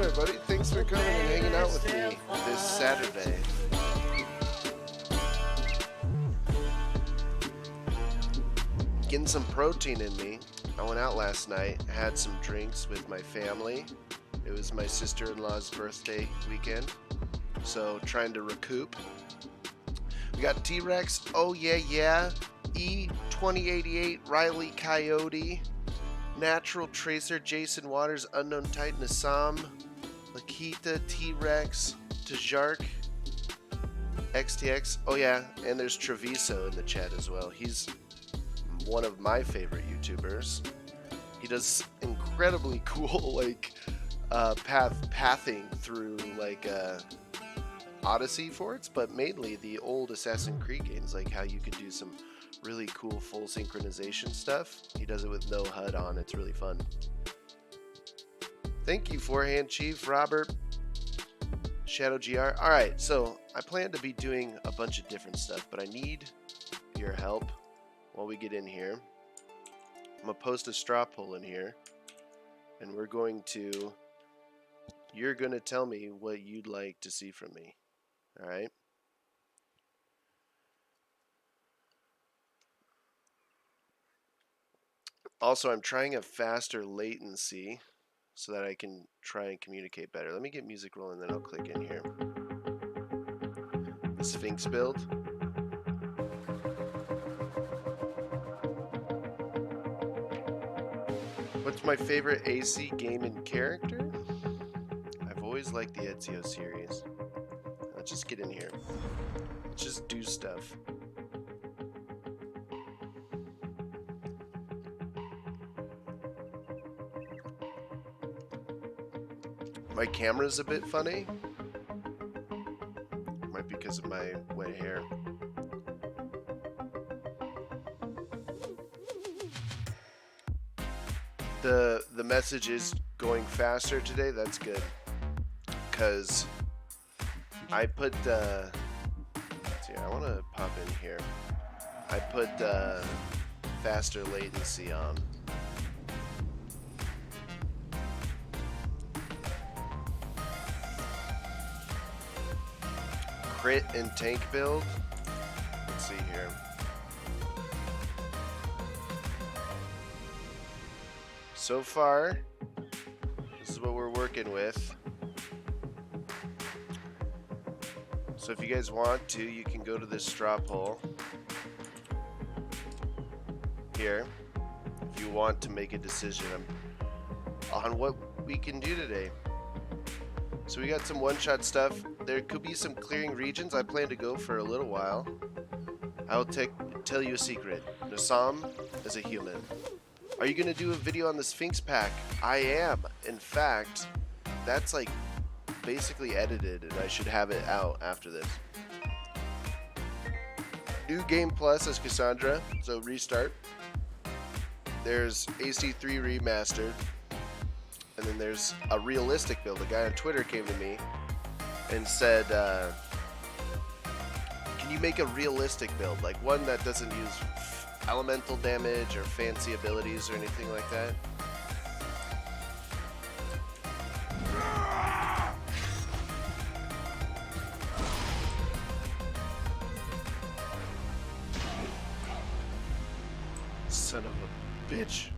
everybody. Thanks for coming and hanging out with me this Saturday. getting some protein in me. I went out last night, had some drinks with my family. It was my sister-in-law's birthday weekend, so trying to recoup. We got T-Rex, oh yeah, E2088, Riley Coyote, Natural Tracer, Jason Waters, Unknown Titan, Assam, Lakita, T-Rex, Tajark, XTX, oh yeah, and there's Treviso in the chat as well. He's one of my favorite YouTubers. He does incredibly cool like pathing through like Odyssey forts, but mainly the old Assassin's Creed games, like how you could do some really cool full synchronization stuff. He does it with no HUD on. It's really fun. Thank you, Forehand Chief, Robert, Shadow GR. Alright, so I plan to be doing a bunch of different stuff, but I need your help while we get in here. I'm going to post a straw poll in here, and you're going to tell me what you'd like to see from me. Alright? Also, I'm trying a faster latency so that I can try and communicate better. Let me get music rolling, then I'll click in here. The Sphinx build. What's my favorite AC game and character? I've always liked the Ezio series. Let's just get in here. Let's just do stuff. My camera's a bit funny. Might be because of my wet hair. The message is going faster today. That's good. Because I put let's see, I want to pop in here. I put faster latency on. Crit and tank build. Let's see here. So far, this is what we're working with. So if you guys want to, you can go to this straw poll here if you want to make a decision on what we can do today. So we got some one-shot stuff. There could be some clearing regions. I plan to go for a little while. I'll tell you a secret. Nassam is a human. Are you going to do a video on the Sphinx pack? I am. In fact, that's like basically edited, and I should have it out after this. New Game Plus as Cassandra, so restart. There's AC3 Remastered, and then there's a realistic build. A guy on Twitter came to me and said, can you make a realistic build, like one that doesn't use elemental damage or fancy abilities or anything like that? Son of a bitch.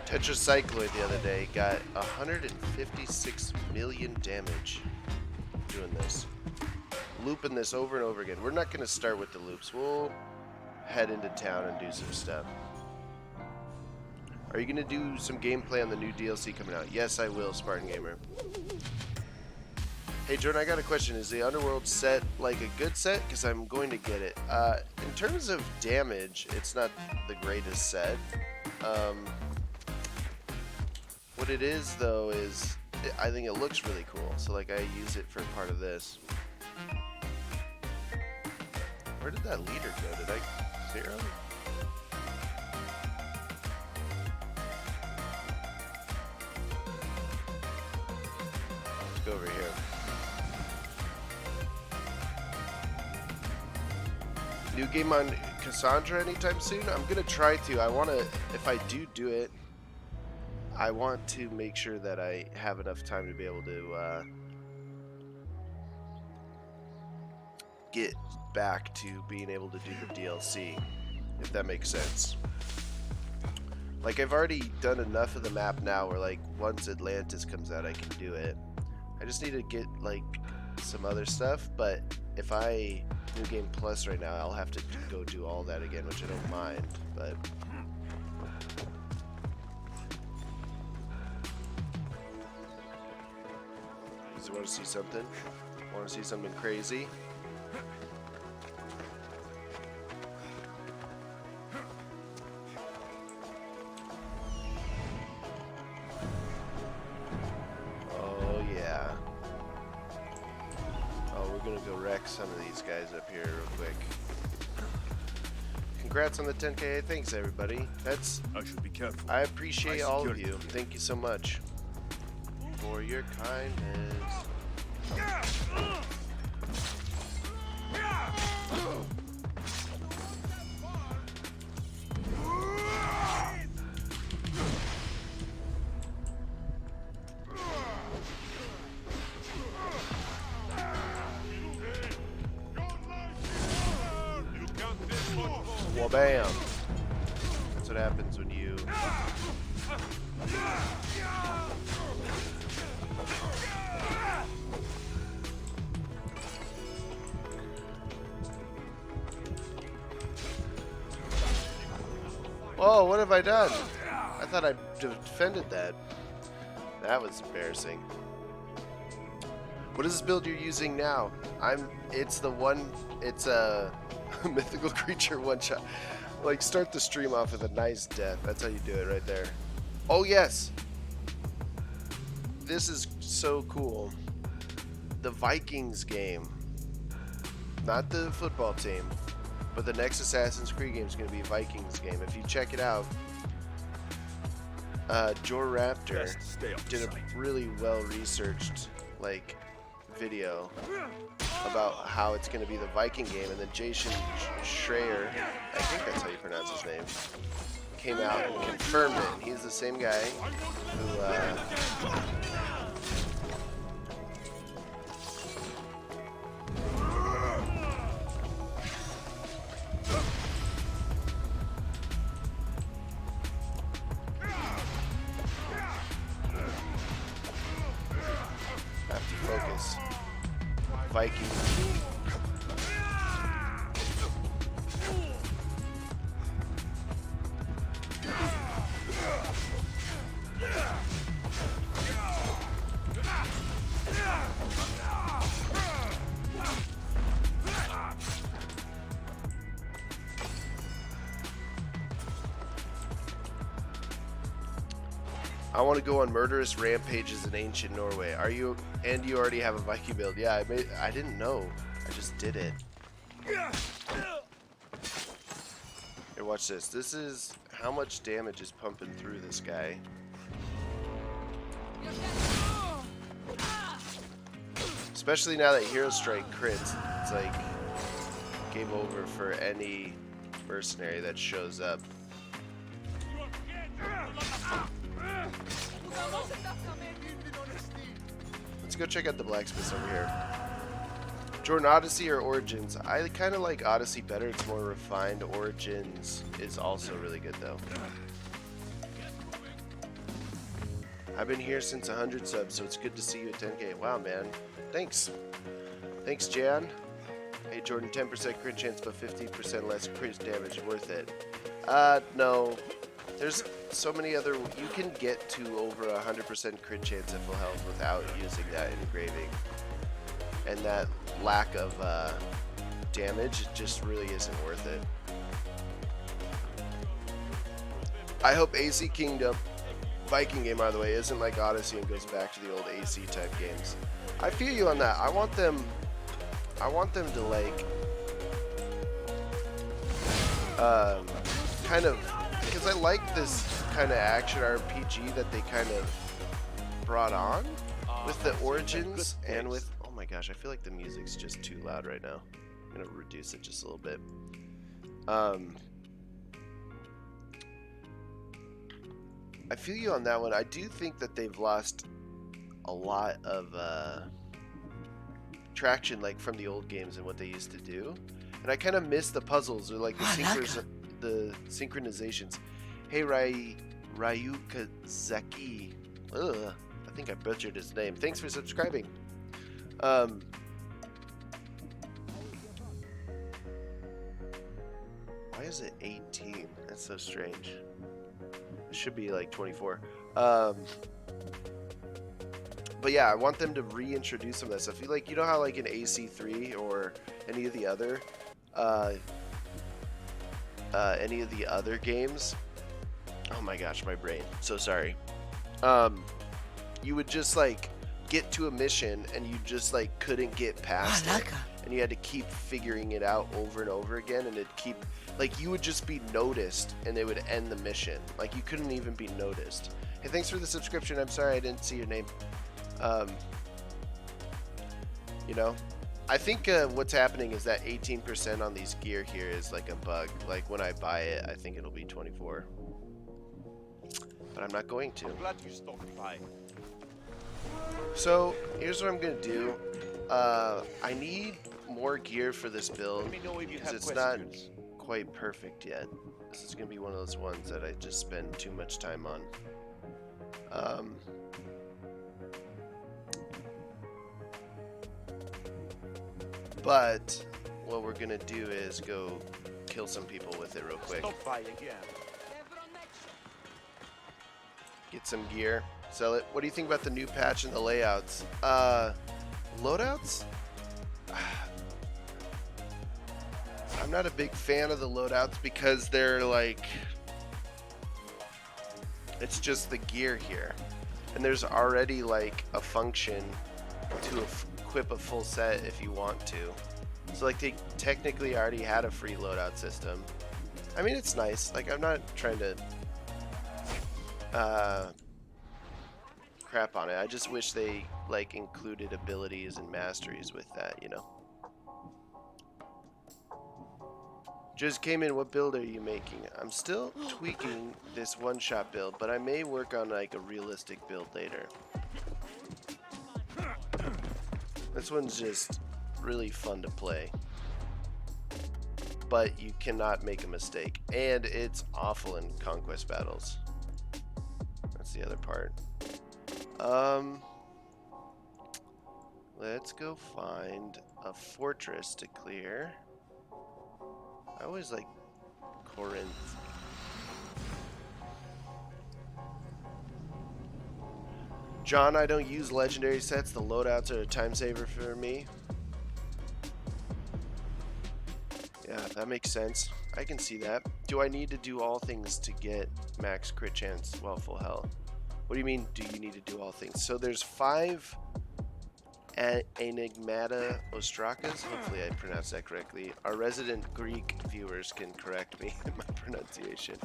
Tetracycloid the other day got 156 million damage doing this. Looping this over and over again. We're not going to start with the loops. We'll head into town and do some stuff. Are you going to do some gameplay on the new DLC coming out? Yes, I will, Spartan Gamer. Hey, Jordan, I got a question. Is the Underworld set like a good set? Because I'm going to get it. In terms of damage, it's not the greatest set. What it is, though, is I think it looks really cool. So, like, I use it for part of this. Where did that leader go? Did I clear him? Let's go over here. New game on Cassandra anytime soon? I'm gonna try to. I want to, if I do it, I want to make sure that I have enough time to be able to get back to being able to do the DLC. if that makes sense. Like, I've already done enough of the map now where, like, once Atlantis comes out, I can do it. I just need to get, like, some other stuff, but if I New Game Plus right now, I'll have to go do all that again, which I don't mind, but... So want to see something? Want to see something crazy? Oh yeah. Oh, we're gonna go wreck some of these guys up here real quick. Congrats on the 10K. Thanks everybody. I should be careful. I appreciate all of you. Thank you so much for your kindness. Well, bam. That's what happens when you... Whoa, what have I done? I thought I defended that. That was embarrassing. What is this build you're using now? It's a mythical creature one shot. Like, start the stream off with a nice death. That's how you do it right there. Oh yes! This is so cool. The Vikings game. Not the football team. But the next Assassin's Creed game is going to be a Vikings game. If you check it out, Jor Raptor did a really well-researched, like, video about how it's going to be the Viking game, and then Jason Schreier, I think that's how you pronounce his name, came out and confirmed it. And he's the same guy who have to focus. Viking. I want to go on murderous rampages in ancient Norway. Are you? And you already have a Viking build? Yeah, I didn't know. I just did it. Here, watch this. This is how much damage is pumping through this guy. Especially now that Hero Strike crits, it's like game over for any mercenary that shows up. Let's go check out the blacksmiths over here. Jordan, Odyssey or Origins? I kind of like Odyssey better. It's more refined. Origins is also really good though. I've been here since 100 subs, so it's good to see you at 10K. Wow, man. Thanks. Thanks, Jan. Hey, Jordan, 10% crit chance, but 15% less crit damage. Worth it? No. There's so many other... You can get to over 100% crit chance at full health without using that engraving. And that lack of damage just really isn't worth it. I hope AC Kingdom, Viking game, by the way, isn't like Odyssey and goes back to the old AC type games. I feel you on that. I want them to like kind of, because I like this kind of action RPG that they kind of brought on with the Origins and with, oh my gosh, I feel like the music's just too loud right now. I'm gonna reduce it just a little bit. I feel you on that one. I do think that they've lost a lot of traction, like from the old games and what they used to do, and I kind of miss the puzzles or like the the synchronizations. Hey, Ryuka Zeki. Ugh, I think I butchered his name. Thanks for subscribing. Why is it 18? That's so strange. It should be like 24. But yeah, I want them to reintroduce some of that stuff. Like, you know how like in AC3 or any of the other games. Oh my gosh, my brain. So sorry. You would just like get to a mission and you just like couldn't get past it, and you had to keep figuring it out over and over again, and it'd keep like you would just be noticed and it would end the mission. Like you couldn't even be noticed. Hey, thanks for the subscription. I'm sorry I didn't see your name. You know, I think what's happening is that 18% on these gear here is like a bug. Like when I buy it, I think it'll be 24, but I'm not going to. I'm glad you stopped by. So here's what I'm gonna do. I need more gear for this build because it's not quite perfect yet. This is gonna be one of those ones that I just spend too much time on. But what we're gonna do is go kill some people with it real quick. Stop by again. Get some gear, sell it. What do you think about the new patch and the layouts? Loadouts? I'm not a big fan of the loadouts because they're like, it's just the gear here. And there's already like a function to equip a full set if you want to. So like they technically already had a free loadout system. I mean, it's nice. Like I'm not trying to crap on it. I just wish they like included abilities and masteries with that, you know. Just came in. What build are you making? I'm still tweaking this one-shot build, but I may work on like a realistic build later. This one's just really fun to play, but you cannot make a mistake, and it's awful in conquest battles. That's the other part. Let's go find a fortress to clear. I always like Corinth. John, I don't use legendary sets. The loadouts are a time saver for me. Yeah, that makes sense. I can see that. Do I need to do all things to get max crit chance while full health? What do you mean, do you need to do all things? So there's 5 Enigmata Ostrakas. Hopefully I pronounced that correctly. Our resident Greek viewers can correct me in my pronunciation.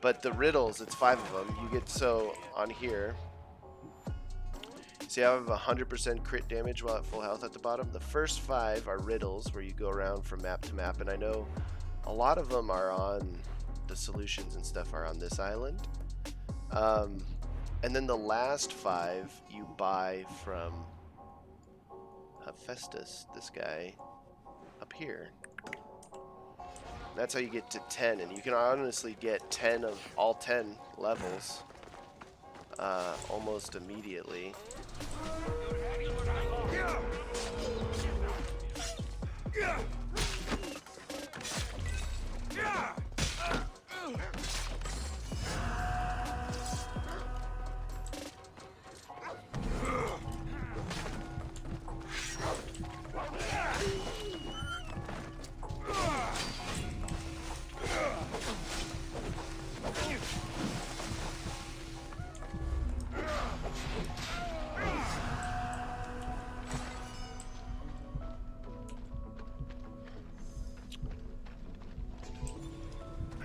But the riddles, it's 5 of them. You get, so on here, see I have 100% crit damage while at full health at the bottom. The first 5 are riddles where you go around from map to map, and I know a lot of them are on, the solutions and stuff are on this island. And then the last 5 you buy from Hephaestus, this guy up here. That's how you get to 10, and you can honestly get 10 of all 10 levels almost immediately.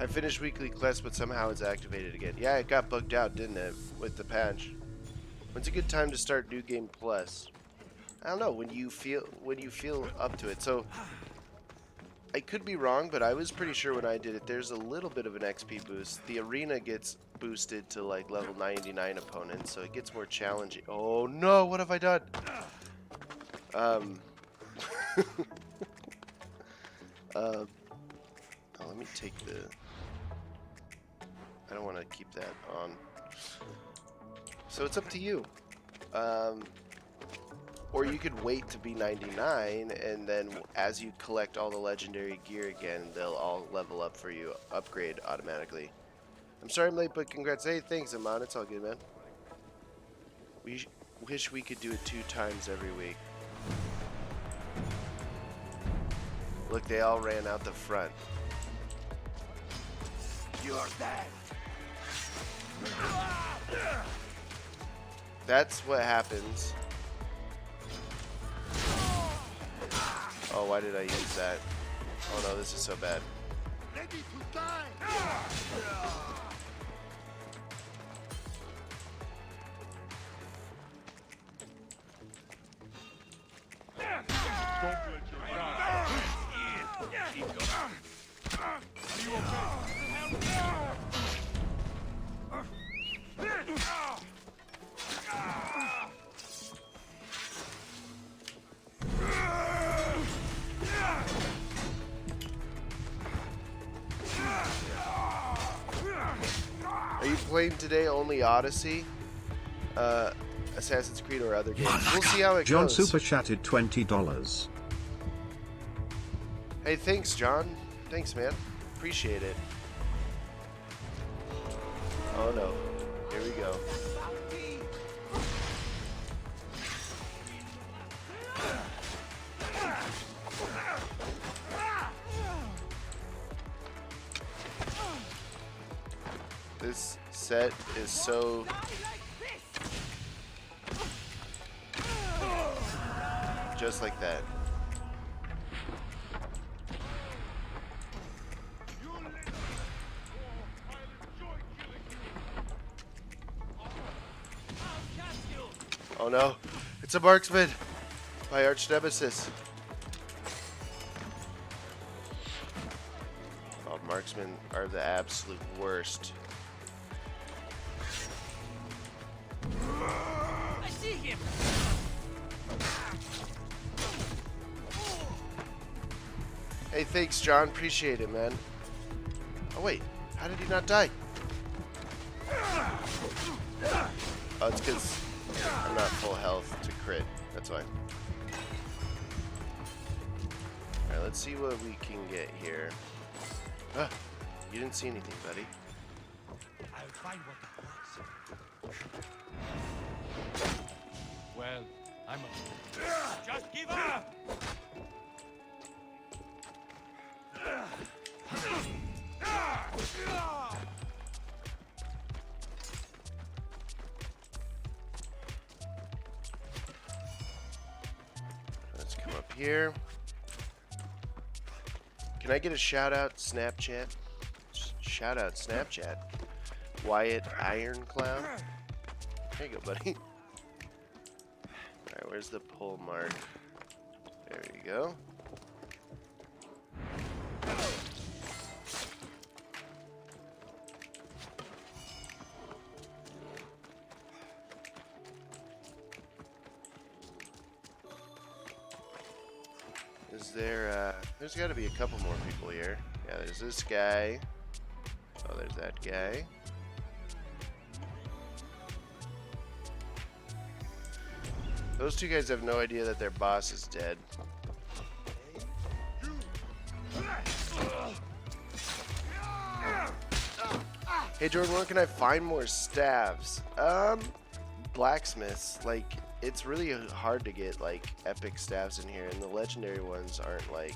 I finished weekly quest, but somehow it's activated again. Yeah, it got bugged out, didn't it, with the patch? When's a good time to start New Game Plus? I don't know, when you feel up to it. So I could be wrong, but I was pretty sure when I did it, there's a little bit of an XP boost. The arena gets boosted to like level 99 opponents, so it gets more challenging. Oh no, what have I done? Let me take the I don't want to keep that on. So it's up to you. Or you could wait to be 99, and then as you collect all the legendary gear again, they'll all level up for you, upgrade automatically. I'm sorry I'm late, but congrats. Hey, thanks, Amon. It's all good, man. We wish we could do it 2 times every week. Look, they all ran out the front. You're dead. That's what happens. Oh, why did I use that? Oh no, this is so bad. Ready to die. Are you playing today only Odyssey, Assassin's Creed, or other games? We'll see how it John goes. super chatted $20. Hey, thanks, John. Thanks, man. Appreciate it. Oh no. Here we go. This set is so... just like that. Oh no, it's a marksman by Arch Nemesis. Oh, marksmen are the absolute worst. I see him. Hey, thanks, John. Appreciate it, man. Oh wait, how did he not die? Oh, it's because I'm not full health to crit. That's why. Alright, let's see what we can get here. Ah, you didn't see anything, buddy. I'll find what that was. Well, I'm a... Just give up! Let's come up here. Can I get a shout out Snapchat? Shout out Snapchat. Wyatt Ironcloud. There you go, buddy. Alright, where's the pull mark? There you go. Is there, there's got to be a couple more people here. Yeah, there's this guy. Oh, there's that guy. Those two guys have no idea that their boss is dead. Hey Jordan, where can I find more staves? Blacksmiths. Like, it's really hard to get like epic staves in here, and the legendary ones aren't like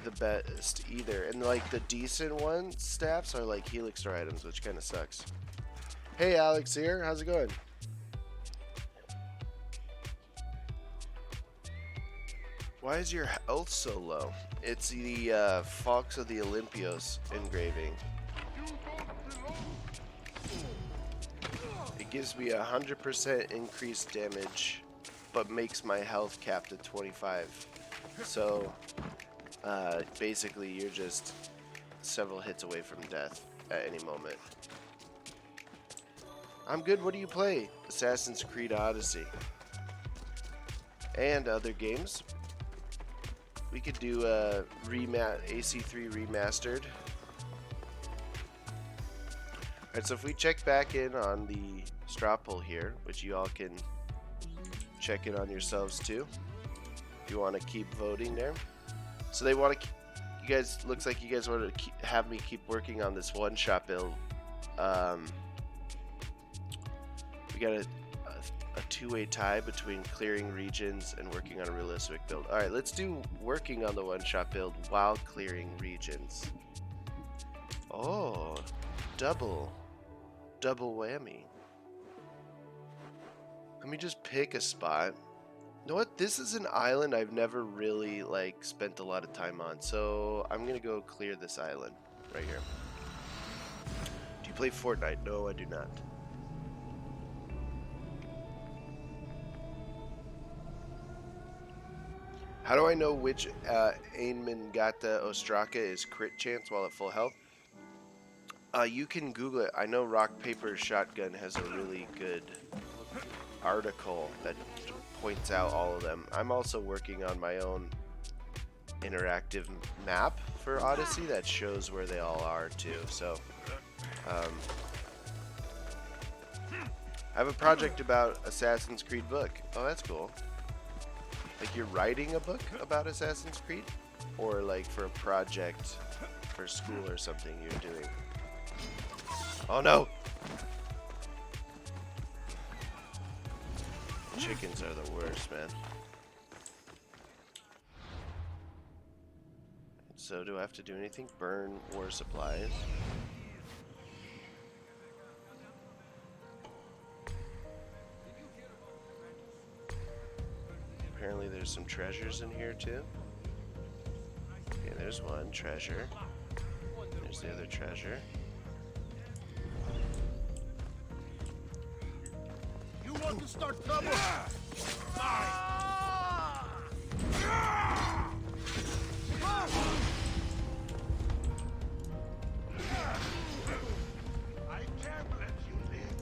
the best either. And like the decent ones staves are like helix store items, which kind of sucks. Hey Alex here, how's it going? Why is your health so low? It's the Fox of the Olympios engraving. It gives me 100% increased damage, but makes my health capped at 25. So, basically you're just several hits away from death at any moment. I'm good, what do you play? Assassin's Creed Odyssey. And other games. We could do AC3 Remastered. Alright, so if we check back in on the straw poll here, which you all can check it on yourselves too, if you want to keep voting there. So they want to, you guys, looks like you guys want to have me keep working on this one-shot build. We got a two-way tie between clearing regions and working on a realistic build. Alright, let's do working on the one-shot build while clearing regions. Oh, double whammy. Let me just pick a spot. You know what? This is an island I've never really like spent a lot of time on, so I'm gonna go clear this island right here. Do you play Fortnite? No, I do not. How do I know which Ainmangata Ostraka is crit chance while at full health? You can Google it. I know Rock Paper Shotgun has a really good article that points out all of them. I'm also working on my own interactive map for Odyssey that shows where they all are too. So I have a project about Assassin's Creed book. Oh, that's cool. Like you're writing a book about Assassin's Creed, or like for a project for school or something you're doing. Oh no! Chickens are the worst, man. So do I have to do anything? Burn war supplies. Apparently there's some treasures in here too. Okay, there's one treasure. There's the other treasure. You want to start trouble? I can't let you live.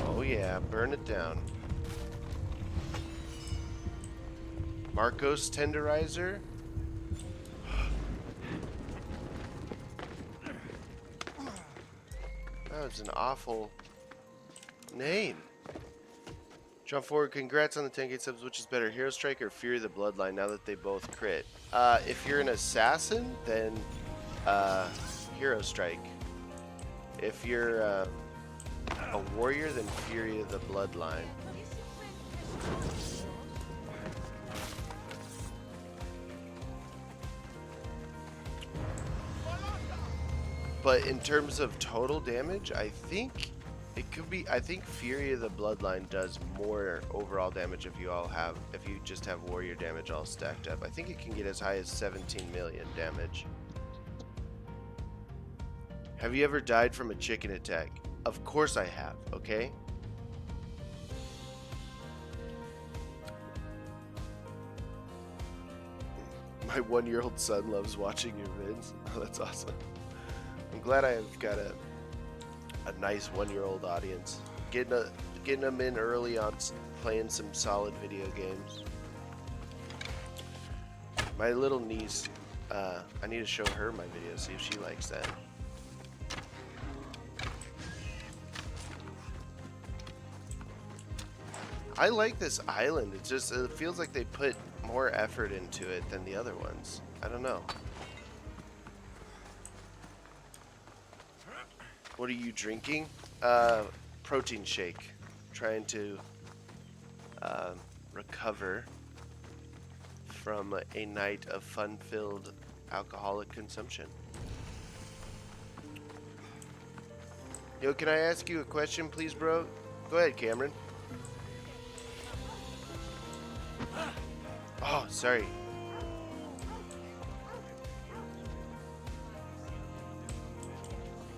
Oh yeah, burn it down. Marcos Tenderizer? That was an awful name. John Ford, congrats on the 10K subs. Which is better, Hero Strike or Fury of the Bloodline, now that they both crit? If you're an assassin, then Hero Strike. If you're a warrior, then Fury of the Bloodline. But in terms of total damage, I think it could be. I think Fury of the Bloodline does more overall damage if you just have warrior damage all stacked up. I think it can get as high as 17 million damage. Have you ever died from a chicken attack? Of course I have. Okay. My 1-year-old son loves watching your vids. Oh, that's awesome. I'm glad I've got a nice 1-year-old audience. Getting them in early on playing some solid video games. My little niece, I need to show her my videos, see if she likes that. I like this island. It feels like they put more effort into it than the other ones. I don't know. What are you drinking? Protein shake. Trying to recover from a night of fun-filled alcoholic consumption. Yo, can I ask you a question, please, bro? Go ahead, Cameron. Oh, sorry.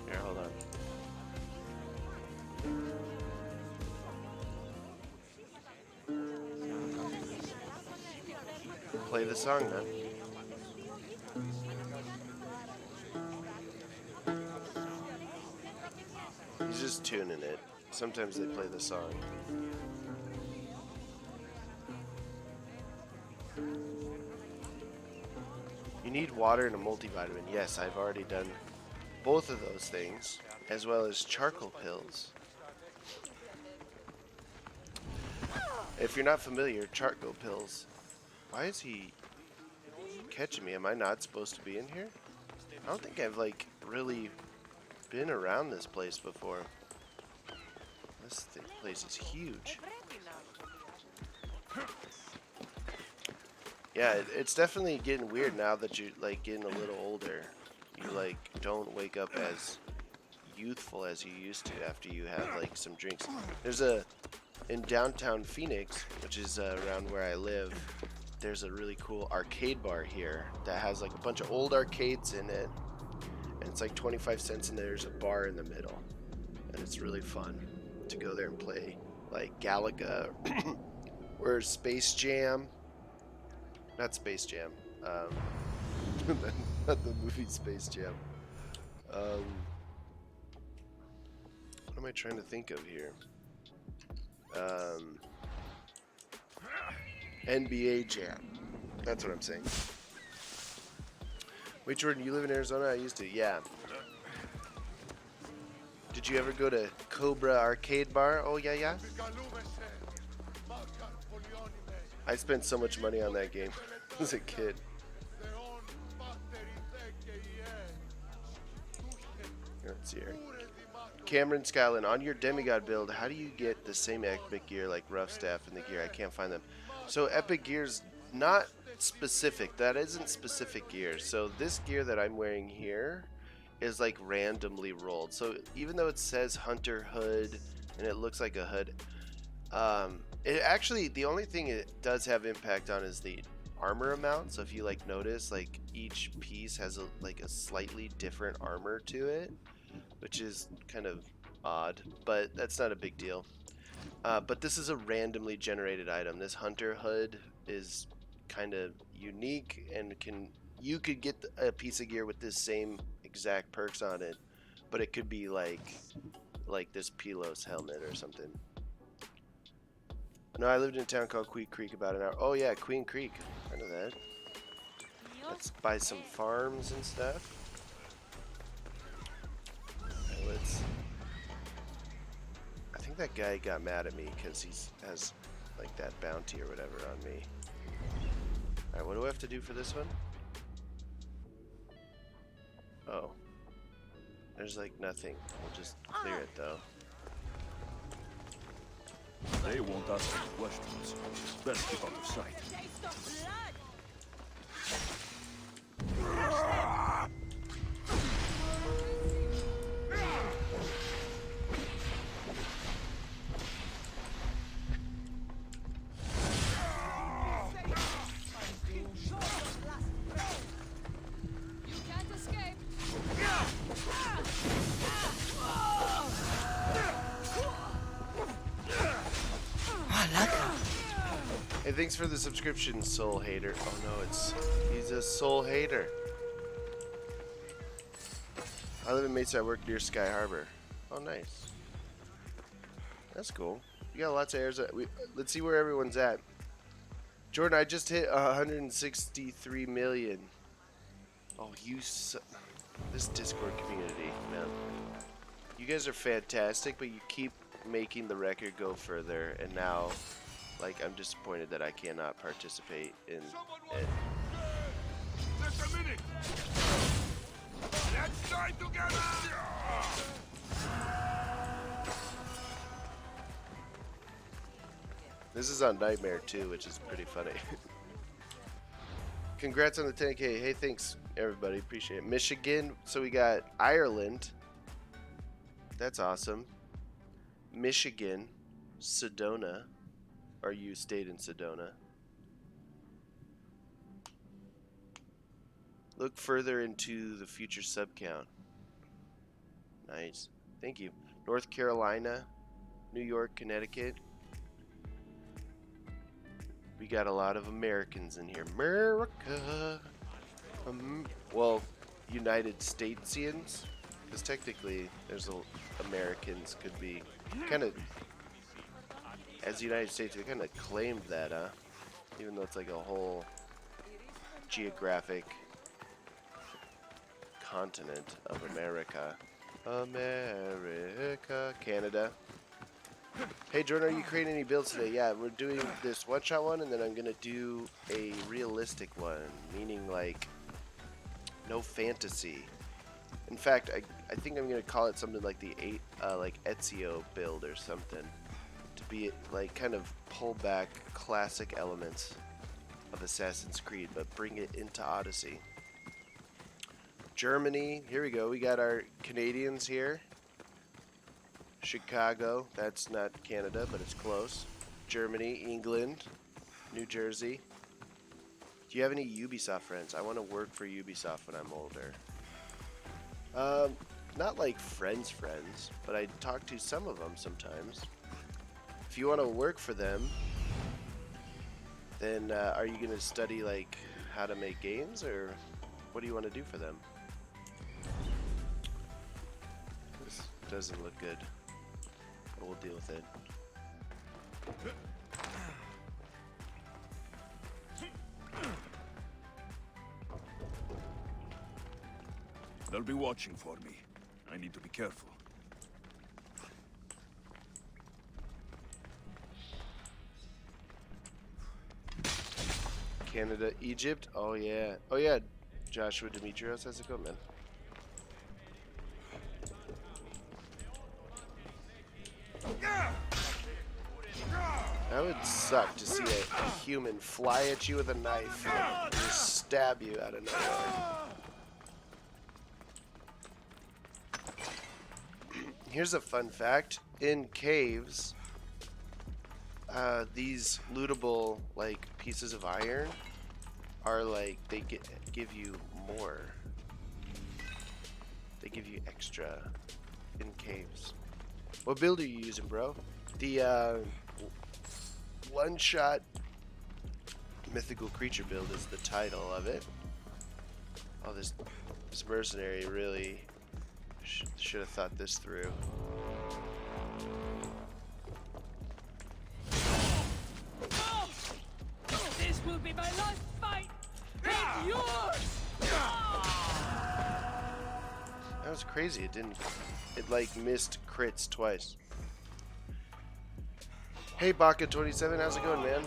Here, hold on. Play the song then. He's just tuning it. Sometimes they play the song. You need water and a multivitamin. Yes, I've already done both of those things, as well as charcoal pills. If you're not familiar, charcoal pills. Why is he catching me? Am I not supposed to be in here? I don't think I've like really been around this place before. This place is huge. Yeah, it's definitely getting weird now that you're like getting a little older. You like don't wake up as youthful as you used to after you have like some drinks. There's in downtown Phoenix, which is around where I live, there's a really cool arcade bar here that has like a bunch of old arcades in it, and it's like 25 cents, and there's a bar in the middle, and it's really fun to go there and play like Galaga or Space Jam. Not Space Jam. Not the movie Space Jam. What am I trying to think of here? NBA Jam. That's what I'm saying. Wait, Jordan, you live in Arizona? I used to. Yeah. Did you ever go to Cobra Arcade Bar? Oh, yeah, yeah. I spent so much money on that game as a kid. Let's see here. Cameron Skyland, on your demigod build, how do you get the same epic gear like rough staff in the gear? I can't find them. So epic gear's not specific. That isn't specific gear. So this gear that I'm wearing here is like randomly rolled. So even though it says hunter hood and it looks like a hood, it actually, the only thing it does have impact on is the armor amount. So if you like notice, like each piece has like a slightly different armor to it, which is kind of odd, but that's not a big deal. But this is a randomly generated item. This hunter hood is kind of unique, and you could get a piece of gear with this same exact perks on it, but it could be like this Pilos helmet or something. No, I lived in a town called Queen Creek about an hour. Oh yeah, Queen Creek. I know that. Let's buy some farms and stuff. I think that guy got mad at me because he has like that bounty or whatever on me. Alright, what do I have to do for this one? Oh. There's like nothing. We'll just clear it though. They won't ask any questions. Best keep out of sight. Hey, thanks for the subscription, Soul Hater. Oh no, he's a Soul Hater. I live in Mesa. I work near Sky Harbor. Oh, nice. That's cool. You got lots of airs. Let's see where everyone's at. Jordan, I just hit 163 million. Oh, this Discord community, man. You guys are fantastic, but you keep making the record go further, and now, like, I'm disappointed that I cannot participate in it. Just a minute. Let's die together. This is on Nightmare too, which is pretty funny. Congrats on the 10K. Hey, thanks everybody. Appreciate it. Michigan. So we got Ireland. That's awesome. Michigan. Sedona. Or you stayed in Sedona. Look further into the future sub count. Nice. Thank you. North Carolina. New York, Connecticut. We got a lot of Americans in here. America. Well, United Statesians, because technically there's Americans could be kind of, as the United States, we kind of claimed that, huh? even though it's like a whole geographic continent of America. America, Canada. Hey Jordan, are you creating any builds today? Yeah, we're doing this one-shot one, and then I'm gonna do a realistic one, meaning like no fantasy. In fact, I think I'm gonna call it something like the like Ezio build or something, to be like kind of pull back classic elements of Assassin's Creed, but bring it into Odyssey. Germany, here we go. We got our Canadians here. Chicago, that's not Canada, but it's close. Germany, England, New Jersey. Do you have any Ubisoft friends? I want to work for Ubisoft when I'm older. Not like friends, but I talk to some of them sometimes. If you want to work for them, then are you going to study like how to make games, or what do you want to do for them? This doesn't look good. We'll deal with it. They'll be watching for me. I need to be careful. Canada, Egypt. Oh yeah. Oh yeah. Joshua Demetrios, how's it going, man? That would suck to see a human fly at you with a knife and just stab you out of nowhere. Here's a fun fact. In caves, these lootable like pieces of iron are like they give you more. They give you extra in caves. What build are you using, bro? The one-shot mythical creature build is the title of it. Oh, this mercenary really should have thought this through. This will be my last fight. It's yours. That was crazy. It didn't. It like missed crits twice. Hey Baka27, how's it going, man?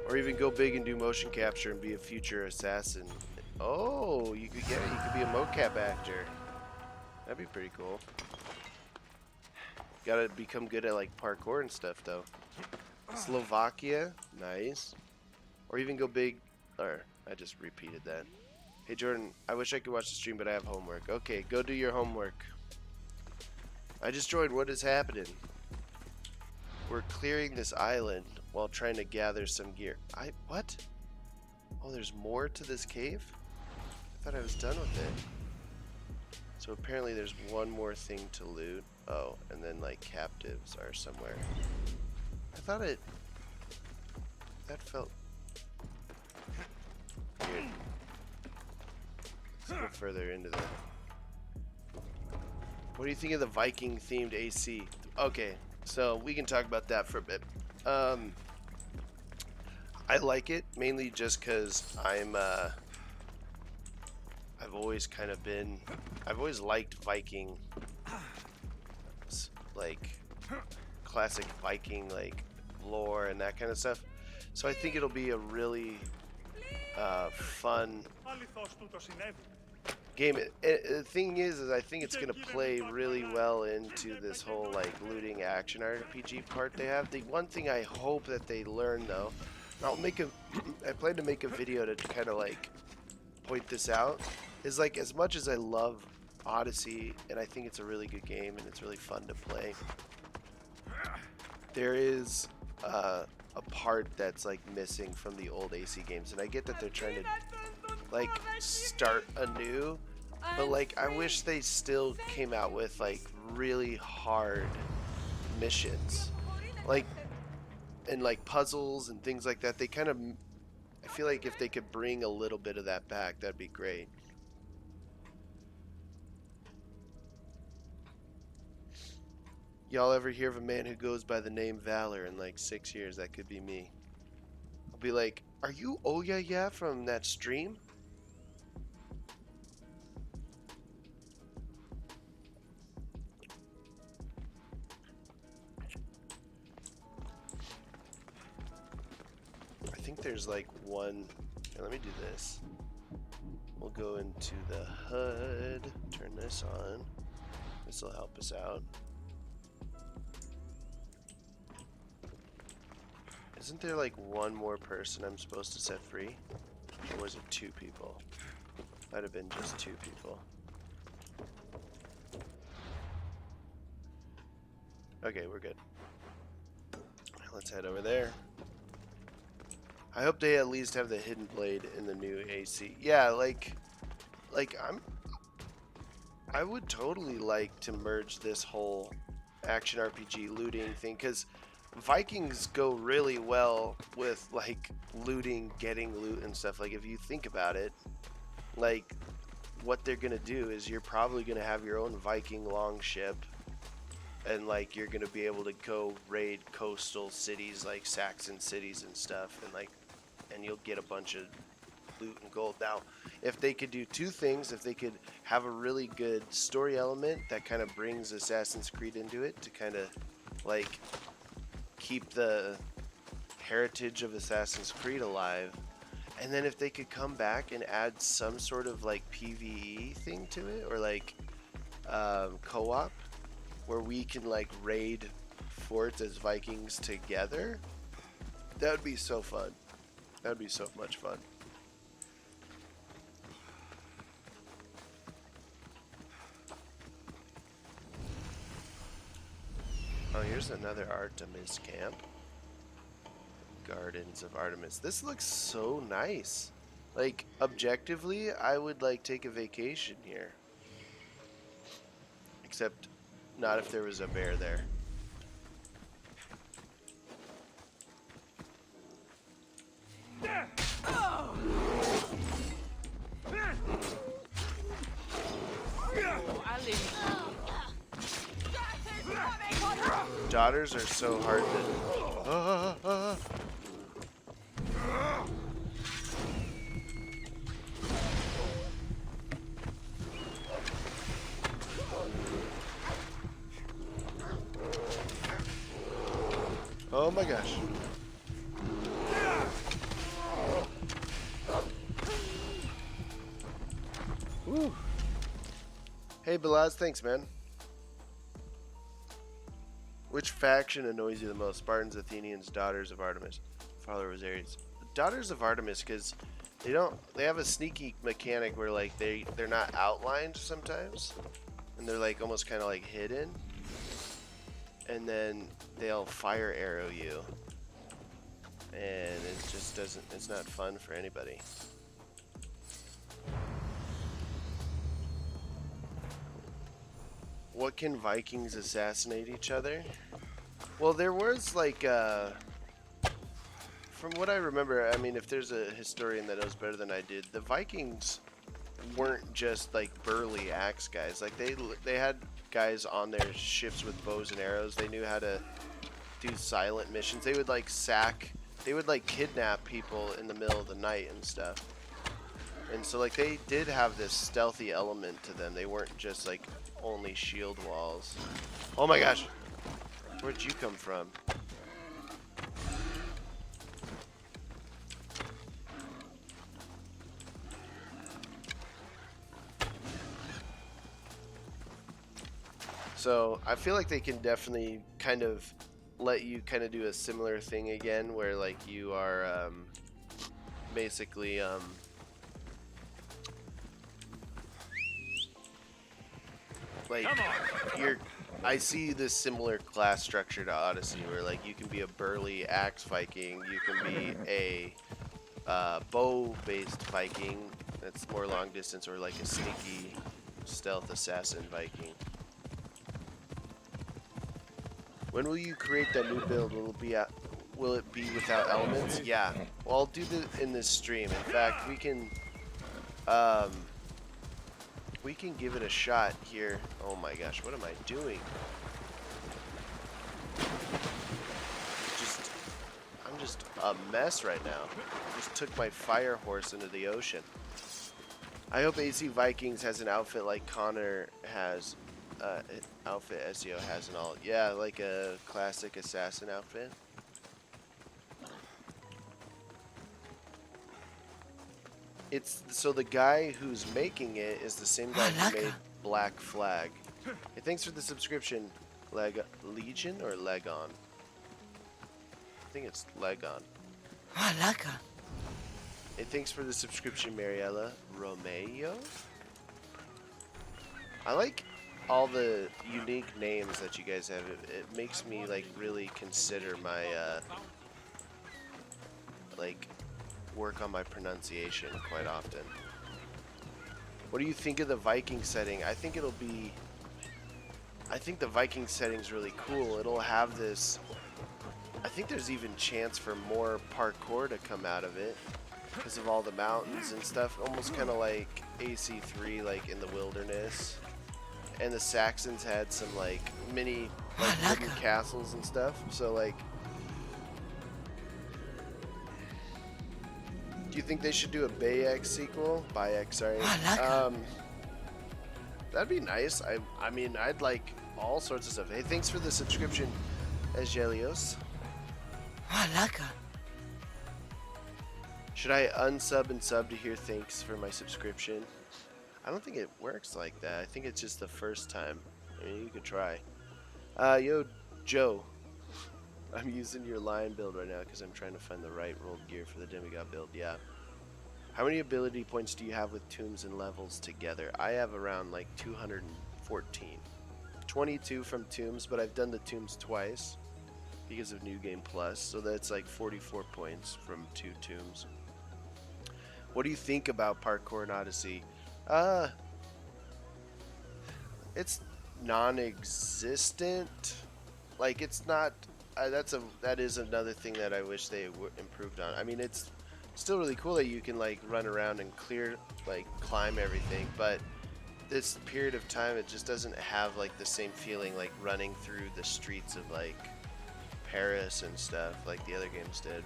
Or even go big and do motion capture and be a future assassin. Oh, you could get it. You could be a mocap actor. That'd be pretty cool. Gotta become good at like parkour and stuff though. Slovakia, nice. Or even go big. Or I just repeated that. Hey Jordan, I wish I could watch the stream, but I have homework. Okay, go do your homework. I just joined. What is happening? We're clearing this island while trying to gather some gear. What? Oh, there's more to this cave? I thought I was done with it. So apparently there's one more thing to loot. Oh, and then like captives are somewhere. I thought it... That felt... weird. Let's go further into the... What do you think of the Viking themed AC? Okay, so we can talk about that for a bit. I like it mainly just because I've always kind of been, I've always liked Viking, like classic Viking like lore and that kind of stuff. So I think it'll be a really fun game. The thing is I think it's gonna play really well into this whole like looting action RPG part they have. The one thing I hope that they learn though, I plan to make a video to kind of like point this out, is like as much as I love Odyssey and I think it's a really good game and it's really fun to play, there is a part that's like missing from the old AC games, and I get that they're trying to like start anew, but like I wish they still came out with like really hard missions, like and like puzzles and things like that. They kind of, I feel like if they could bring a little bit of that back, that'd be great. Y'all ever hear of a man who goes by the name Valor in like 6 years? That could be me. I'll be like, are you Oh Yeah Yeah from that stream? I think there's like one. Here, let me do this. We'll go into the HUD, turn this on. This will help us out. Isn't there like one more person I'm supposed to set free? Or was it 2 people? Might have been just 2 people. Okay, we're good. Let's head over there. I hope they at least have the hidden blade in the new AC. Yeah, like I would totally like to merge this whole action RPG looting thing, because Vikings go really well with like looting, getting loot and stuff. Like if you think about it, like what they're gonna do is you're probably gonna have your own Viking longship, and like you're gonna be able to go raid coastal cities like Saxon cities and stuff, and you'll get a bunch of loot and gold. Now, if they could do 2 things, if they could have a really good story element that kind of brings Assassin's Creed into it to kind of like keep the heritage of Assassin's Creed alive, and then if they could come back and add some sort of like PvE thing to it, or like co-op where we can like raid forts as Vikings together, that would be so fun. That would be so much fun. Oh, here's another Artemis camp. Gardens of Artemis. This looks so nice. Like, objectively, I would like take a vacation here. Except not if there was a bear there. Daughters are so hard to... Oh my gosh. Woo. Hey Balaz, thanks man. Which faction annoys you the most? Spartans, Athenians, Daughters of Artemis, Father Rosarians. Daughters of Artemis, because they have a sneaky mechanic where like they're not outlined sometimes, and they're like almost kind of like hidden, and then they'll fire arrow you, and it just doesn't, it's not fun for anybody. What can Vikings assassinate each other? Well, there was like, from what I remember, I mean, if there's a historian that knows better than I did, the Vikings weren't just like burly axe guys. Like they had guys on their ships with bows and arrows. They knew how to do silent missions. They would like kidnap people in the middle of the night and stuff. And so like they did have this stealthy element to them. They weren't just like only shield walls. Oh my gosh. Where'd you come from? So I feel like they can definitely kind of let you kind of do a similar thing again, where like you are basically like I see this similar class structure to Odyssey, where like you can be a burly axe Viking, you can be a bow-based Viking that's more long distance, or like a sneaky stealth assassin Viking. When will you create that new build? Will it be without elements? Yeah. Well, I'll do that in this stream. In fact, we can give it a shot here. Oh my gosh, what am I doing? I'm just a mess right now. Just took my fire horse into the ocean. I hope AC Vikings has an outfit like Connor has, outfit SEO has and all. Yeah, like a classic assassin outfit. It's so the guy who's making it is the same guy who made Black Flag. Hey, thanks for the subscription, Legion or Legon? I think it's Legon. Hey, thanks for the subscription, Mariella Romeo. I like all the unique names that you guys have. It makes me like really consider my like work on my pronunciation quite often. What do you think of the Viking setting? I think it'll be. I think the Viking setting's really cool. It'll have this. I think there's even chance for more parkour to come out of it because of all the mountains and stuff. Almost kind of like AC3, like in the wilderness. And the Saxons had some like mini like wooden castles and stuff. So like, do you think they should do a Bayek sequel? Bayek, sorry. That'd be nice. I mean, I'd like all sorts of stuff. Hey, thanks for the subscription, Ezelios. Should I unsub and sub to hear thanks for my subscription? I don't think it works like that. I think it's just the first time. I mean, you could try. Yo, Joe. I'm using your lion build right now because I'm trying to find the right rolled gear for the demigod build. Yeah. How many ability points do you have with tombs and levels together? I have around like 214. 22 from tombs, but I've done the tombs twice because of New Game Plus. So that's like 44 points from 2 tombs. What do you think about parkour in Odyssey? It's non-existent. Like it's not. That is another thing that I wish they improved on. I mean, it's still really cool that you can like run around and clear, like climb everything, but this period of time it just doesn't have like the same feeling like running through the streets of like Paris and stuff like the other games did.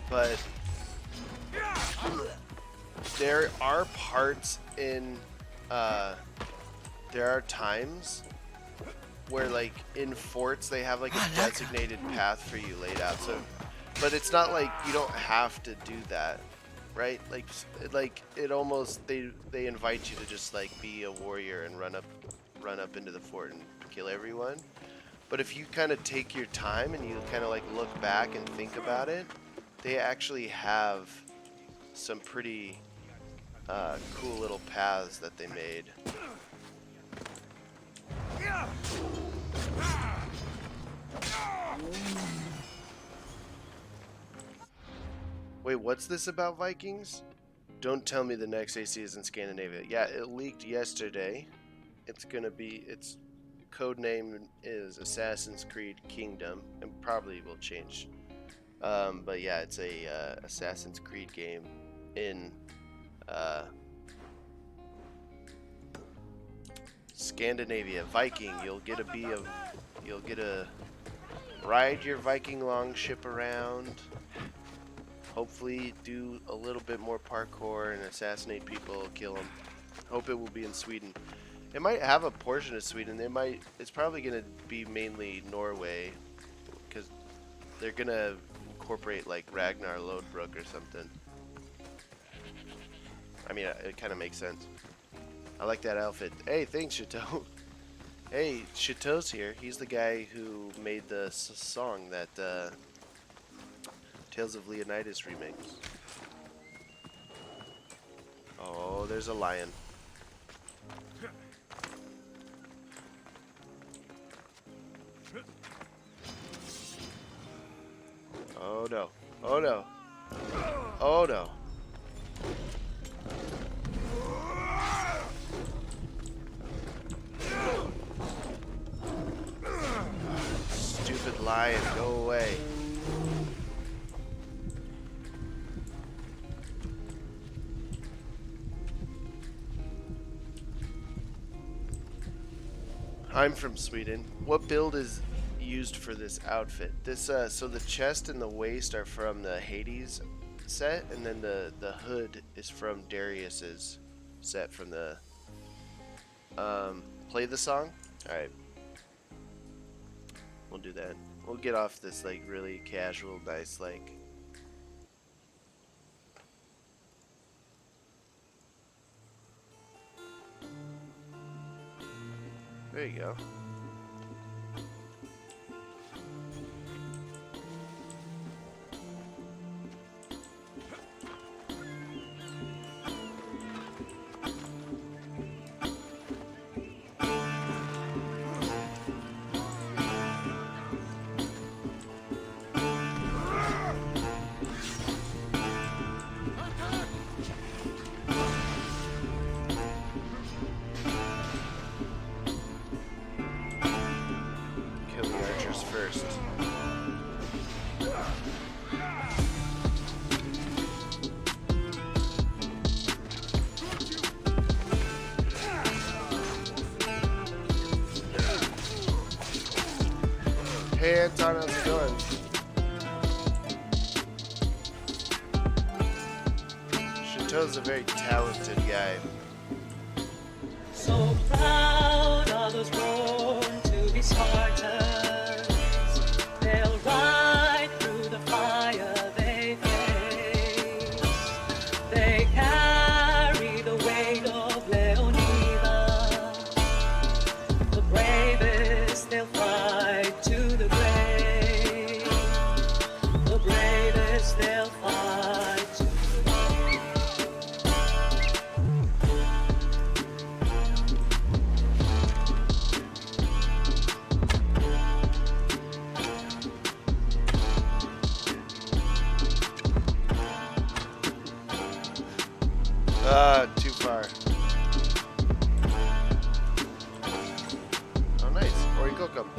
But there are parts in there are times where like in forts they have like a designated path for you laid out, so but it's not like you don't have to do that, right? Like it almost they invite you to just like be a warrior and run up into the fort and kill everyone. But if you kind of take your time and you kind of like look back and think about it, they actually have some pretty cool little paths that they made. Wait, what's this about Vikings? Don't tell me the next AC is in Scandinavia. Yeah, it leaked yesterday. It's gonna be, its code name is Assassin's Creed Kingdom, and probably will change. But yeah, it's a Assassin's Creed game in Scandinavia. Viking, you'll get to ride your Viking longship around. Hopefully do a little bit more parkour and assassinate people, kill them. Hope it will be in Sweden. It might have a portion of Sweden. It's probably gonna be mainly Norway, because they're gonna incorporate like Ragnar Lodbrok or something. I mean, it kind of makes sense. I like that outfit. Hey, thanks, Chateau. Hey, Chateau's here. He's the guy who made the song that Tales of Leonidas remix. Oh, there's a lion. Oh no. Oh no. Oh no. Stupid lion, go away. I'm from Sweden. What build is used for this outfit? This so the chest and the waist are from the Hades set, and then the hood is from Darius's set from the play the song. All right, we'll do that. We'll get off this like really casual, nice like. There you go. Kill the archers first. Hey Anton, how's it going? Chateau's a very talented guy. So proud of those born to be Spartans. They'll ride through the fire they face. They carry the weight of Leonida. The bravest, they'll fight to the grave. The bravest, they'll fight to the Too far. Oh, nice. Or you cook them.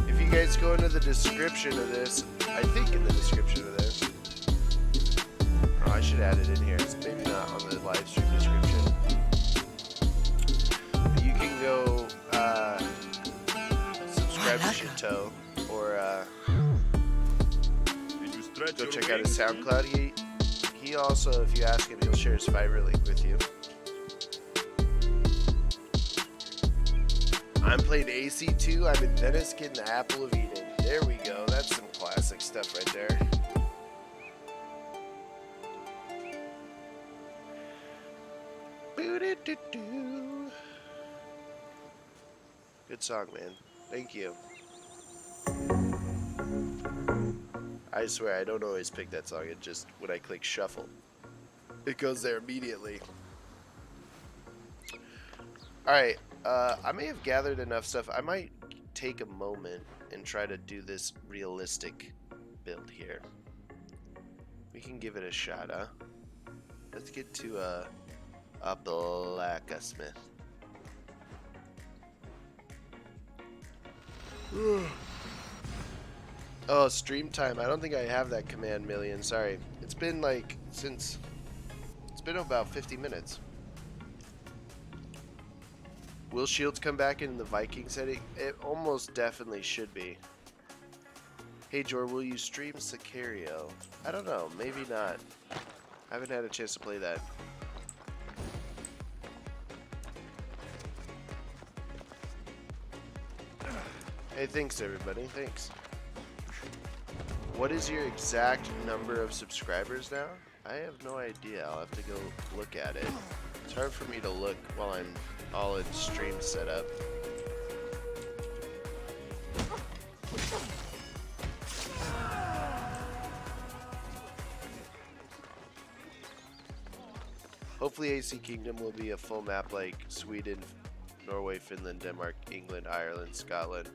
If you guys go into the description of this, I think in the description of this. Oh, I should add it in here. It's maybe not on the live stream description. But you can go subscribe to Chateau or go check out his SoundCloud. He also, if you ask him, he'll share his Fiverr link with you. I'm playing AC2. I'm in Venice getting the Apple of Eden. There we go. That's some classic stuff right there. Boo-doo-doo-doo. Good song, man. Thank you. I swear I don't always pick that song. It just, when I click shuffle, it goes there immediately. Alright, I may have gathered enough stuff. I might take a moment and try to do this realistic build here. We can give it a shot, huh? Let's get to a blacksmith. Oh, stream time. I don't think I have that command million. Sorry. It's been like since... It's been about 50 minutes. Will Shields come back in the Viking setting? It almost definitely should be. Hey, Jor, will you stream Sicario? I don't know. Maybe not. I haven't had a chance to play that. Hey, thanks, everybody. Thanks. What is your exact number of subscribers now? I have no idea. I'll have to go look at it. It's hard for me to look while I'm all in stream setup. Hopefully AC Kingdom will be a full map like Sweden, Norway, Finland, Denmark, England, Ireland, Scotland.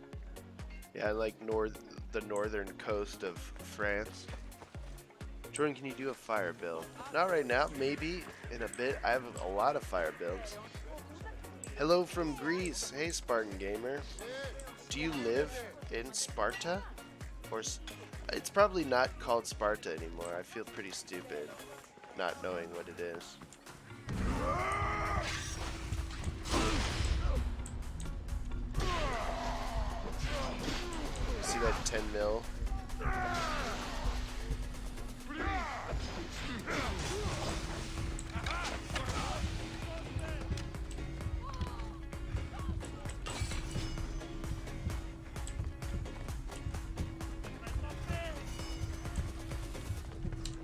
Yeah, like the northern coast of France. Jordan, can you do a fire build? Not right now, maybe in a bit. I have a lot of fire builds. Hello from Greece. Hey, Spartan Gamer. Do you live in Sparta? Or it's probably not called Sparta anymore. I feel pretty stupid. not knowing what it is. See that 10 mil?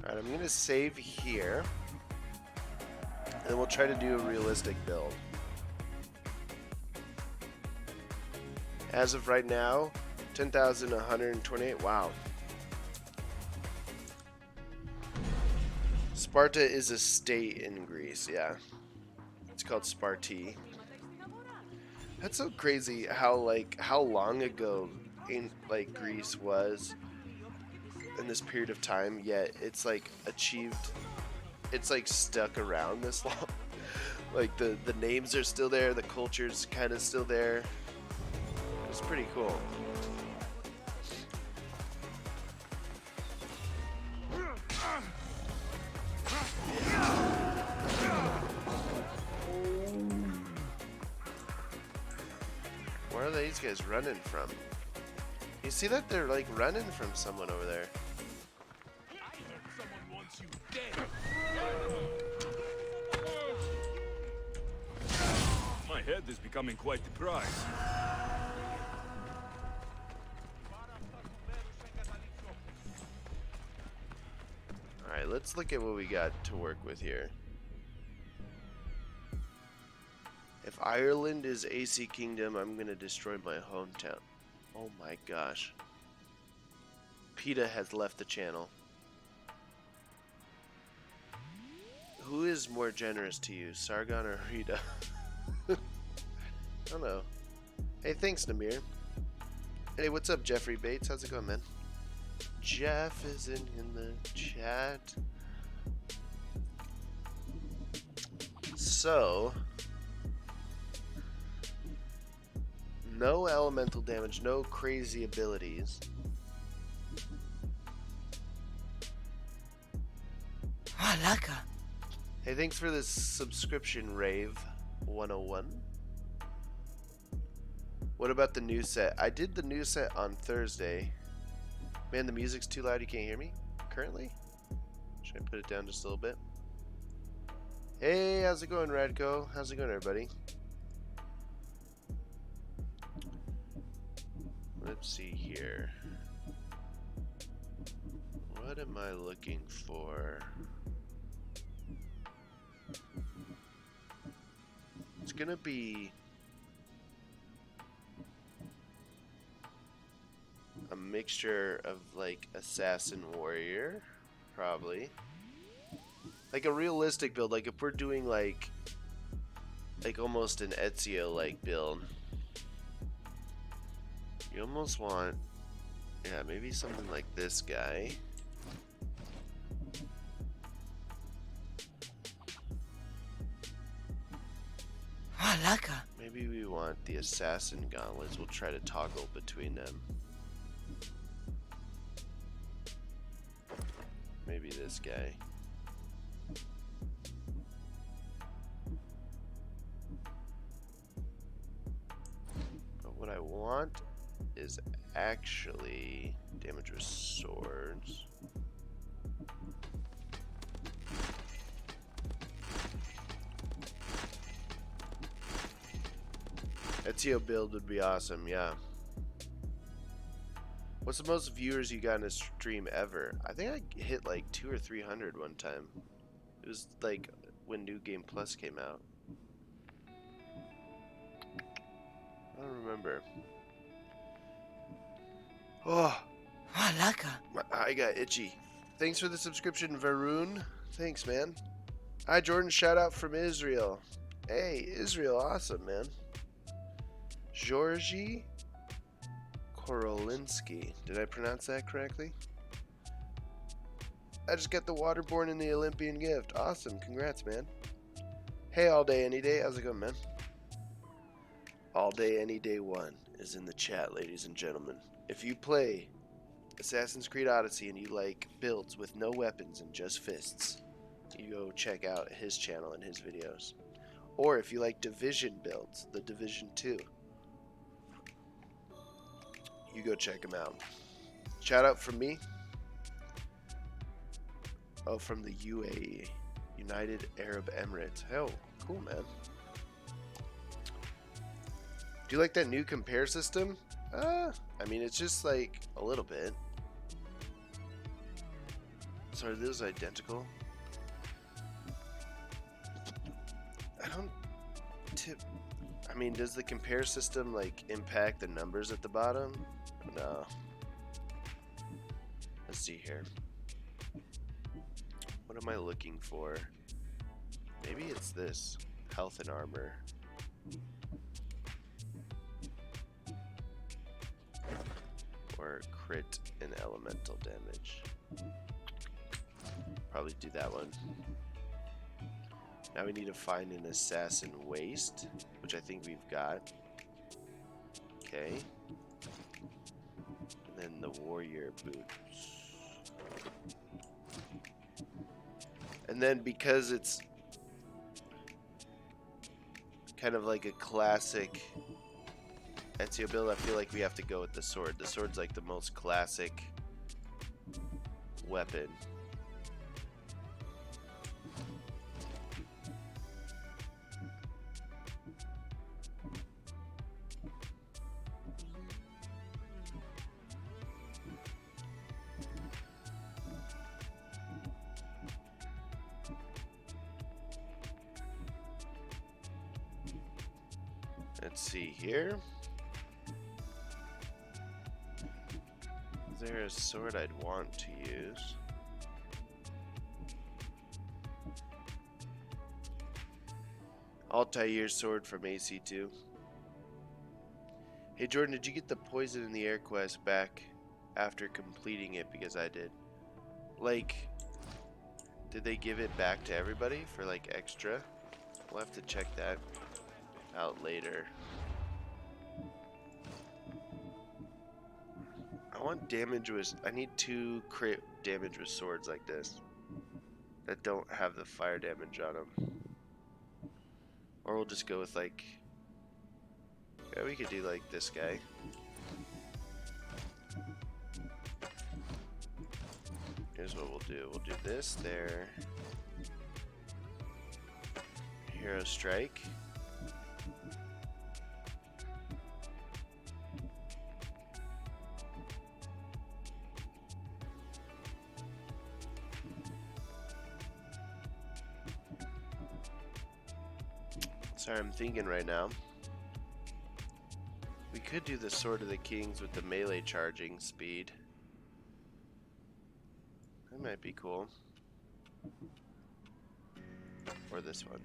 Alright, I'm gonna save here. And then we'll try to do a realistic build. As of right now, 10,128. Wow. Sparta is a state in Greece, yeah. It's called Sparti. That's so crazy how long ago in Greece was in this period of time, yet it's like achieved, it's like stuck around this long. Like the names are still there, the culture's kind of still there. It's pretty cool. Where are these guys running from? You see that they're like running from someone over there. Someone wants you dead. My head is becoming quite the prize. Alright, let's look at what we got to work with here. If Ireland is AC Kingdom, I'm gonna destroy my hometown. Oh my gosh. PETA has left the channel. Who is more generous to you, Sargon or Rita? I don't know. Hey, thanks, Namir. Hey, what's up, Jeffrey Bates? How's it going, man? Jeff isn't in the chat. So, no elemental damage, no crazy abilities. Malaka. Hey, thanks for this subscription, Rave 101. What about the new set? I did the new set on Thursday. Man, the music's too loud, you can't hear me currently? Should I put it down just a little bit? Hey, how's it going, Radko? How's it going, everybody? Let's see here. What am I looking for? It's gonna be a mixture of like assassin warrior, probably. Like a realistic build, like if we're doing like almost an Ezio like build. You almost want, yeah, maybe something like this guy. Malaka. Maybe we want the assassin gauntlets. We'll try to toggle between them. Maybe this guy. But what I want is actually damage with swords. Ezio build would be awesome, yeah. What's the most viewers you got in a stream ever? I think I hit like 200 or 300 one time. It was like when New Game Plus came out. I don't remember. Oh, Malaka. my eye got itchy. Thanks for the subscription, Varun. Thanks, man. Hi, Jordan. Shout out from Israel. Hey, Israel, awesome, man. Georgi Korolinski. Did I pronounce that correctly? I just got the Waterborne in the Olympian gift. Awesome. Congrats, man. Hey, all day, any day. How's it going, man? All day, any day one is in the chat, ladies and gentlemen. If you play Assassin's Creed Odyssey and you like builds with no weapons and just fists, you go check out his channel and his videos. Or if you like Division builds, the Division 2, you go check him out. Shout out from me. Oh, from the UAE, United Arab Emirates. Oh, cool, man. Do you like that new compare system? I mean, it's just like a little bit. So are those identical? I don't tip. I mean, does the compare system like impact the numbers at the bottom? No. Let's see here. What am I looking for? Maybe it's this. Health and armor. Or crit and elemental damage. Probably do that one. Now we need to find an assassin waist, which I think we've got. Okay. And then the warrior boots. And then because it's kind of like a classic Ezio build, I feel like we have to go with the sword. The sword's like the most classic weapon. Let's see here. Is there a sword I'd want to use? Altair's sword from AC2. Hey Jordan, did you get the poison in the air quest back after completing it? Because I did. Like, did they give it back to everybody for like extra? We'll have to check that out later. I want damage with. I need 2 crit damage with swords like this that don't have the fire damage on them. Or we'll just go with like. Yeah, we could do like this guy. Here's what we'll do. We'll do this there. Hero strike. Sorry, I'm thinking right now. We could do the Sword of the Kings with the melee charging speed. That might be cool. Or this one.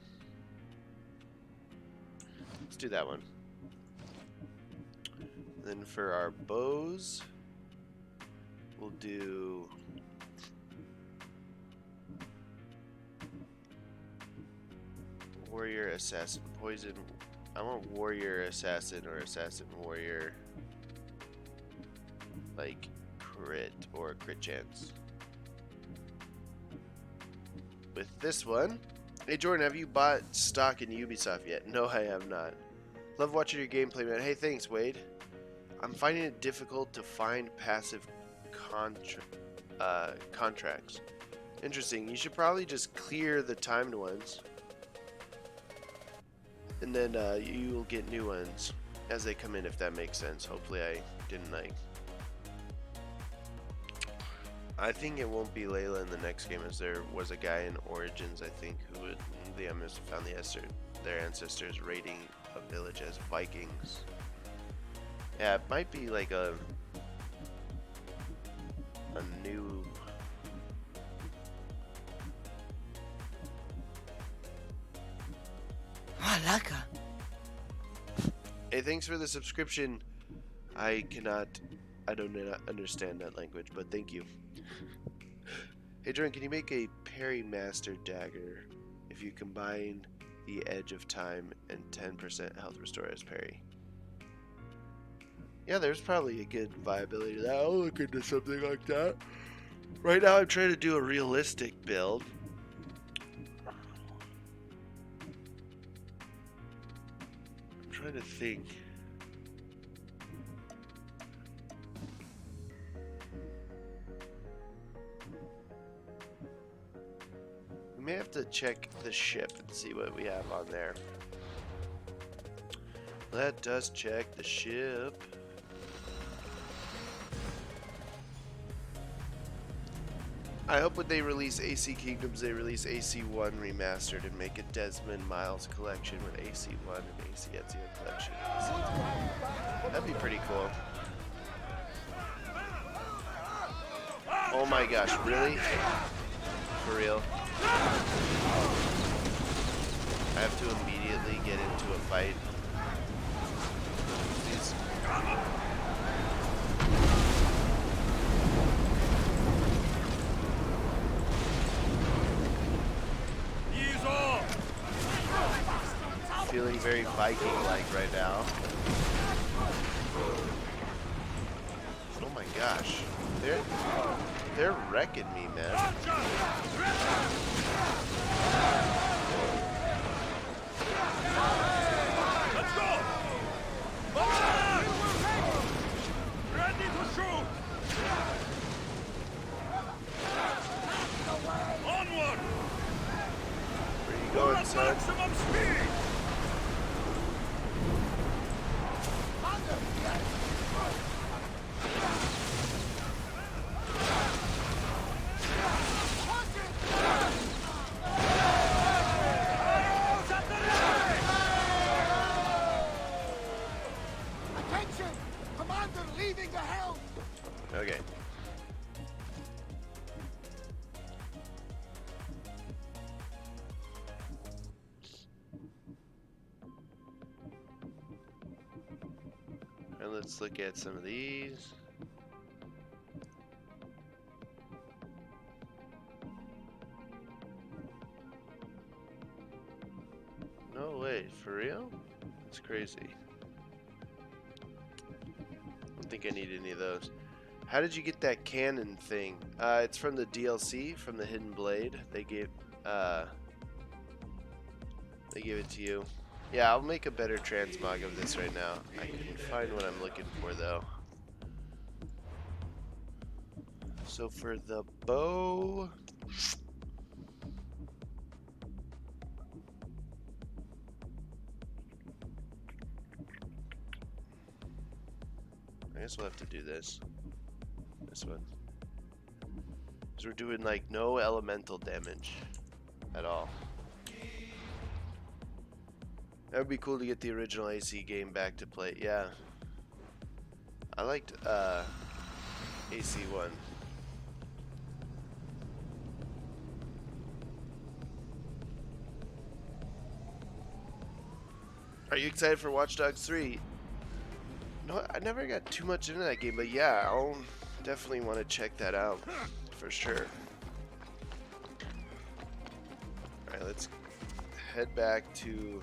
Let's do that one. Then for our bows, we'll do warrior, assassin, poison. I want warrior, assassin, or assassin, warrior. Like crit or crit chance. With this one. Hey Jordan, have you bought stock in Ubisoft yet? No, I have not. Love watching your gameplay, man. Hey, thanks, Wade. I'm finding it difficult to find passive contracts. Interesting. You should probably just clear the timed ones. And then you will get new ones as they come in, if that makes sense. Hopefully I didn't like. I think it won't be Layla in the next game, as there was a guy in Origins, I think, who would, they found their ancestors raiding a village as Vikings. Yeah, it might be like a new. Malaka. Hey, thanks for the subscription. I don't understand that language, but thank you. Hey, Jordan, can you make a parry master dagger if you combine the Edge of Time and 10% health restore as parry? Yeah, there's probably a good viability to that. I'll look into something like that. Right now, I'm trying to do a realistic build trying to think. We may have to check the ship and see what we have on there. Let us check the ship. I hope when they release AC Kingdoms, they release AC1 remastered and make a Desmond Miles collection with AC1 and AC Ezio collection. That'd be pretty cool. Oh my gosh, really? For real? I have to immediately get into a fight. Please. Feeling very Viking-like right now. Oh my gosh, they're wrecking me, man. Let's go! Ready to shoot! Onward! Where you going, son? Maximum speed! Attention! Commander leaving the helm! Okay. And let's look at some of these. No way, for real? That's crazy. I don't think I need any of those. How did you get that cannon thing? It's from the DLC, from the Hidden Blade. They gave it to you. Yeah, I'll make a better transmog of this right now. I couldn't find what I'm looking for though. So for the bow, I guess we'll have to do this. This one. Because we're doing like no elemental damage at all. That would be cool to get the original AC game back to play. Yeah. I liked AC1. Are you excited for Watch Dogs 3? No, I never got too much into that game, but yeah, I'll definitely want to check that out for sure. Alright, let's head back to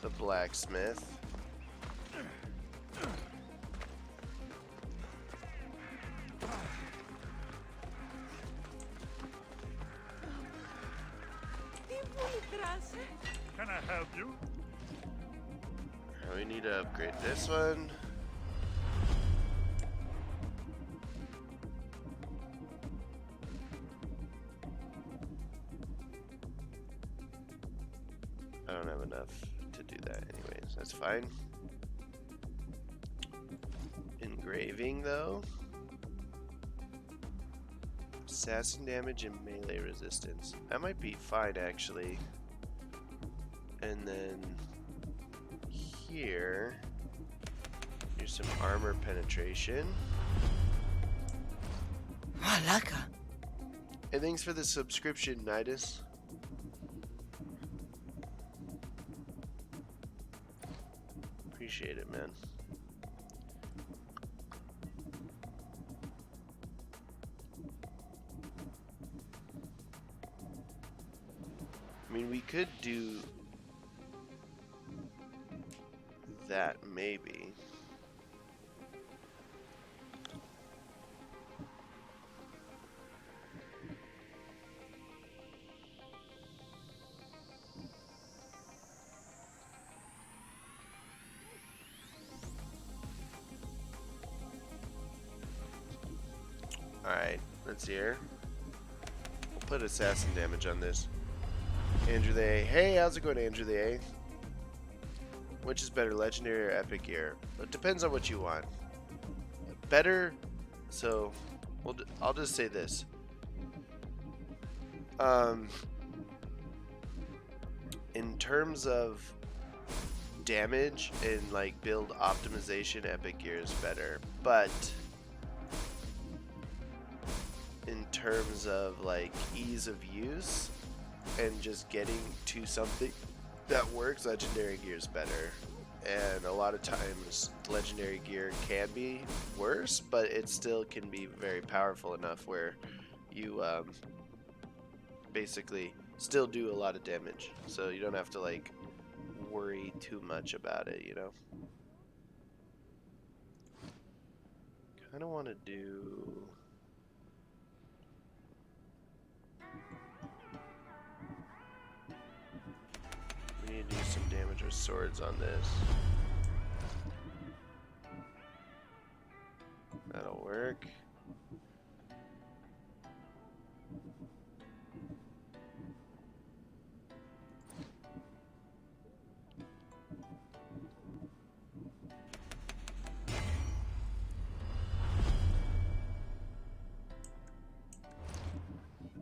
the blacksmith. Can I help you? We need to upgrade this one. I don't have enough to do that anyways. That's fine. Engraving though. Assassin damage and melee resistance. That might be fine actually. And then here's some armor penetration. Malaka. And thanks for the subscription, Nidus. Appreciate it, man. I mean, we could do that maybe. Alright, let's see here. We'll put assassin damage on this. Andrew the A. Hey, how's it going, Andrew the A? Which is better, legendary or epic gear? It depends on what you want. Better, so I'll just say this. In terms of damage and like build optimization, epic gear is better, but in terms of like ease of use and just getting to something that works, legendary gear is better. And a lot of times legendary gear can be worse, but it still can be very powerful enough where you basically still do a lot of damage, so you don't have to like worry too much about it, you know. Kind of want to do we need to do some damage with swords on this. That'll work.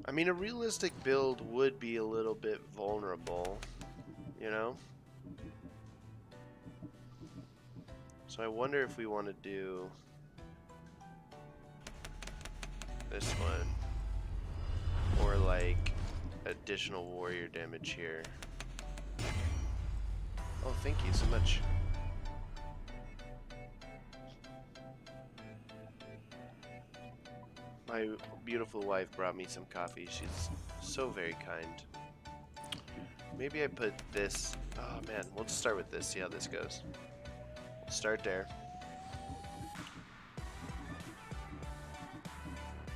I mean, a realistic build would be a little bit vulnerable, you know? So I wonder if we want to do this one, or like additional warrior damage here. Oh, thank you so much. My beautiful wife brought me some coffee. She's so very kind. Maybe I put this. Oh man, we'll just start with this, see how this goes. Start there.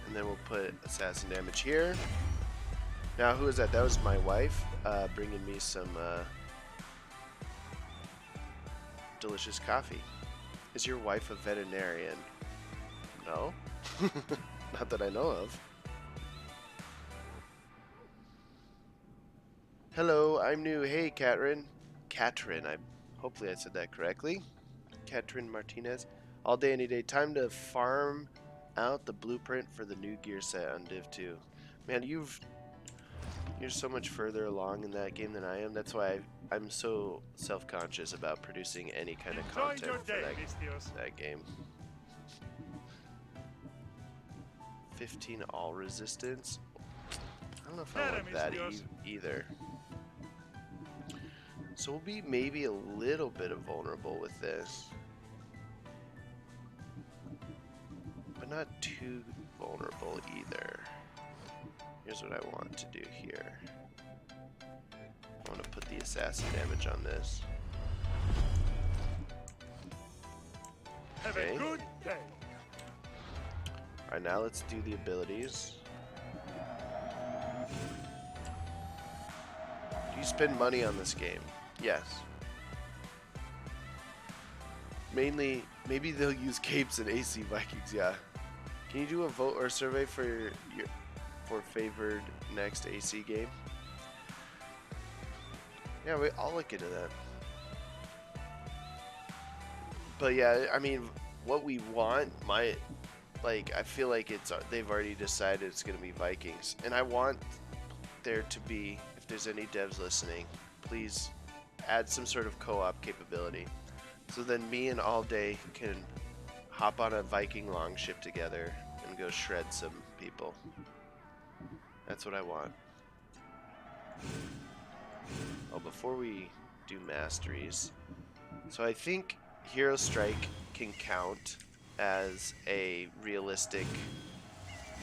And then we'll put assassin damage here. Now, who is that? That was my wife bringing me some delicious coffee. Is your wife a veterinarian? No. Not that I know of. Hello, I'm new. Hey, Katrin. Katrin, hopefully I said that correctly. Katrin Martinez. All day, any day. Time to farm out the blueprint for the new gear set on Div 2. Man, you're so much further along in that game than I am. That's why I'm so self-conscious about producing any kind of content for that game. 15 all resistance. I don't know if I want that either. So we'll be maybe a little bit of vulnerable with this, but not too vulnerable either. Here's what I want to do here. I want to put the assassin damage on this. Have a good day. Alright, now let's do the abilities. Do you spend money on this game? Yes. Mainly, maybe they'll use capes and AC Vikings, yeah. Can you do a vote or survey for for favored next AC game? Yeah, I'll look into that. But yeah, I mean, what we want might... Like, I feel like they've already decided it's going to be Vikings. And I want there to be, if there's any devs listening, please add some sort of co-op capability. So then me and All Day can hop on a Viking longship together and go shred some people. That's what I want. Oh, before we do masteries. So I think Hero Strike can count as a realistic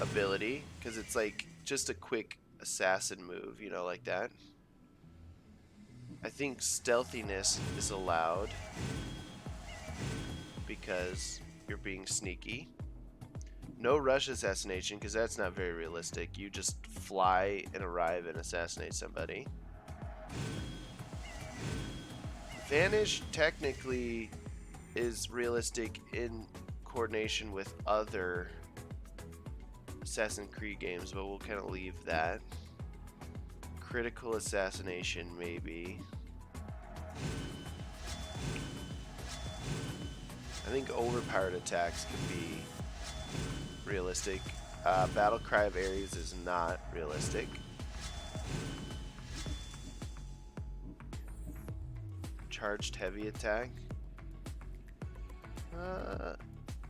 ability because it's like just a quick assassin move, you know, like that. I think stealthiness is allowed because you're being sneaky. No rush assassination because that's not very realistic. You just fly and arrive and assassinate somebody. Vanish technically is realistic in coordination with other Assassin's Creed games, but we'll kind of leave that. Critical assassination, maybe. I think overpowered attacks can be realistic. Battle Cry of Ares is not realistic. Charged heavy attack.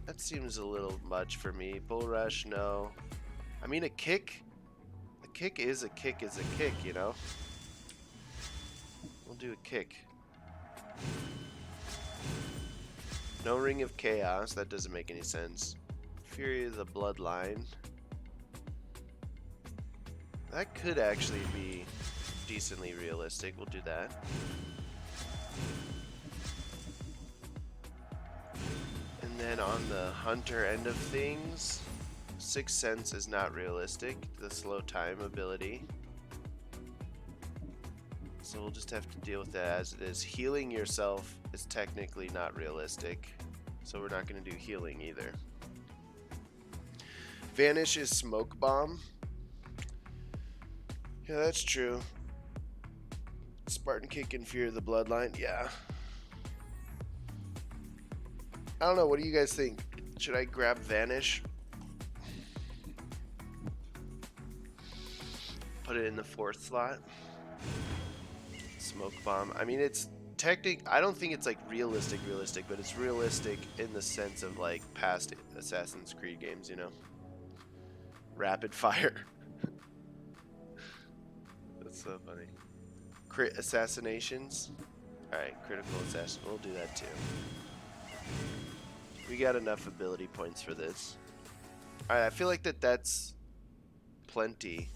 That seems a little much for me. Bull rush, no. I mean, a kick is a kick is a kick, you know? We'll do a kick. No Ring of Chaos, that doesn't make any sense. Fury of the Bloodline. That could actually be decently realistic. We'll do that. And then on the hunter end of things, Sixth Sense is not realistic. The slow time ability. So we'll just have to deal with that as it is. Healing yourself is technically not realistic. So we're not going to do healing either. Vanish is Smoke Bomb. Yeah, that's true. Spartan Kick and Fear of the Bloodline. Yeah. I don't know. What do you guys think? Should I grab Vanish? Put it in the 4th slot. Smoke Bomb. I mean, it's I don't think it's like realistic, but it's realistic in the sense of like past Assassin's Creed games, you know? Rapid Fire. That's so funny. Crit assassinations. Alright, critical assassin. We'll do that too. We got enough ability points for this. Alright, I feel like that's plenty.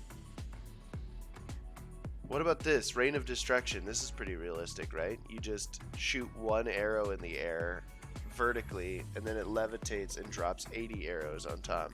What about this? Rain of Destruction. This is pretty realistic, right? You just shoot one arrow in the air vertically, and then it levitates and drops 80 arrows on top.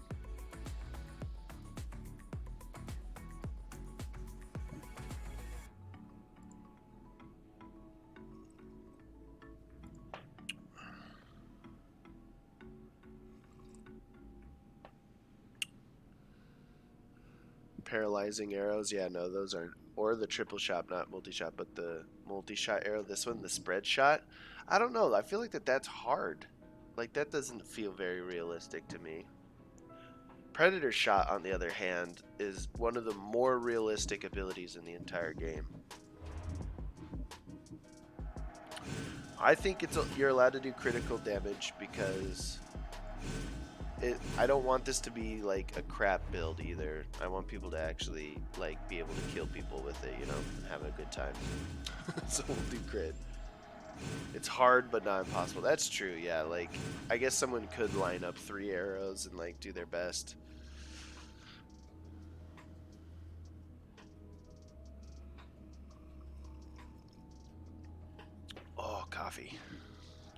Paralyzing arrows. Yeah, no, those aren't. Or the triple shot, not multi-shot, but the multi-shot arrow. This one, the spread shot. I don't know. I feel like that's hard. Like, that doesn't feel very realistic to me. Predator shot, on the other hand, is one of the more realistic abilities in the entire game. I think you're allowed to do critical damage because I don't want this to be like a crap build either. I want people to actually like be able to kill people with it, you know, and have a good time. So we'll do crit. It's hard but not impossible. That's true, yeah. Like, I guess someone could line up 3 arrows and like do their best. Oh, coffee.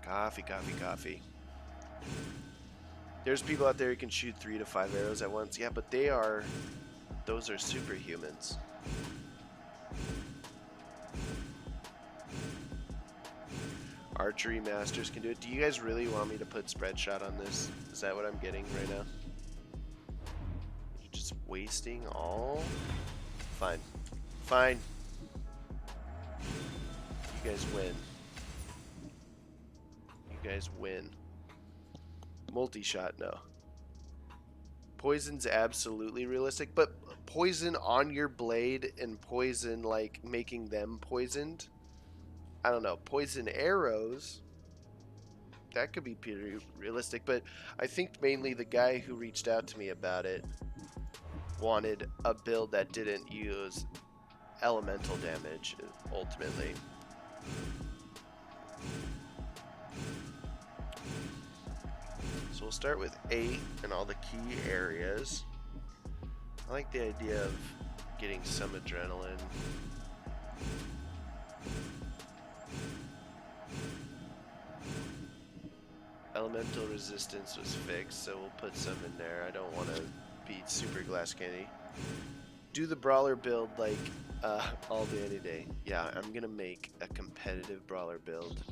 Coffee. There's people out there who can shoot 3 to 5 arrows at once. Yeah, but those are superhumans. Archery masters can do it. Do you guys really want me to put spread shot on this? Is that what I'm getting right now? You're just wasting all? Fine. You guys win. Multi-shot, no. Poison's absolutely realistic, but poison on your blade and poison, like, making them poisoned? I don't know. Poison arrows, that could be pretty realistic, but I think mainly the guy who reached out to me about it wanted a build that didn't use elemental damage, ultimately. So we'll start with 8 and all the key areas. I like the idea of getting some adrenaline. Elemental resistance was fixed, so we'll put some in there. I don't want to be super glass candy. Do the brawler build like all day, any day. Yeah, I'm gonna make a competitive brawler build.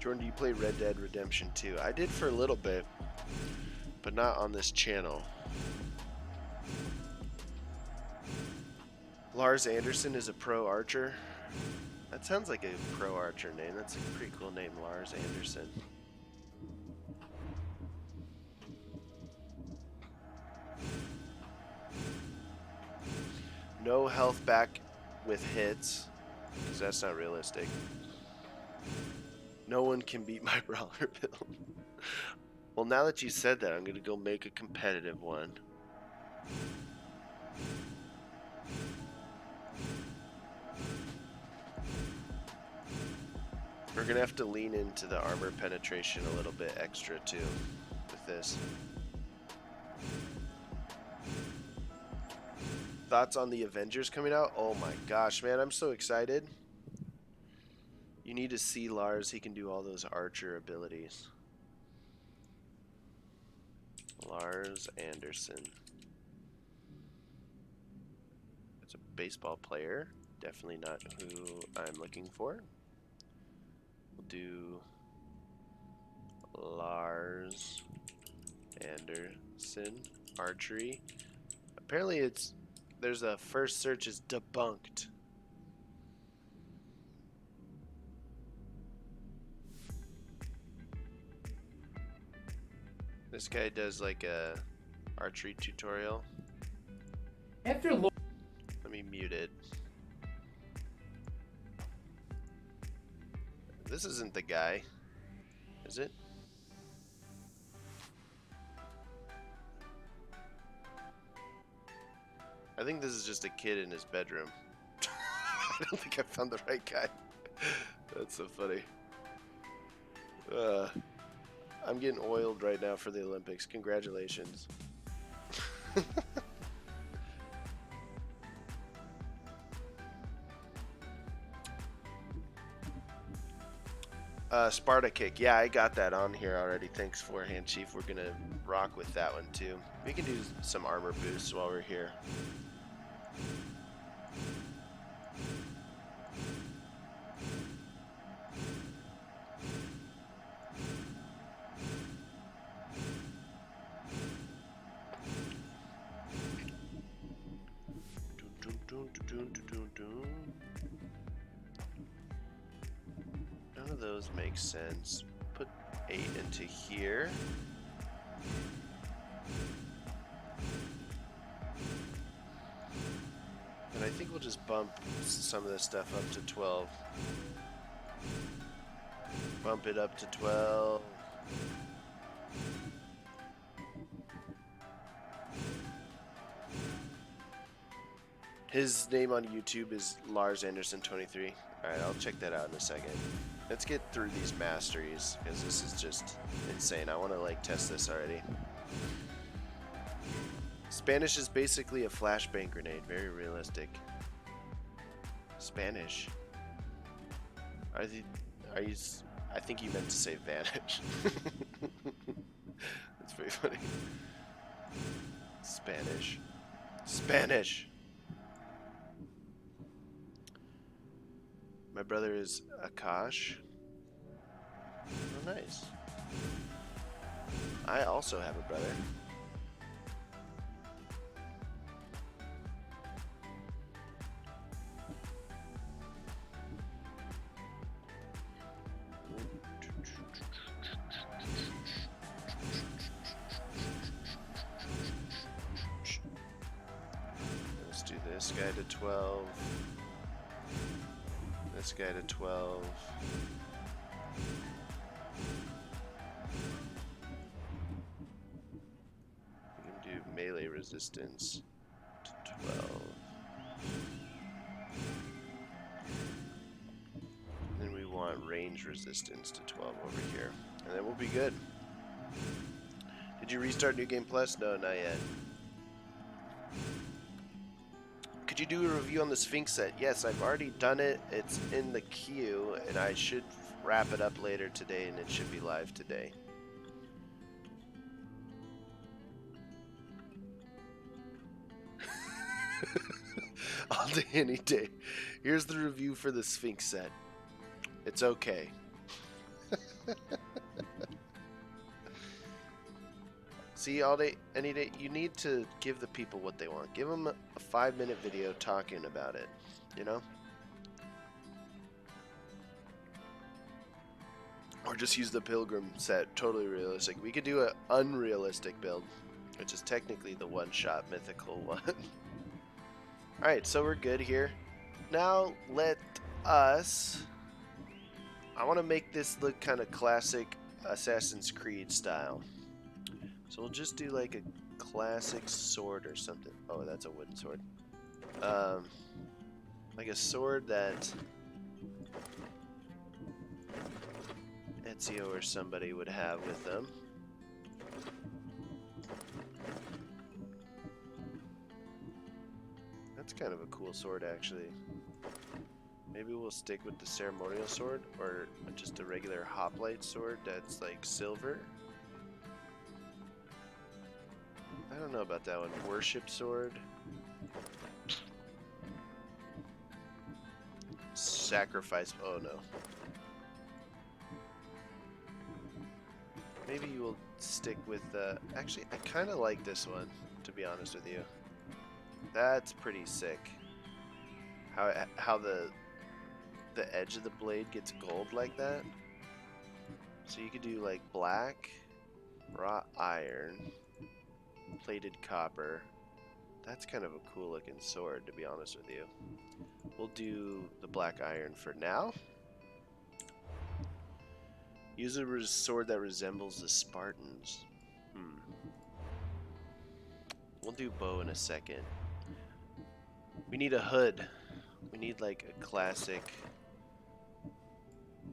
Jordan, do you play Red Dead Redemption 2? I did for a little bit, but not on this channel. Lars Anderson is a pro archer. That sounds like a pro archer name. That's a pretty cool name, Lars Anderson. No health back with hits, because that's not realistic. No one can beat my brawler build. Well, now that you said that, I'm going to go make a competitive one. We're going to have to lean into the armor penetration a little bit extra, too, with this. Thoughts on the Avengers coming out? Oh my gosh, man, I'm so excited. You need to see Lars. He can do all those archer abilities. Lars Anderson. It's a baseball player. Definitely not who I'm looking for. We'll do Lars Anderson archery. Apparently there's a first search is debunked. This guy does like a archery tutorial. Let me mute it. This isn't the guy, is it? I think this is just a kid in his bedroom. I don't think I found the right guy. That's so funny. I'm getting oiled right now for the Olympics. Congratulations. Sparta kick. Yeah, I got that on here already. Thanks, Forehand Chief. We're going to rock with that one too. We can do some armor boosts while we're here. None of those make sense. Put 8 into here. And I think we'll just bump some of this stuff up to 12. Bump it up to 12. His name on YouTube is Lars Anderson 23. Alright, I'll check that out in a second. Let's get through these masteries, because this is just insane. I want to like test this already. Spanish is basically a flashbang grenade. Very realistic. Spanish. Are you? I think you meant to say vanish. That's very funny. Spanish. Spanish. My brother is Akash. Oh, nice. I also have a brother. Let's do this guy to 12. This guy to 12. We can do melee resistance to 12. Then we want range resistance to 12 over here. And then we'll be good. Did you restart New Game Plus? No, not yet. Could you do a review on the Sphinx set? Yes, I've already done it. It's in the queue, and I should wrap it up later today, and it should be live today. All day, any day. Here's the review for the Sphinx set. It's okay. See, all day, any day, you need to give the people what they want. Give them a 5-minute video talking about it, you know? Or just use the Pilgrim set, totally realistic. We could do an unrealistic build, which is technically the one-shot mythical one. Alright, so we're good here. Now, let us... I want to make this look kind of classic Assassin's Creed style. So we'll just do like a classic sword or something. Oh, that's a wooden sword. Like a sword that Ezio or somebody would have with them. That's kind of a cool sword, actually. Maybe we'll stick with the ceremonial sword, or just a regular hoplite sword that's like silver. I don't know about that one. Worship sword. Sacrifice. Oh no. Maybe you will stick with actually, I kind of like this one, to be honest with you. That's pretty sick. How the edge of the blade gets gold like that. So you could do like black, wrought iron, plated copper. That's kind of a cool looking sword, to be honest with you. We'll do the black iron for now. Use a sword that resembles the Spartans. We'll do bow in a second. We need a hood. We need like a classic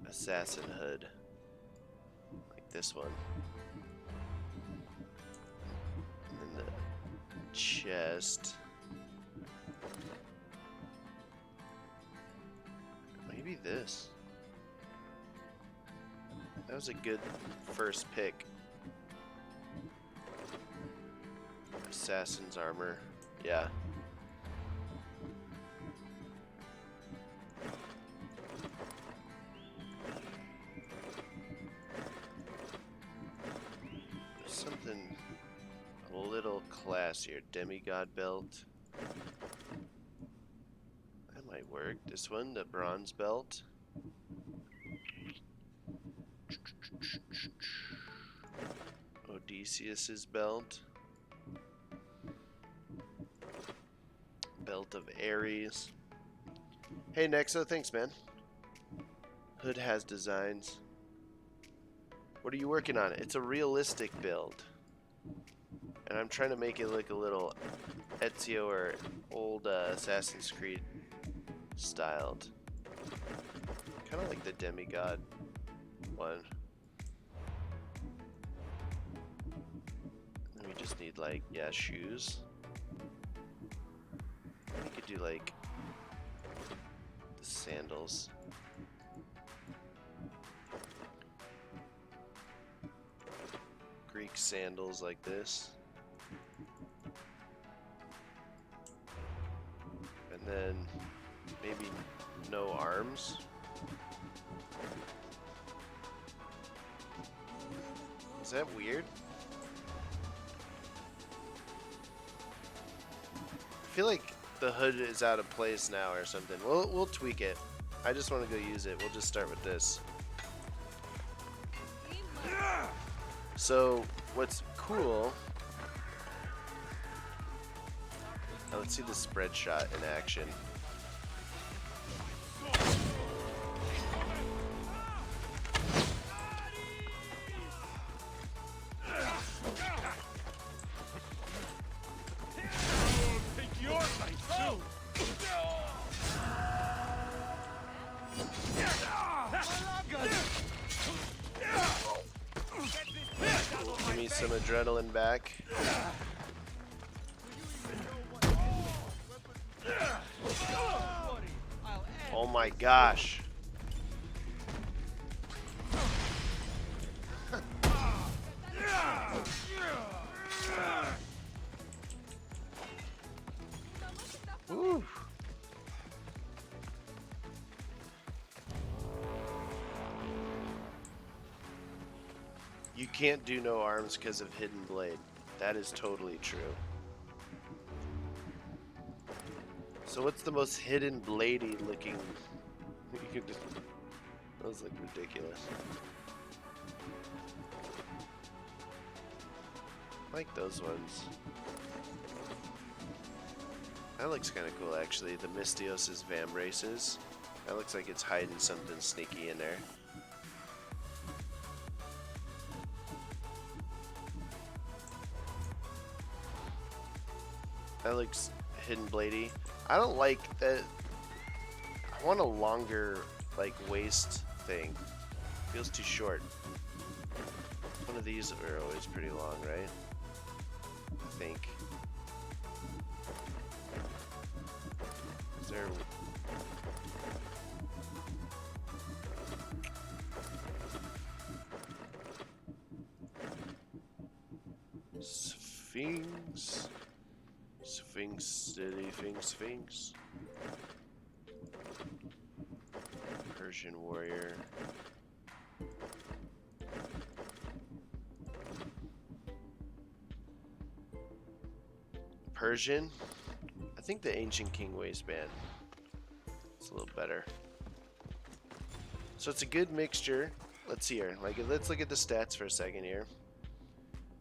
assassin hood. Like this one. And then the chest. Maybe this. That was a good first pick. Assassin's armor. Yeah. Something a little classier. Demigod belt. That might work. This one, the bronze belt. Odysseus's belt. Belt of Ares. Hey Nexo, thanks man. Hood has designs. What are you working on? It's a realistic build. And I'm trying to make it look a little Ezio or old Assassin's Creed styled. Kind of like the demigod one. And we just need like, yeah, shoes. We could do like the sandals. Greek sandals like this. And then maybe no arms. Is that weird? I feel like the hood is out of place now or something. We'll tweak it. I just want to go use it. We'll just start with this. So what's cool? Now let's see the spread shot in action. Give me some adrenaline back. Oh my gosh. Woo. You can't do no arms because of Hidden Blade. That is totally true. So what's the most Hidden Bladey looking? You could just. Those look ridiculous. I like those ones. That looks kind of cool, actually. The Mystios' Vambraces. That looks like it's hiding something sneaky in there. That looks Hidden Bladey. I don't like that. I want a longer, like, waist thing. Feels too short. One of these are always pretty long, right? I think. Is there... Sphinx. Sphinx, city, Sphinx. Persian warrior. Persian. I think the Ancient King waistband. It's a little better. So it's a good mixture. Let's see here. Like, let's look at the stats for a second here.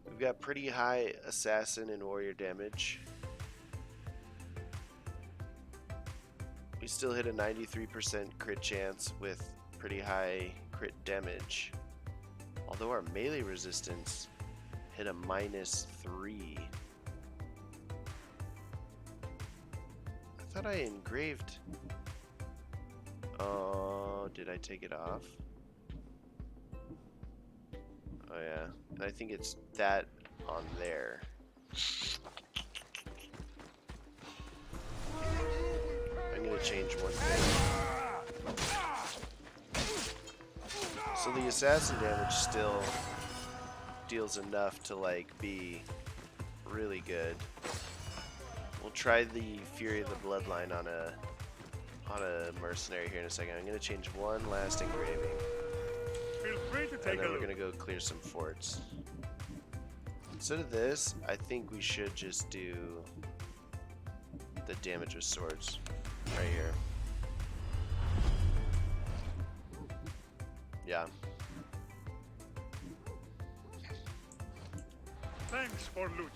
We've got pretty high assassin and warrior damage. We still hit a 93% crit chance with pretty high crit damage. Although our melee resistance hit a -3. I thought I engraved. Oh, did I take it off? Oh yeah, and I think it's that on there. I'm gonna change one thing. So the assassin damage still deals enough to like be really good. We'll try the Fury of the Bloodline on a mercenary here in a second. I'm gonna change one last engraving. Feel free to And take a then we're look. gonna go clear some forts. Instead of this, I think we should just do the damage with swords right here. Yeah. Thanks for looting.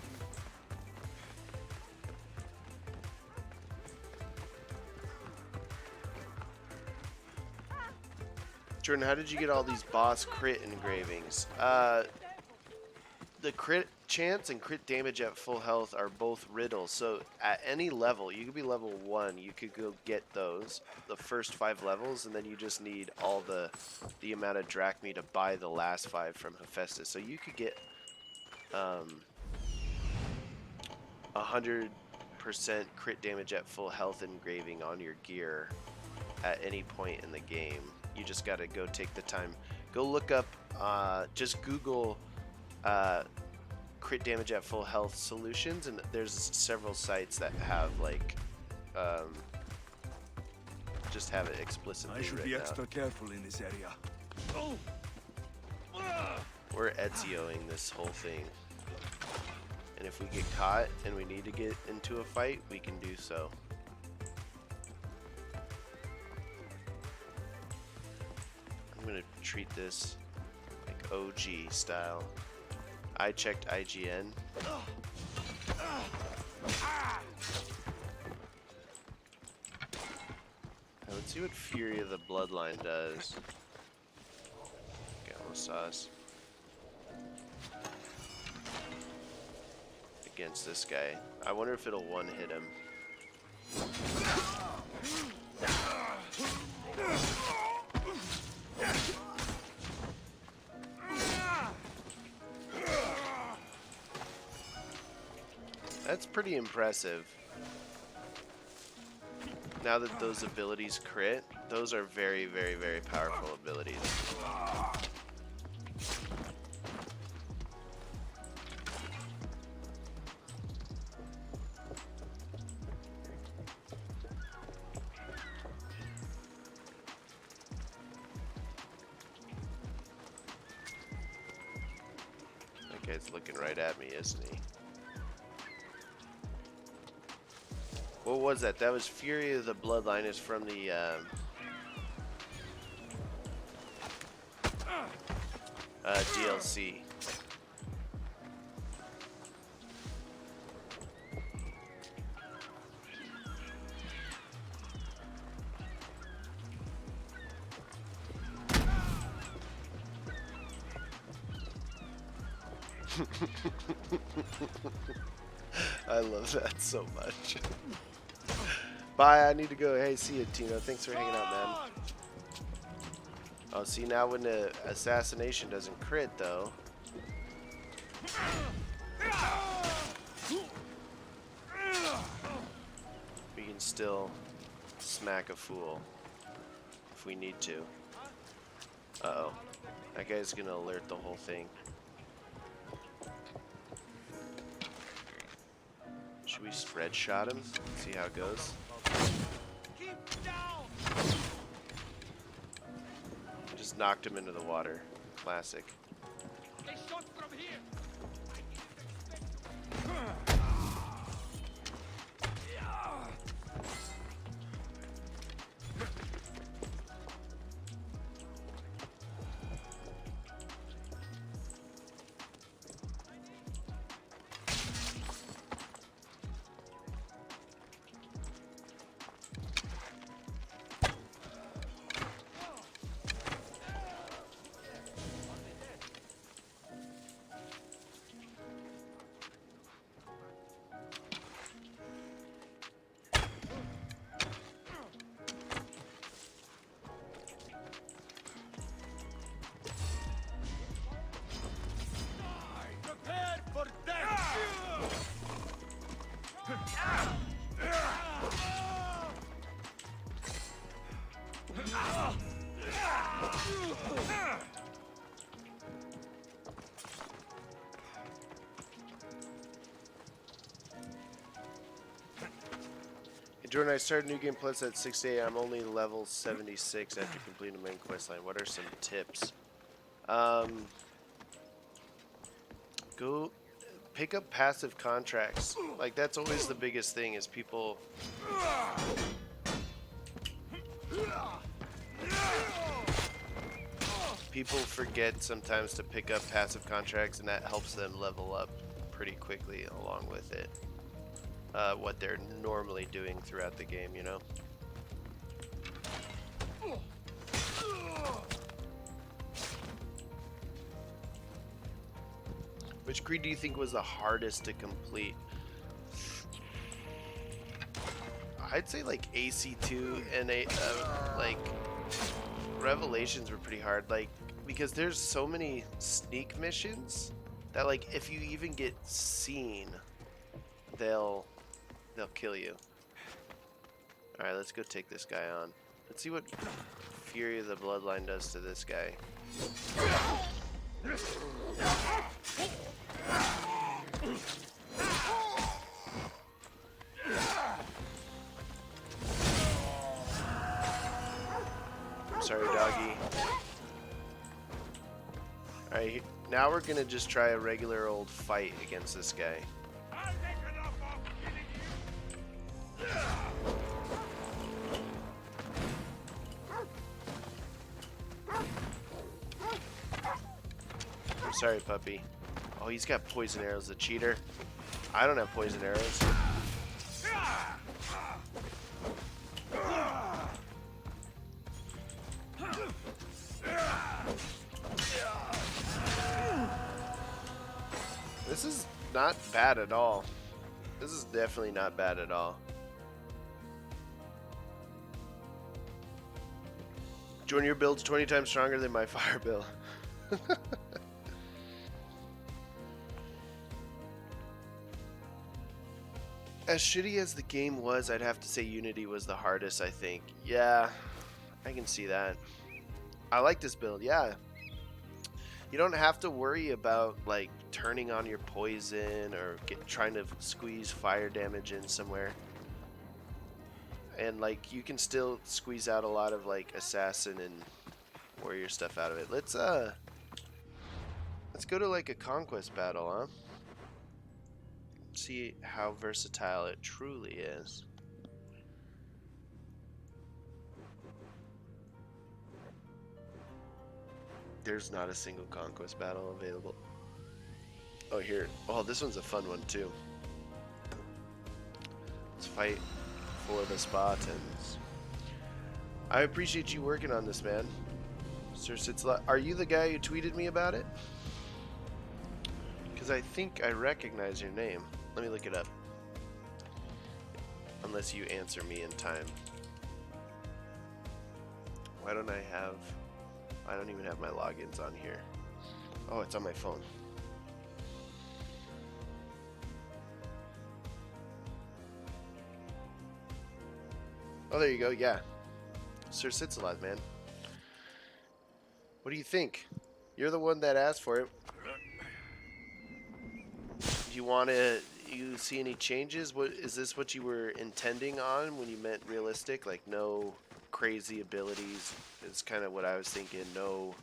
Jordan, how did you get all these boss crit engravings? The crit chance and crit damage at full health are both riddles. So at any level, you could be level 1, you could go get those, the first 5 levels, and then you just need all the amount of drachmae to buy the last 5 from Hephaestus. So you could get 100% crit damage at full health engraving on your gear at any point in the game. You just gotta go take the time. Go look up, just Google crit damage at full health solutions, and there's several sites that have like just have it explicitly I should be written extra out. careful in this area. Oh! We're Ezioing this whole thing, and if we get caught and we need to get into a fight, we can do so. I'm gonna treat this like OG style. I checked IGN. Now let's see what Fury of the Bloodline does. Gamma sauce. Against this guy. I wonder if it'll one-hit him. That's pretty impressive. Now that those abilities crit, those are very, very, very powerful abilities. Guy's looking right at me, isn't he? What was that? That was Fury of the Bloodline. Is from the DLC. I love that so much. Bye, I need to go. Hey, see you, Tino. Thanks for hanging out, man. Oh, see, now when the assassination doesn't crit, though. We can still smack a fool if we need to. Uh-oh. That guy's gonna alert the whole thing. Should we spread shot him? See how it goes? Keep down! Just knocked him into the water. Classic. They shot from here! Prepare for death! Hey, Jordan, I started New Game Plus at 6 a.m. I'm only level 76 after completing the main quest line. What are some tips? Go pick up passive contracts. Like, that's always the biggest thing is people... People forget sometimes to pick up passive contracts, and that helps them level up pretty quickly along with it. What they're normally doing throughout the game, you know? Which creed do you think was the hardest to complete? I'd say like AC2 and like Revelations were pretty hard, like because there's so many sneak missions that like if you even get seen, they'll kill you. All right, let's go take this guy on. Let's see what Fury of the Bloodline does to this guy. I'm sorry, doggy. Alright, now we're gonna just try a regular old fight against this guy. I'll make enough of killing I'm sorry, puppy. Oh, he's got poison arrows, the cheater. I don't have poison arrows. This is not bad at all. This is definitely not bad at all. Jordan, your build's 20 times stronger than my fire bill. As shitty as the game was, I'd have to say Unity was the hardest, I think. Yeah, I can see that. I like this build, yeah. You don't have to worry about like turning on your poison or trying to squeeze fire damage in somewhere. And like you can still squeeze out a lot of like assassin and warrior stuff out of it. Let's Let's go to like a conquest battle, huh? See how versatile it truly is. There's not a single conquest battle available. Oh, here. Oh, this one's a fun one, too. Let's fight for the Spartans. I appreciate you working on this, man. Sir Sitzla, are you the guy who tweeted me about it? Because I think I recognize your name. Let me look it up. Unless you answer me in time. Why don't I have... I don't even have my logins on here. Oh, it's on my phone. Oh, there you go. Yeah. Sir Sitzalot, man. What do you think? You're the one that asked for it. Do you want to... You see any changes? What is this what you were intending on when you meant realistic? Like no crazy abilities? It's kind of what I was thinking. No...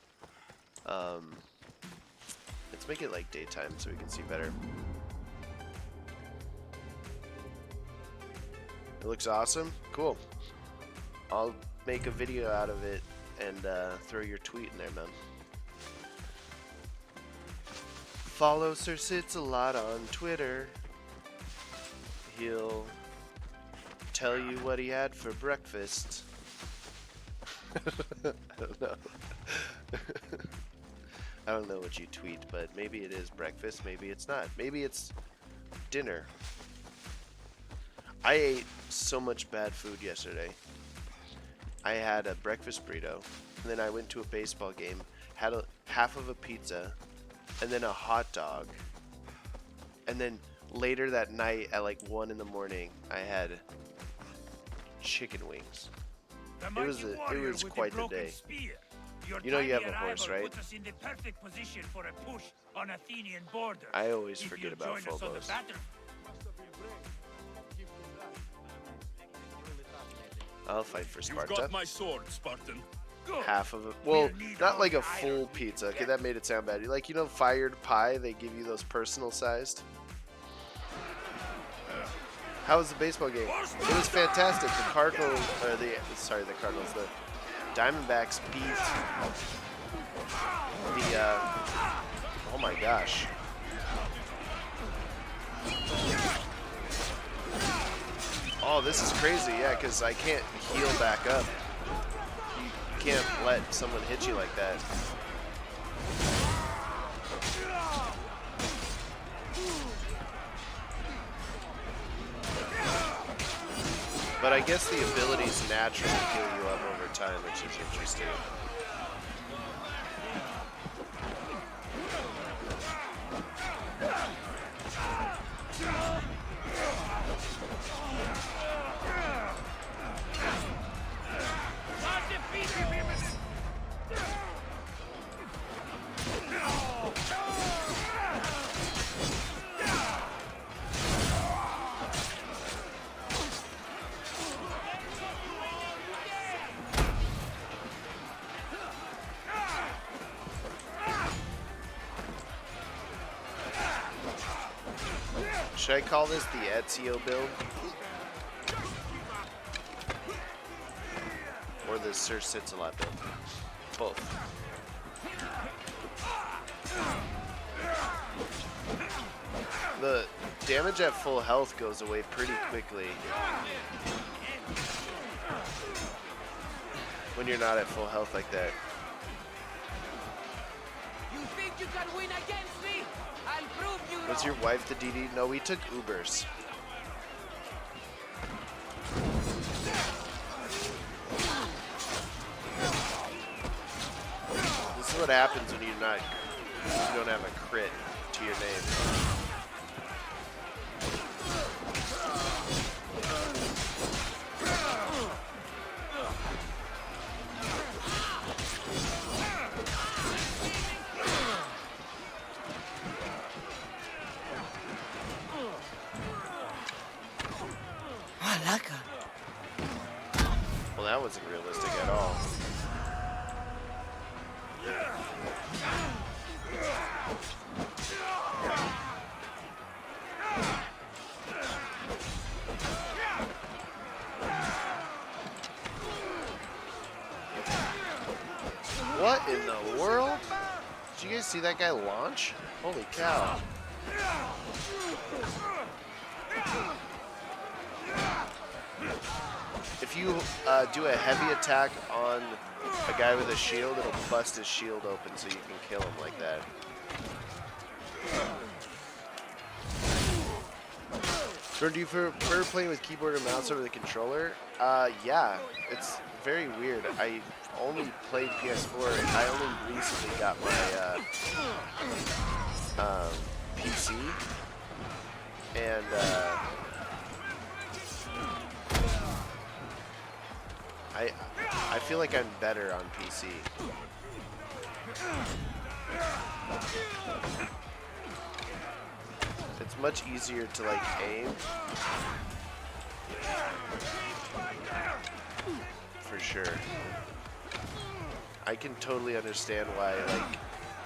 let's make it like daytime so we can see better. It looks awesome. Cool. I'll make a video out of it and throw your tweet in there, man. Follow Sir Sitzalot on Twitter. He'll tell you what he had for breakfast. I don't know. I don't know what you tweet, but maybe it is breakfast, maybe it's not. Maybe it's dinner. I ate so much bad food yesterday. I had a breakfast burrito, and then I went to a baseball game, had half of a pizza, and then a hot dog. And then later that night at like 1 in the morning, I had chicken wings. It was quite the day. You know you have a horse, right? Puts us in the perfect position for a push on Athenian border. I always forget about Phobos. I'll fight for Sparta. You've got my sword, Spartan. Half of it. Well, not like a full pizza. Okay, that made it sound bad. Like, you know, fired pie, they give you those personal sized. How was the baseball game? It was fantastic. The Cardinals, or the Cardinals, the Diamondbacks beat the, oh my gosh. Oh, this is crazy, yeah, because I can't heal back up. You can't let someone hit you like that. But I guess the abilities naturally heal you up over time, which is interesting. Should I call this the Ezio build? Or the Sir Sitzalot build? Both. The damage at full health goes away pretty quickly when you're not at full health like that. You think you can win against me? I'll prove you Was your wife the DD? No, we took Ubers. This is what happens when you don't have a crit to your name. Well, that wasn't realistic at all. What in the world? Did you guys see that guy launch? Holy cow. If you do a heavy attack on a guy with a shield, it'll bust his shield open so you can kill him like that. Jordan, do you prefer playing with keyboard or mouse over the controller? Yeah, it's very weird. I only played PS4 and I only recently got my PC. And I feel like I'm better on PC. It's much easier to like aim. For sure. I can totally understand why, like,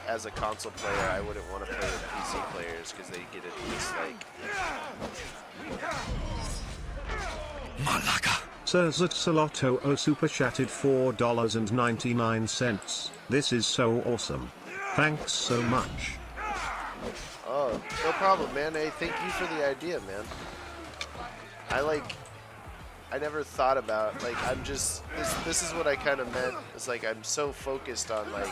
as a console player, I wouldn't want to play with PC players because they get it just like. Malaka. Sirzat Salotto O super chatted $4.99. This is so awesome. Thanks so much. Oh, no problem, man. Hey, thank you for the idea, man. I never thought about, like, I'm just, this is what I kind of meant. It's like, I'm so focused on, like,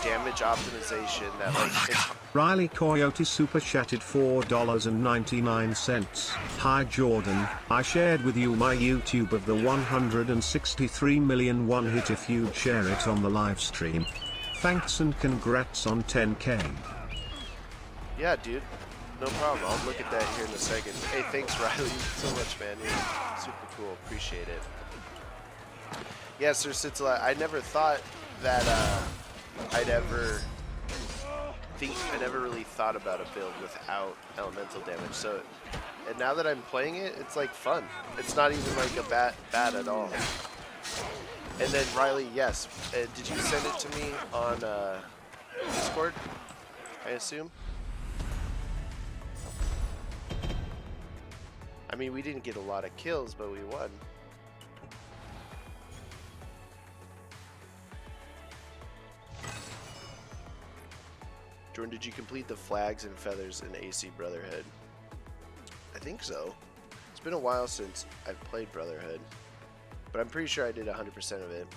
damage optimization that, like, it's... Riley Coyote super chatted $4.99. Hi Jordan, I shared with you my YouTube of the 163 million one hit if you'd share it on the live stream. Thanks and congrats on 10K. Yeah, dude. No problem. I'll look at that here in a second. Hey, thanks, Riley, so much, man. You're super cool. Appreciate it. Yeah, Sir Sitzela, I never thought that I never really thought about a build without elemental damage. So, and now that I'm playing it, it's like fun. It's not even like a bad at all. And then Riley, yes, did you send it to me on Discord? I assume. I mean, we didn't get a lot of kills, but we won. Jordan, did you complete the flags and feathers in AC Brotherhood? I think so. It's been a while since I've played Brotherhood, but I'm pretty sure I did 100% of it.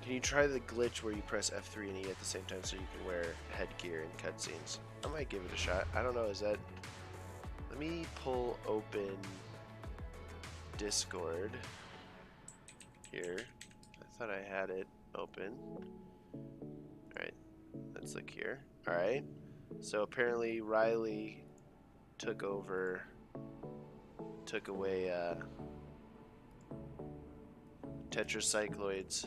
Can you try the glitch where you press F3 and E at the same time so you can wear headgear in cutscenes? I might give it a shot. I don't know, is that... Let me pull open Discord here. I thought I had it open. Alright, let's look here. Alright, so apparently Riley took away Tetracycloid's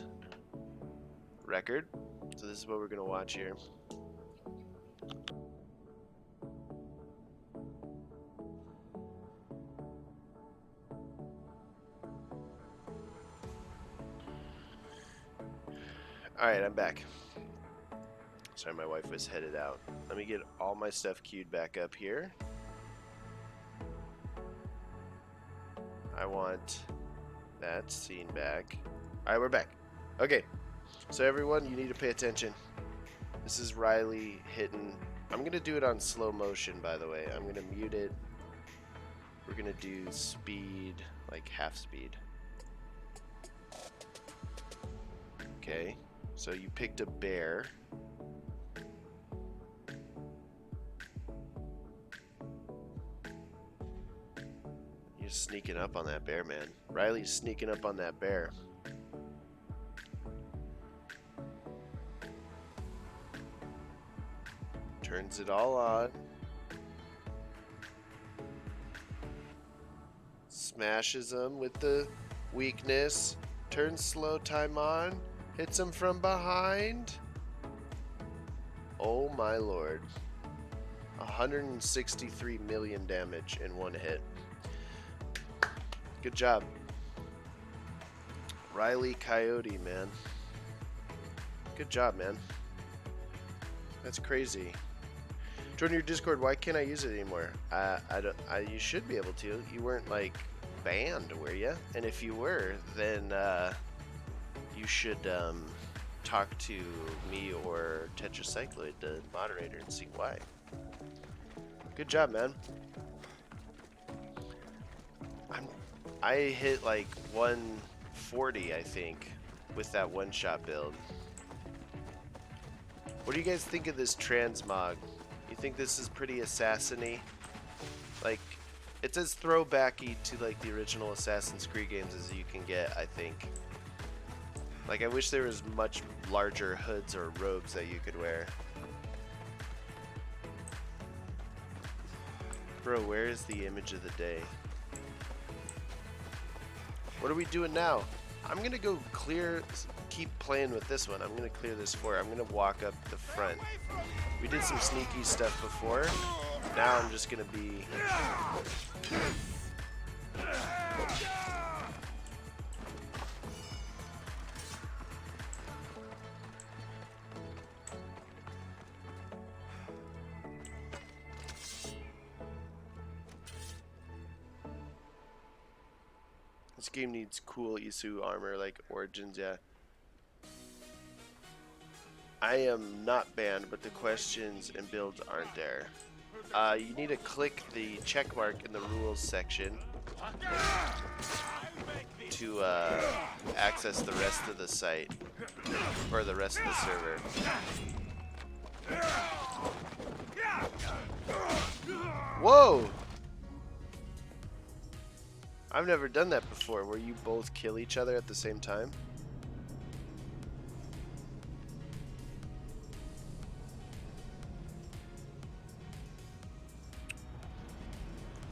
record. So this is what we're going to watch here. Alright, I'm back. Sorry, my wife was headed out. Let me get all my stuff queued back up here. I want that scene back. Alright, we're back. Okay, so everyone, you need to pay attention. This is Riley hitting... I'm going to do it on slow motion, by the way. I'm going to mute it. We're going to do speed, like half speed. Okay. So you picked a bear. You're sneaking up on that bear, man. Riley's sneaking up on that bear. Turns it all on. Smashes them with the weakness. Turns slow time on. Hits him from behind. Oh my lord. 163 million damage in one hit. Good job. Riley Coyote, man. Good job, man. That's crazy. Join your Discord. Why can't I use it anymore? You should be able to. You weren't like banned, were you? And if you were, then you should talk to me or Tetracycloid, the moderator, and see why. Good job, man. I hit like 140, I think, with that one-shot build. What do you guys think of this transmog? You think this is pretty assassin-y? Like, it's as throwbacky to like the original Assassin's Creed games as you can get, I think. Like, I wish there was much larger hoods or robes that you could wear. Bro, where is the image of the day? What are we doing now? I'm gonna go clear, keep playing with this one. I'm gonna clear this floor. I'm gonna walk up the front. We did some sneaky stuff before. Now I'm just gonna be... This game needs cool Isu armor like Origins, yeah. I am not banned, but the questions and builds aren't there. You need to click the check mark in the rules section to access the rest of the site, or the rest of the server. Whoa! I've never done that before, where you both kill each other at the same time.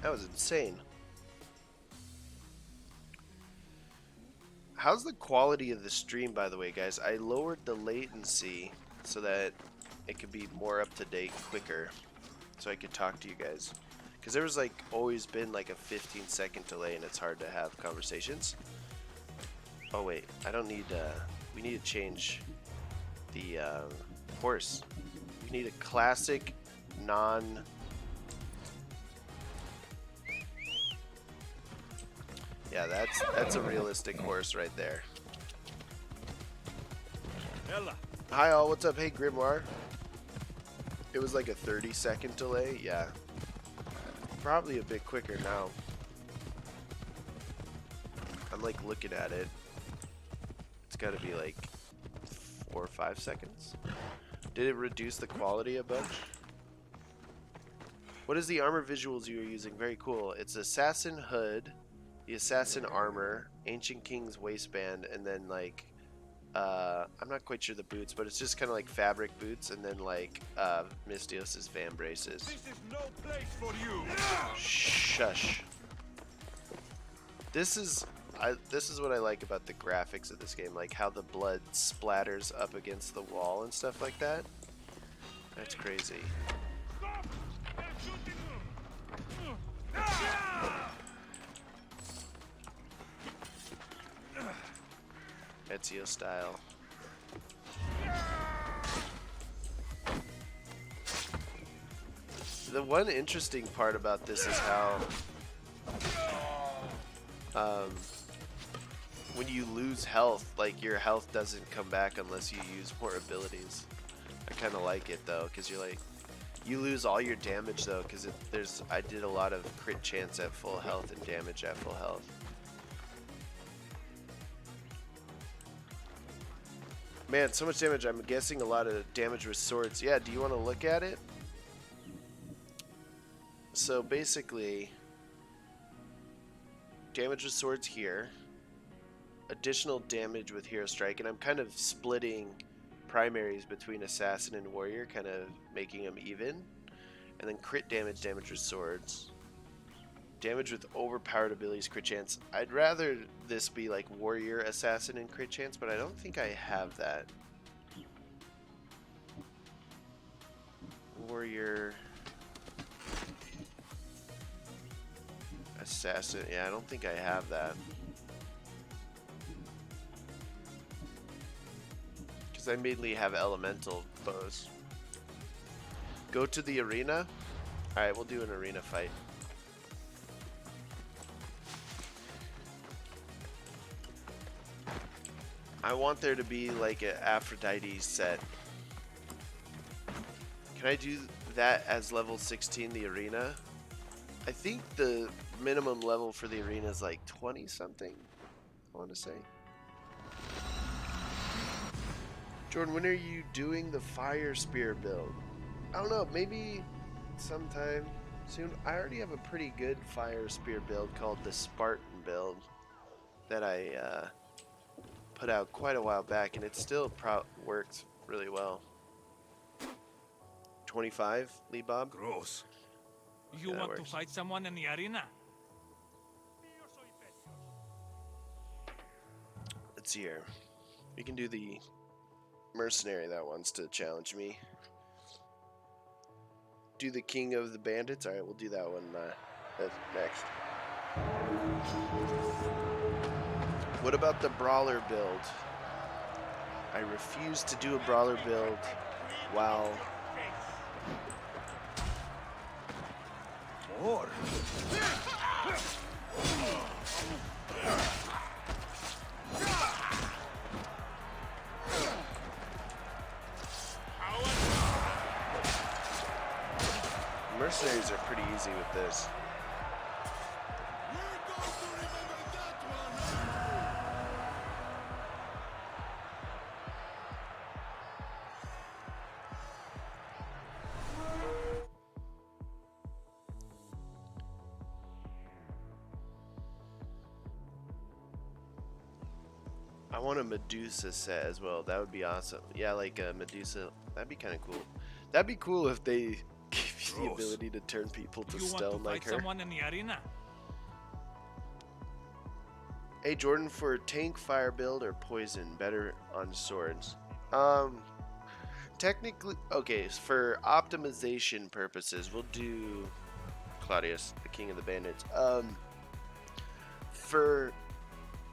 That was insane. How's the quality of the stream, by the way, guys? I lowered the latency so that it could be more up to date quicker, so I could talk to you guys. Because there was like always been like a 15-second delay and it's hard to have conversations. Oh wait, I don't need, we need to change the horse. We need a classic non... Yeah, that's a realistic horse right there. Ella. Hi all, what's up? Hey Grimoire. It was like a 30-second delay, yeah. Probably a bit quicker now. I'm like looking at it. It's got to be like 4 or 5 seconds. Did it reduce the quality a bunch? What is the armor visuals you are using? Very cool. It's assassin hood, the assassin armor, ancient king's waistband, and then like I'm not quite sure the boots, but it's just kind of like fabric boots, and then like Mystios's fan braces. This is no place for you. Shush. This is what I like about the graphics of this game, like how the blood splatters up against the wall and stuff like that. That's crazy. Stop! They're shooting you. Ezio style. The one interesting part about this is how when you lose health, like your health doesn't come back unless you use more abilities. I kind of like it though, because you're like, you lose all your damage though, because I did a lot of crit chance at full health and damage at full health. Man, so much damage. I'm guessing a lot of damage with swords. Yeah, do you want to look at it? So basically, damage with swords here, additional damage with hero strike, and I'm kind of splitting primaries between assassin and warrior, kind of making them even, and then crit damage, damage with swords, damage with overpowered abilities, crit chance. I'd rather this be like warrior, assassin, and crit chance, but I don't think I have that. Warrior, assassin. Yeah, I don't think I have that. Because I mainly have elemental bows. Go to the arena? Alright, we'll do an arena fight. I want there to be like an Aphrodite set. Can I do that as level 16, the arena? I think the minimum level for the arena is like 20 something, I want to say. Jordan, when are you doing the fire spear build? I don't know, maybe sometime soon. I already have a pretty good fire spear build called the Spartan build that I put out quite a while back, and it still works really well. 25, Lee Bob? Gross. You that want works. to fight someone in the arena? Let's see here. We can do the mercenary that wants to challenge me. Do the king of the bandits? Alright, we'll do that one next. What about the brawler build? I refuse to do a brawler build while... More. Mercenaries are pretty easy with this. I want a Medusa set as well. That would be awesome. Yeah, like a Medusa. That'd be kind of cool. That'd be cool if they give you the ability to turn people to You want stone to like fight her. someone in the arena? Hey Jordan, for tank fire build or poison, better on swords. Technically, okay, for optimization purposes, we'll do Claudius, the king of the bandits. For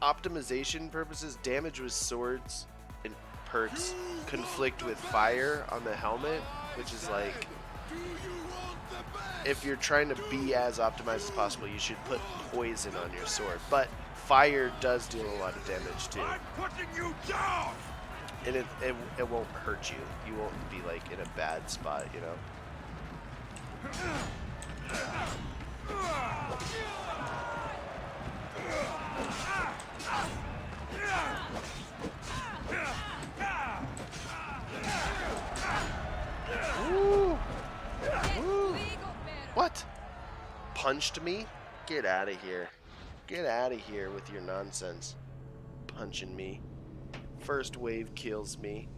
optimization purposes, damage with swords and perks conflict with fire on the helmet, which is like, if you're trying to be as optimized as possible, you should put poison on your sword. But fire does deal a lot of damage too. I'm putting you down. And it won't hurt you. You won't be like in a bad spot, you know? Ooh. Ooh. What? Punched me? Get out of here. Get out of here with your nonsense. Punching me. First wave kills me.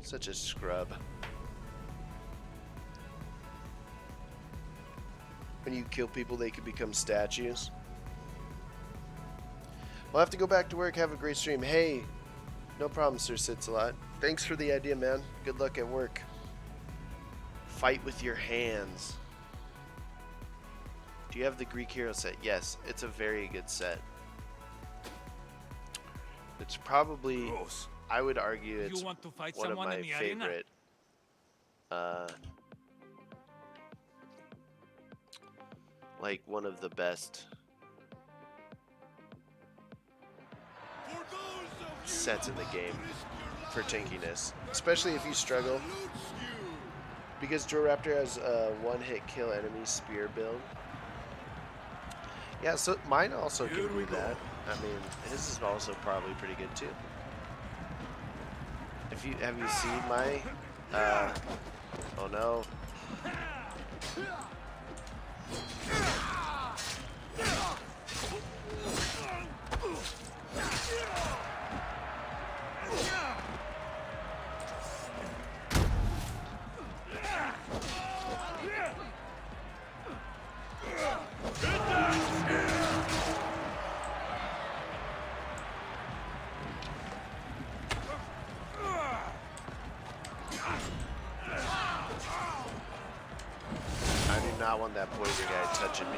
Such a scrub. When you kill people, they could become statues. We'll have to go back to work. Have a great stream. Hey, no problem, Sir Sitsalot. Thanks for the idea, man. Good luck at work. Fight with your hands. Do you have the Greek hero set? Yes, it's a very good set. It's probably, Gross. I would argue it's You want to fight one of someone my in the arena? favorite. Like one of the best sets in the game for tankiness, especially if you struggle. Because Joraptor has a one-hit kill enemy spear build. Yeah, so mine also can do that. I mean, his is also probably pretty good too. Have you seen my? Oh no. I do not want that poison guy touching me.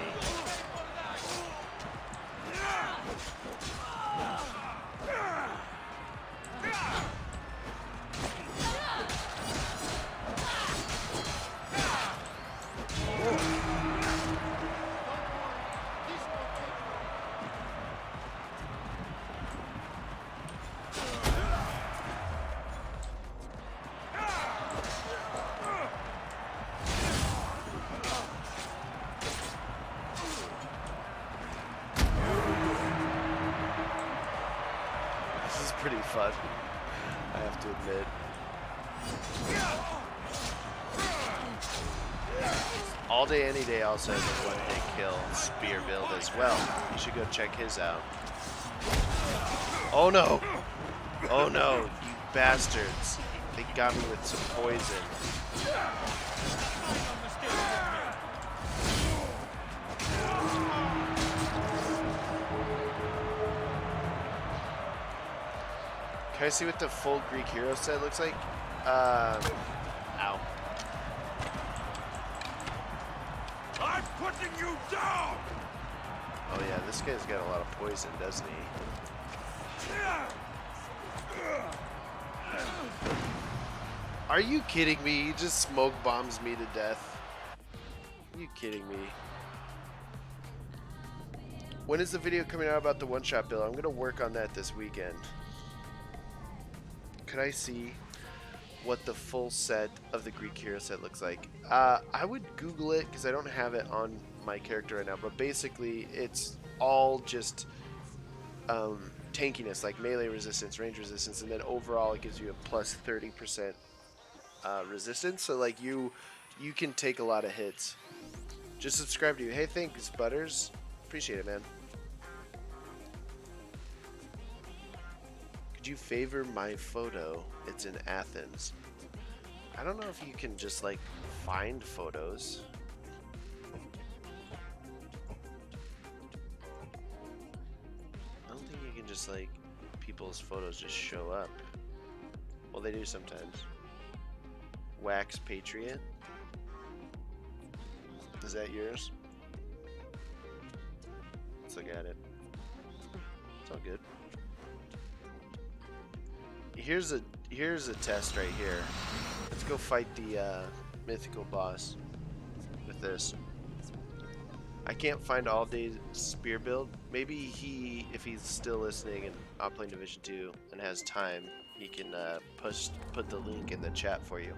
This is pretty fun, I have to admit. All Day Any Day also has a one-hit kill spear build as well. You should go check his out. Oh no! Oh no, you bastards. They got me with some poison. Can I see what the full Greek hero set looks like? Ow. I'm putting you down! Oh yeah, this guy's got a lot of poison, doesn't he? Are you kidding me? He just smoke bombs me to death. Are you kidding me? When is the video coming out about the one-shot build? I'm gonna work on that this weekend. Could I see what the full set of the Greek hero set looks like? I would Google it because I don't have it on my character right now, but basically it's all just tankiness, like melee resistance, range resistance, and then overall it gives you a plus 30% resistance, so like you can take a lot of hits. Just subscribe to you. Hey, thanks Butters, appreciate it, man. Could you favor my photo? It's in Athens. I don't know if you can just like find photos. I don't think you can just like people's photos just show up. Well, they do sometimes. Wax Patriot. Is that yours? Let's look at it. It's all good. Here's a test right here. Let's go fight the mythical boss with this. I can't find All Day spear build. Maybe if he's still listening and not playing Division 2 and has time, he can put the link in the chat for you.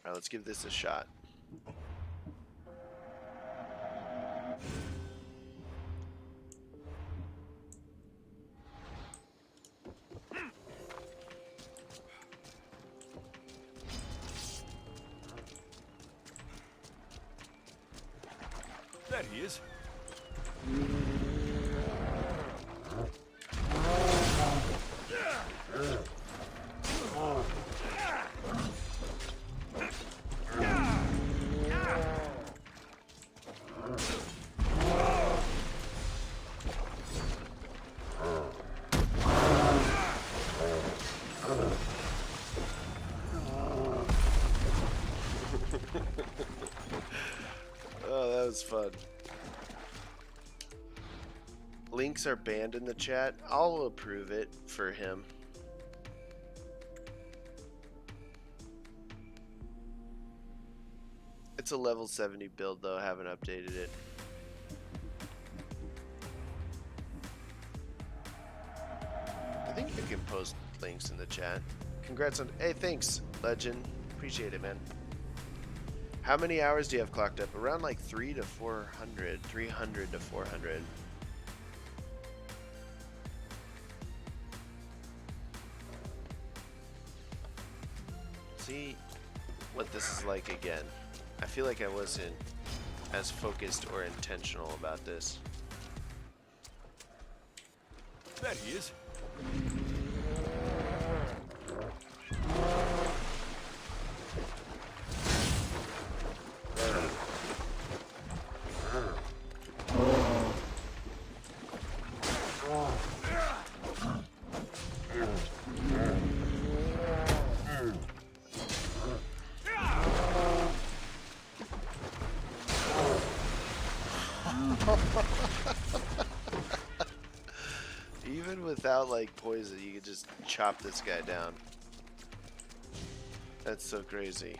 Alright, let's give this a shot. There he is. Oh, that was fun. Links are banned in the chat. I'll approve it for him. It's a level 70 build though, I haven't updated it. I think you can post links in the chat. Congrats on, hey thanks Legend, appreciate it man. How many hours do you have clocked up? Around like 300 to 400. See what this is like again. I feel like I wasn't as focused or intentional about this. There he is. Even without like poison, you could just chop this guy down. That's so crazy.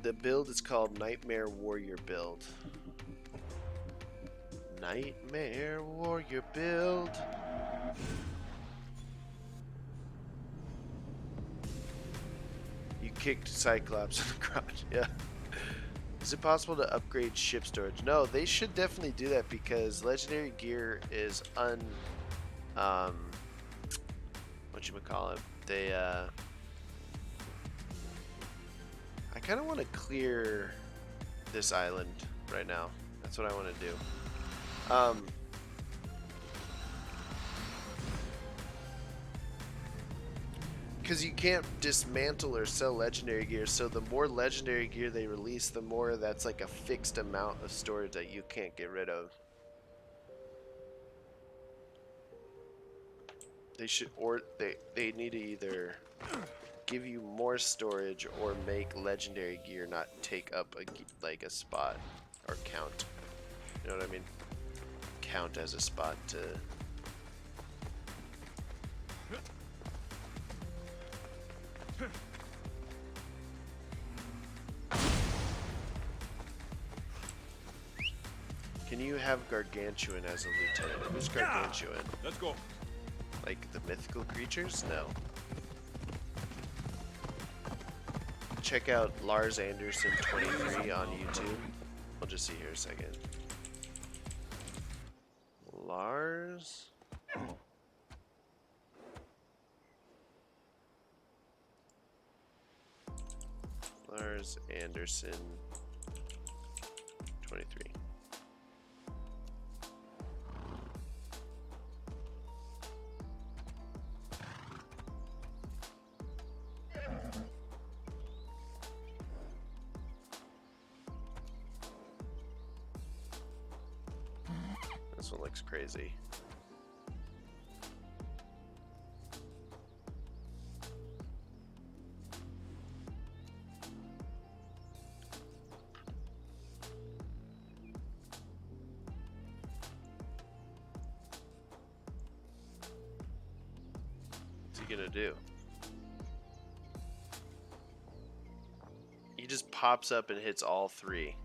The build is called Nightmare Warrior build. Nightmare Warrior build. kicked Cyclops in the crotch. Yeah. Is it possible to upgrade ship storage? No, they should definitely do that because legendary gear is whatchamacallit? They I kind of want to clear this island right now. That's what I want to do. Because you can't dismantle or sell legendary gear, so the more legendary gear they release, the more that's like a fixed amount of storage that you can't get rid of. They should, or they need to either give you more storage or make legendary gear not take up like a spot or count. You know what I mean? Count as a spot to. Can you have Gargantuan as a lieutenant? Who's Gargantuan? Let's go. Like the mythical creatures? No. Check out Lars Anderson 23 on YouTube. I'll just see here a second. Lars Anderson 23. This one looks crazy. What's he gonna do? He just pops up and hits all three.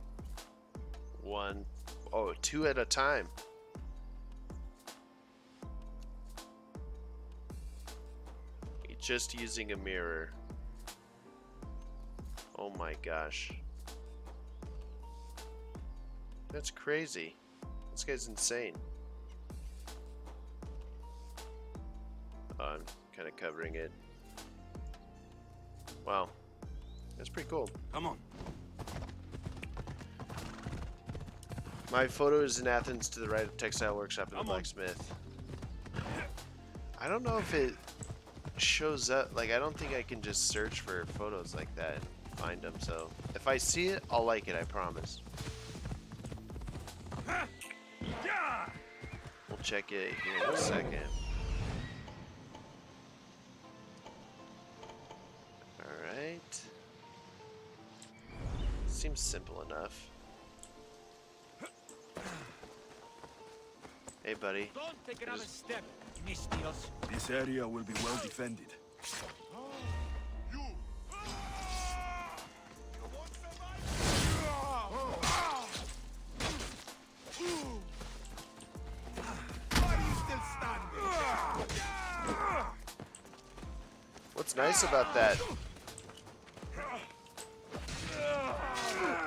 One, oh, two at a time. Just using a mirror. Oh my gosh. That's crazy. This guy's insane. Oh, I'm kind of covering it. Wow. That's pretty cool. Come on. My photo is in Athens to the right of Textile Workshop in the Blacksmith. I don't know if it shows up, like I don't think I can just search for photos like that and find them, so if I see it, I'll like it, I promise. We'll check it here in a second. Alright. Seems simple enough. Hey buddy. Don't take another step, Mistios. This area will be well defended. What's nice about that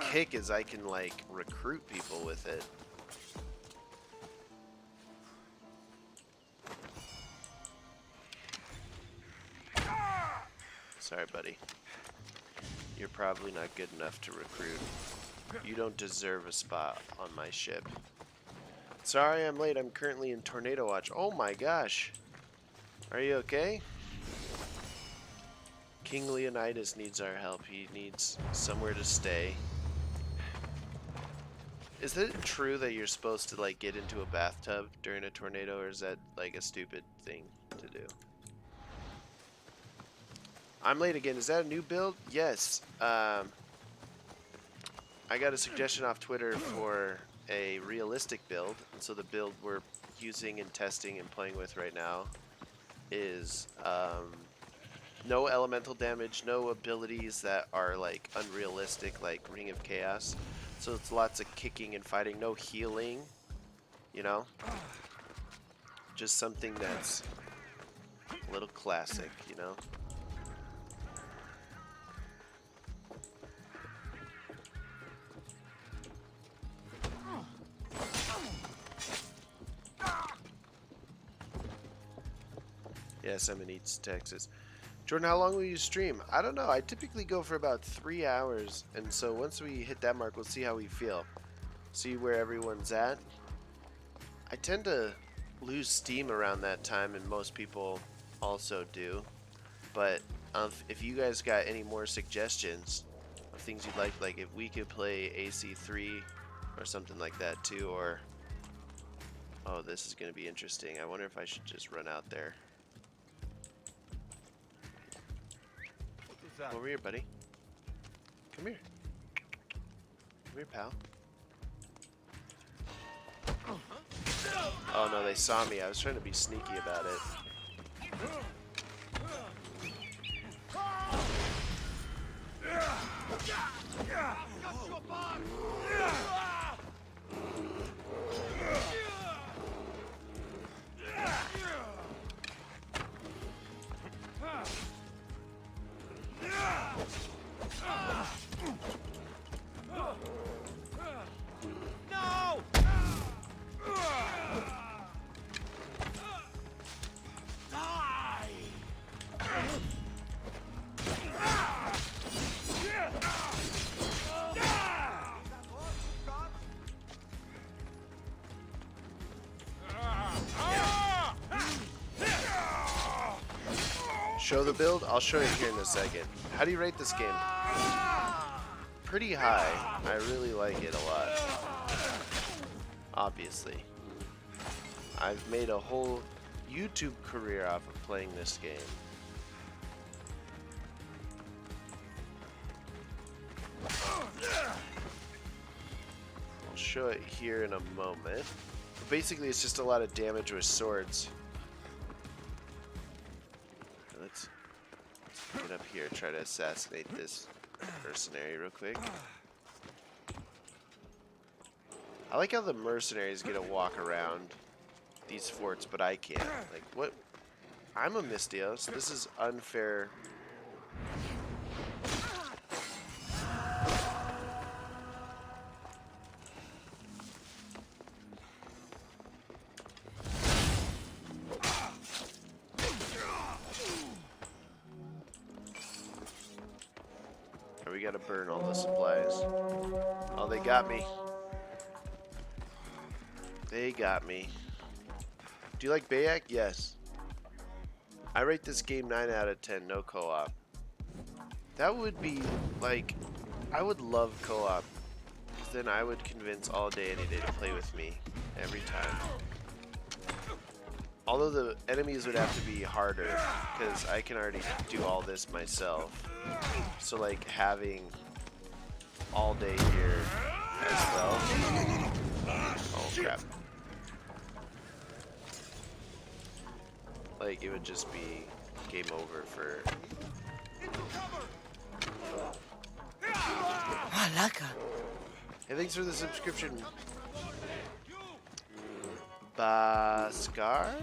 kick is I can like recruit people with it. Sorry, buddy. You're probably not good enough to recruit. You don't deserve a spot on my ship. Sorry I'm late. I'm currently in tornado watch. Oh my gosh. Are you okay? King Leonidas needs our help. He needs somewhere to stay. Is it true that you're supposed to like get into a bathtub during a tornado, or is that like a stupid thing to do? I'm late again. Is that a new build? Yes. I got a suggestion off Twitter for a realistic build. So the build we're using and testing and playing with right now is no elemental damage, no abilities that are like unrealistic, like Ring of Chaos. So it's lots of kicking and fighting, no healing, you know? Just something that's a little classic, you know? Yeah, Seminoles, Texas. Jordan, how long will you stream? I don't know. I typically go for about 3 hours, and so once we hit that mark, we'll see how we feel. See where everyone's at. I tend to lose steam around that time, and most people also do. But if you guys got any more suggestions of things you'd like if we could play AC3 or something like that too, or... Oh, this is going to be interesting. I wonder if I should just run out there. Come over here, buddy. Come here. Come here, pal. Oh no, they saw me. I was trying to be sneaky about it. Show the build? I'll show you here in a second. How do you rate this game? Pretty high. I really like it a lot. Obviously. I've made a whole YouTube career off of playing this game. I'll show it here in a moment. But basically, it's just a lot of damage with swords. Let's get up here, try to assassinate this mercenary real quick. I like how the mercenaries get to walk around these forts, but I can't. Like, what? I'm a Mystios. This is unfair. We gotta burn all the supplies. Oh, they got me. They got me. Do you like Bayak? Yes. I rate this game 9 out of 10, no co-op. That would be, like, I would love co-op. Because then I would convince all day, any day to play with me. Every time. Although the enemies would have to be harder, because I can already do all this myself. So like having all day here as well. Oh crap. Like it would just be game over for... Malaka. Hey, thanks for the subscription. Baskar?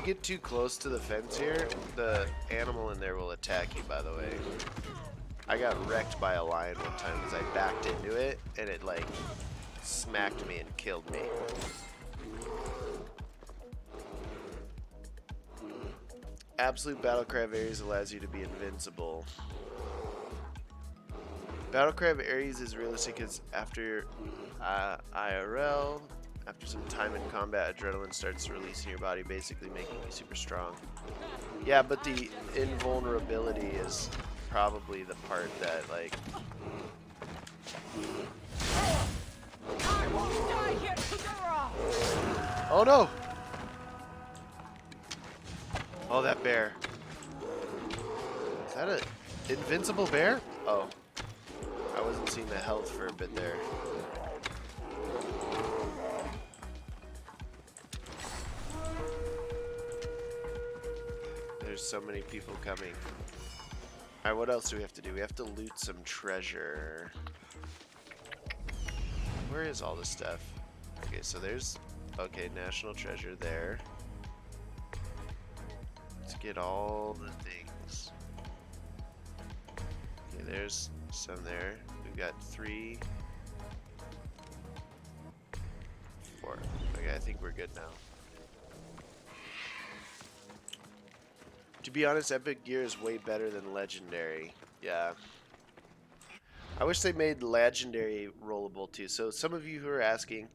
Get too close to the fence here, the animal in there will attack you, by the way. I got wrecked by a lion one time because I backed into it and it like smacked me and killed me. Absolute Battlecry of Ares allows you to be invincible. Battlecry of Ares is realistic because after IRL, after some time in combat, adrenaline starts to release in your body, basically making you super strong. Yeah, but the invulnerability is probably the part that, like... I won't die here tomorrow. Oh no! Oh, that bear. Is that a invincible bear? Oh. I wasn't seeing the health for a bit there. There's so many people coming. Alright, what else do we have to do? We have to loot some treasure. Where is all this stuff? Okay, so there's... Okay, national treasure there. Let's get all the things. Okay, there's some there. We've got 3, 4. Okay, I think we're good now. To be honest, Epic Gear is way better than Legendary. Yeah. I wish they made Legendary rollable too. So some of you who are asking,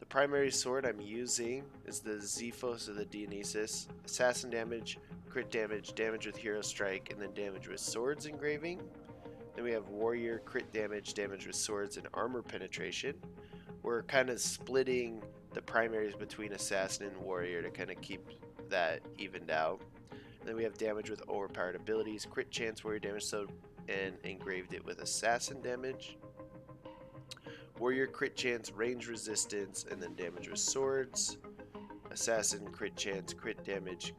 the primary sword I'm using is the Zephos of the Dionysus. Assassin damage, crit damage, damage with hero strike, and then damage with swords engraving. Then we have warrior, crit damage, damage with swords, and armor penetration. We're kind of splitting the primaries between assassin and warrior to kind of keep that evened out. Then we have damage with overpowered abilities, crit chance, warrior damage, so and engraved it with assassin damage. Warrior crit chance, range resistance, and then damage with swords. Assassin crit chance, crit damage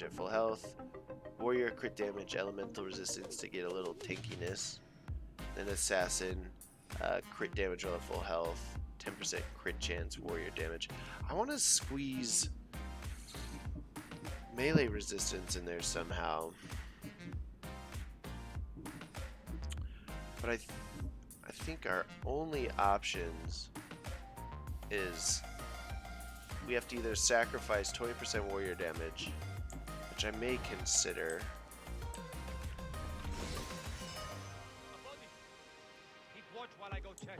at full health. Warrior crit damage, elemental resistance to get a little tankiness. Then assassin crit damage while at full health. 10% crit chance, warrior damage. I want to squeeze melee resistance in there somehow, but I think our only options is we have to either sacrifice 20% warrior damage, which I may consider. Keep watch while I go check.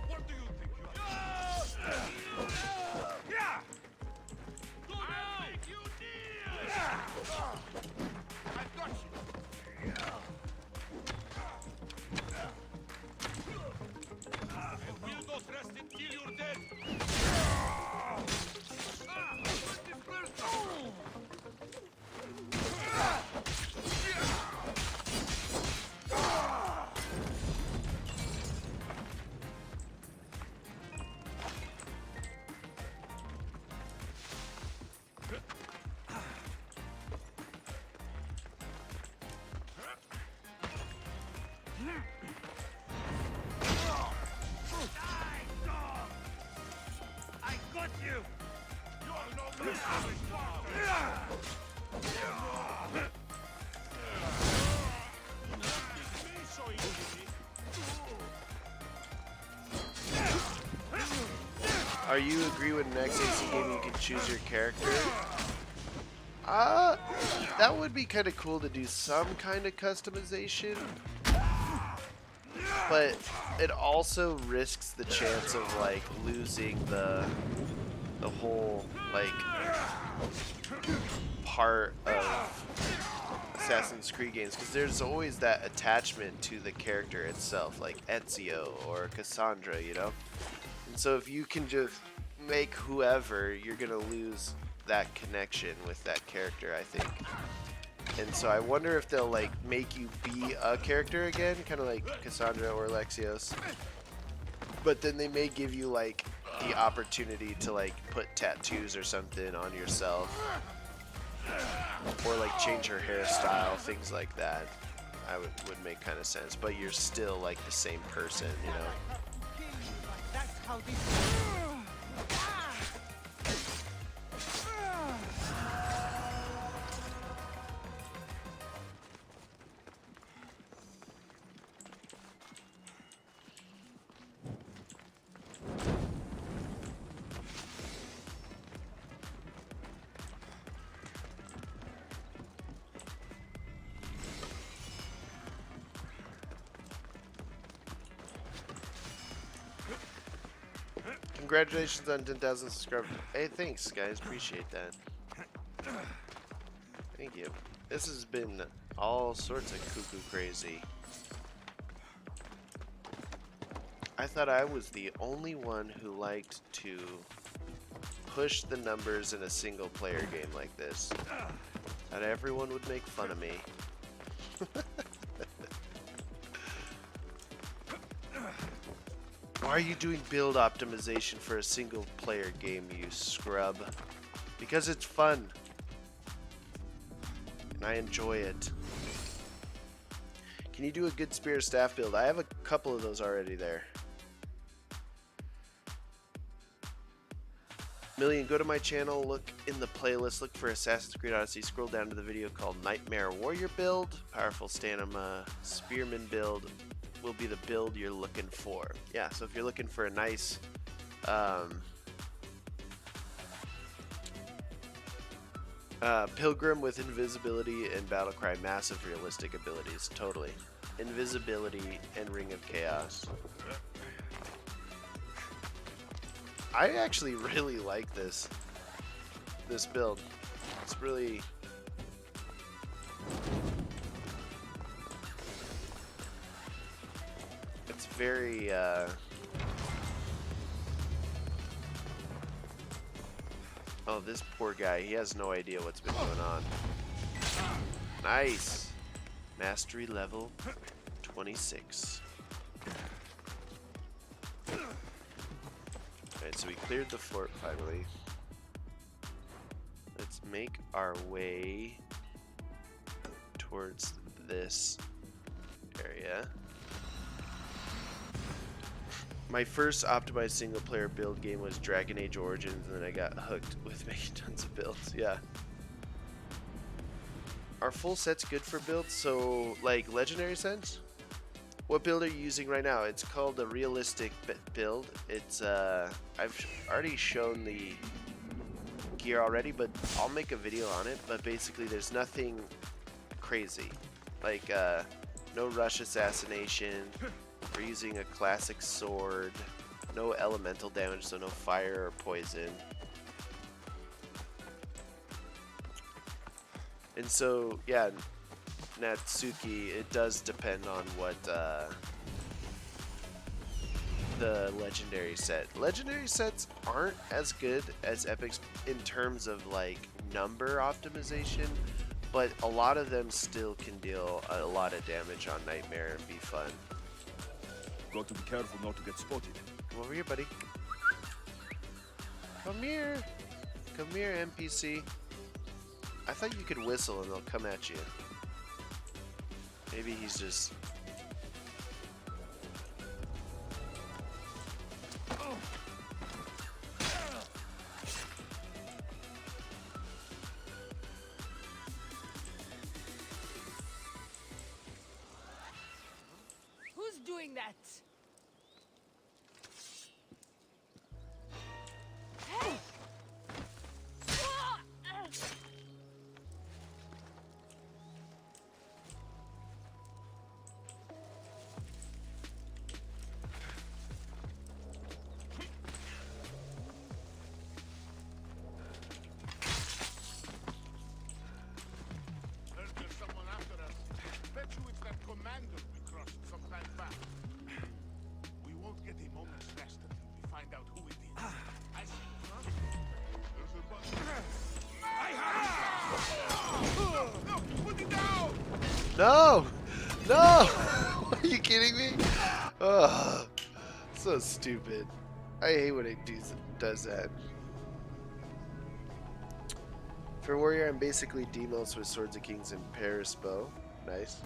What do you think you are? Yeah! I'll make you kneel! I've got you! And we'll not rest until you're dead! I got you! You're no Are you agree with an XAC game you can choose your character? That would be kind of cool to do some kind of customization, but it also risks the chance of like losing the whole like part of Assassin's Creed games, because there's always that attachment to the character itself, like Ezio or Cassandra, you know? And so if you can just make whoever, you're gonna lose that connection with that character, I think. And so I wonder if they'll like make you be a character again, kind of like Cassandra or Alexios, but then they may give you like the opportunity to like put tattoos or something on yourself, or like change your hairstyle, things like that. I would make kind of sense, but you're still like the same person, you know? That's how this Congratulations on 10,000 subscribers. Hey, thanks guys, appreciate that. Thank you. This has been all sorts of cuckoo crazy. I thought I was the only one who liked to push the numbers in a single player game like this, that everyone would make fun of me. Why are you doing build optimization for a single player game, you scrub? Because it's fun. And I enjoy it. Can you do a good Spear Staff build? I have a couple of those already there. Million, go to my channel, look in the playlist, look for Assassin's Creed Odyssey, scroll down to the video called Nightmare Warrior build. Powerful stamina spearman build will be the build you're looking for. Yeah, so if you're looking for a nice pilgrim with invisibility and battlecry, massive realistic abilities, totally. Invisibility and Ring of Chaos. I actually really like this build. It's really very oh, this poor guy, he has no idea what's been going on. Nice. Mastery level 26. Alright, so we cleared the fort finally. Let's make our way towards this area. My first optimized single player build game was Dragon Age Origins, and then I got hooked with making tons of builds. Yeah. Are full sets good for builds? So, like legendary sets? What build are you using right now? It's called a realistic build. It's I've already shown the gear already, but I'll make a video on it. But basically, there's nothing crazy, like no rush assassination. We're using a classic sword. No elemental damage, so no fire or poison. And so, yeah, Natsuki, it does depend on what the legendary set. Legendary sets aren't as good as epics in terms of like number optimization, but a lot of them still can deal a lot of damage on Nightmare and be fun. Got to be careful not to get spotted. Come over here, buddy. Come here. Come here, NPC. I thought you could whistle and they'll come at you. Maybe he's just... Who's doing that? Hey! Heard there's someone after us. Bet you it's that commander we crossed some time back. We won't get a moment's rest until we find out who it is. I see. Huh? There's a bunch. No, put it down! No! No! Are you kidding me? Oh, so stupid. I hate when it does that. For warrior, I'm basically Demos with Swords of Kings and Paris bow. Nice.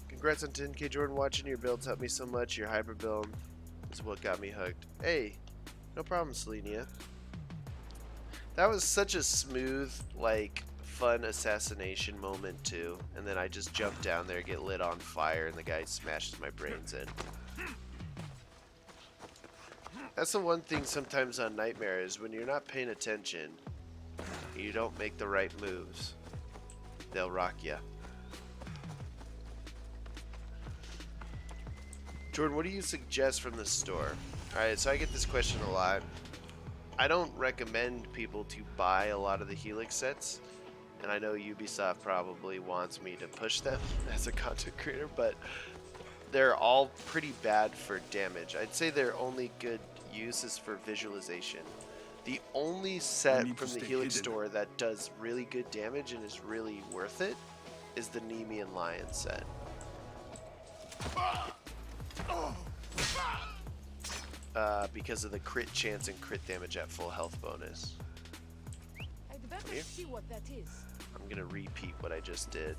Congrats on 10K, Jordan. Watching your builds helped me so much. Your hybrid build is what got me hooked. Hey, no problem, Selenia. That was such a smooth, like, fun assassination moment too. And then I just jump down there, get lit on fire, and the guy smashes my brains in. That's the one thing sometimes on Nightmare is when you're not paying attention, you don't make the right moves, they'll rock ya. Jordan, what do you suggest from the store? Alright, so I get this question a lot. I don't recommend people to buy a lot of the Helix sets, and I know Ubisoft probably wants me to push them as a content creator, but they're all pretty bad for damage. I'd say they're only good use this for visualization. The only set need to from the stay Helix hidden. store that does really good damage and is really worth it is the Nemean Lion set. Because of the crit chance and crit damage at full health bonus. I'd better Here. see what that is. I'm gonna repeat what I just did.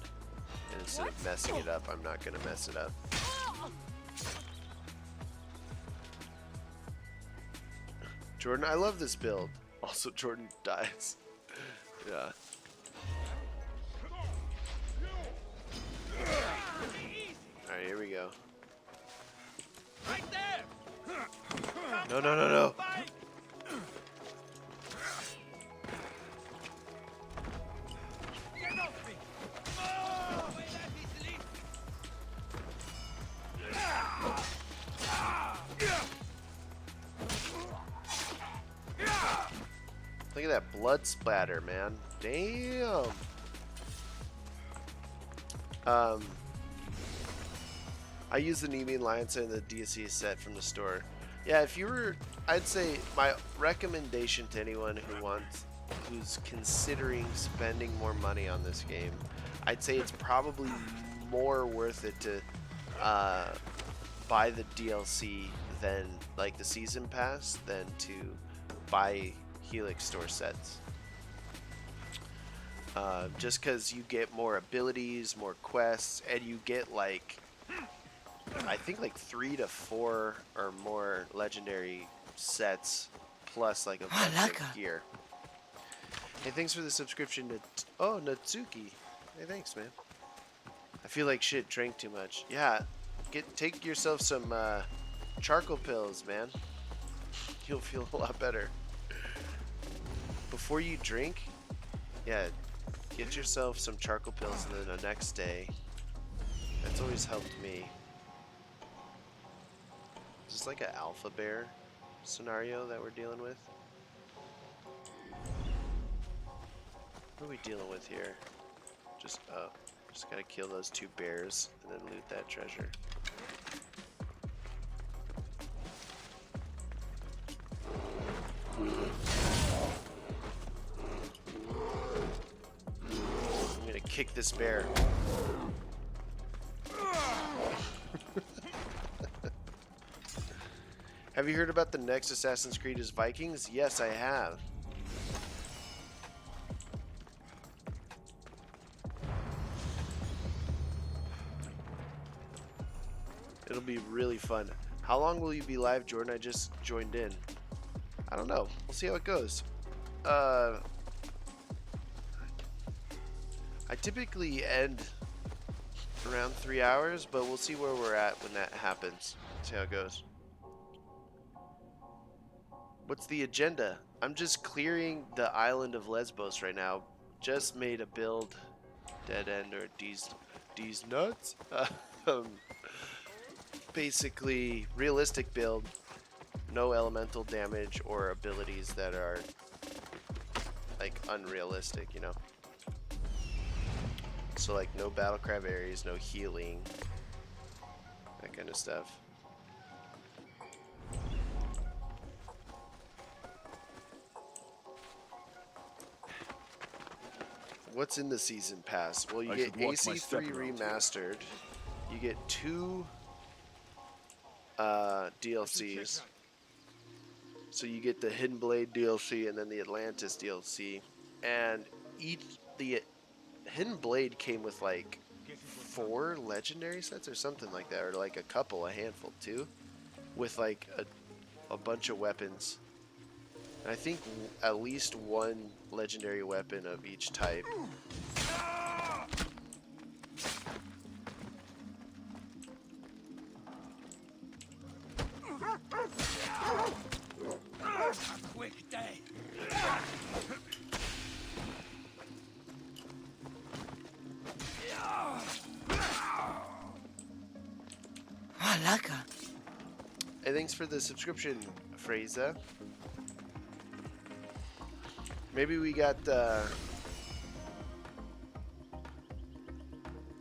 And instead of messing it up, I'm not gonna mess it up. Jordan, I love this build. Also, Jordan dies. Yeah. Alright, here we go. Right there! No, no, no, no. Fight! Get off me! Oh, wait, that is leaf. Look at that blood splatter, man. Damn. I use the Nemean Lion set and the DSC set from the store. Yeah, if you were, I'd say my recommendation to anyone who's considering spending more money on this game, I'd say it's probably more worth it to buy the DLC than like the season pass than to buy Helix store sets. Just because you get more abilities, more quests, and you get like I think like 3 to 4 or more legendary sets plus like a bunch of gear. Hey, thanks for the subscription to oh Natsuki. Hey, thanks, man. I feel like shit, drank too much. Yeah, take yourself some charcoal pills, man. You'll feel a lot better. Before you drink, yeah, get yourself some charcoal pills, and then the next day. That's always helped me. Is this like an alpha bear scenario that we're dealing with? What are we dealing with here? Just gotta kill those 2 bears and then loot that treasure. I'm gonna kick this bear. Have you heard about the next Assassin's Creed is Vikings? Yes, I have. It'll be really fun. How long will you be live, Jordan? I just joined in. I don't know. We'll see how it goes. I typically end around 3 hours, but we'll see where we're at when that happens. See how it goes. What's the agenda? I'm just clearing the island of Lesbos right now. Just made a build. Dead end or D's nuts. Basically, realistic build. No elemental damage or abilities that are like unrealistic, you know? So like no battlecry berries, no healing. That kind of stuff. What's in the season pass? Well, you I get should watch my AC3 step around here. remastered. You get 2 DLCs. So you get the Hidden Blade DLC and then the Atlantis DLC. And the Hidden Blade came with like 4 legendary sets or something like that, or like a handful too, with like a bunch of weapons. And I think at least 1 legendary weapon of each type. Quick day. Malaka. Hey, thanks for the subscription, Fraser. Maybe we got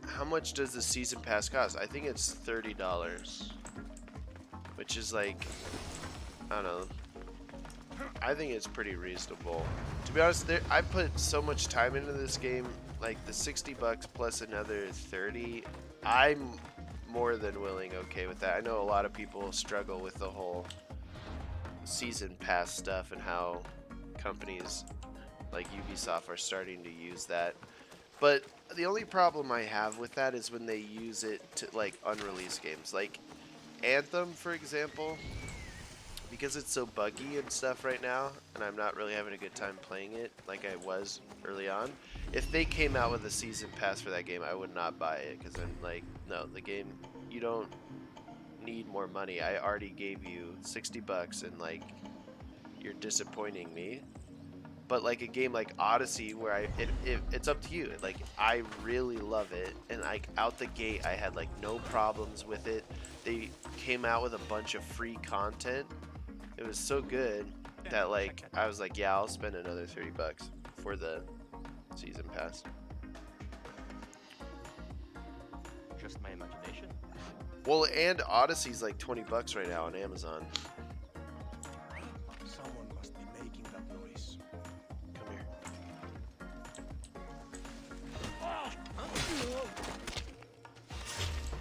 how much does the season pass cost? I think it's $30, which is like I don't know. I think it's pretty reasonable. To be honest, I put so much time into this game, like the $60 plus another 30. I'm more than willing okay with that. I know a lot of people struggle with the whole season pass stuff and how companies like Ubisoft are starting to use that. But the only problem I have with that is when they use it to like unreleased games, like Anthem, for example. Because it's so buggy and stuff right now, and I'm not really having a good time playing it like I was early on. If they came out with a season pass for that game, I would not buy it, because I'm like, no, the game, you don't need more money. I already gave you $60 and like you're disappointing me. But like a game like Odyssey, where it's up to you. Like I really love it, and like out the gate, I had like no problems with it. They came out with a bunch of free content. It was so good that like I was like, yeah, I'll spend another $30 for the season pass. Just my imagination. Well, and Odyssey's like $20 right now on Amazon. Someone must be making that noise. Come here.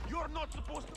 You're not supposed to.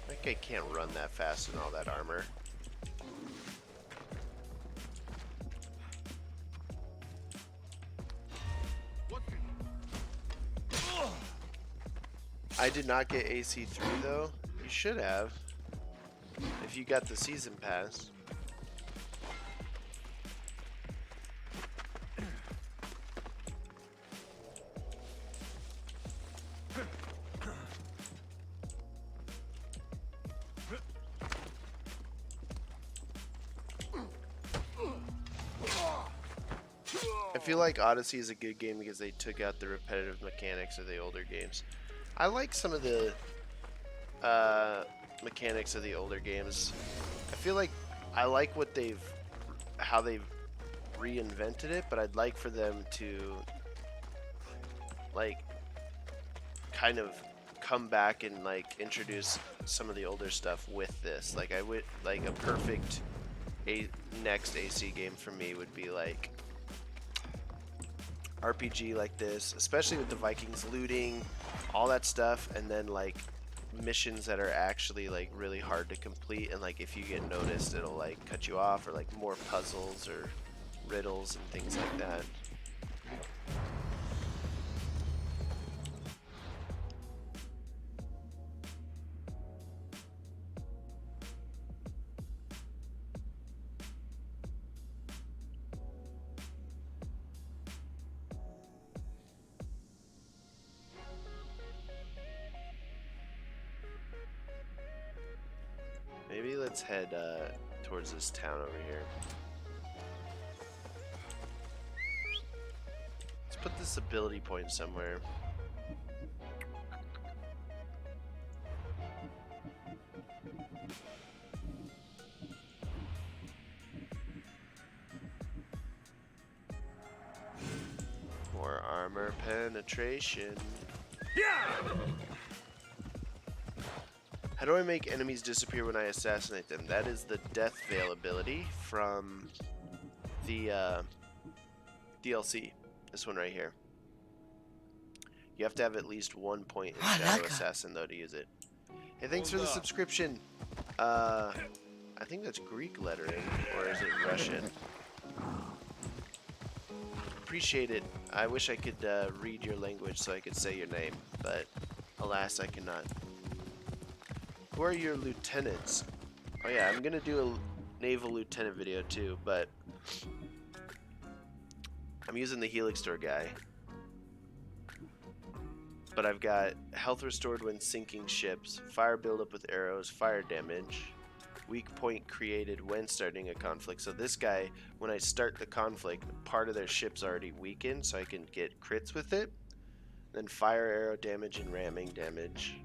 That guy can't run that fast in all that armor. I did not get AC3 though. You should have. If you got the season pass. I feel like Odyssey is a good game because they took out the repetitive mechanics of the older games. I like some of the mechanics of the older games. I feel like I like how they've reinvented it, but I'd like for them to like kind of come back and like introduce some of the older stuff with this. Like I would like a perfect next AC game for me would be like RPG like this, especially with the Vikings looting, all that stuff, and then like missions that are actually like really hard to complete, and like if you get noticed it'll like cut you off, or like more puzzles or riddles and things like that. Maybe let's head towards this town over here. Let's put this ability point somewhere. More armor penetration. How do I make enemies disappear when I assassinate them? That is the Death Veil ability from the DLC. This one right here. You have to have at least 1 point in Shadow Assassin though to use it. Hey, thanks for the subscription. I think that's Greek lettering, or is it Russian? appreciate it. I wish I could read your language so I could say your name, but alas, I cannot. Who are your lieutenants? Oh yeah, I'm gonna do a naval lieutenant video too, but I'm using the Helix Door guy. But I've got health restored when sinking ships, fire buildup with arrows, fire damage, weak point created when starting a conflict. So this guy, when I start the conflict, part of their ship's already weakened, so I can get crits with it. Then fire arrow damage and ramming damage.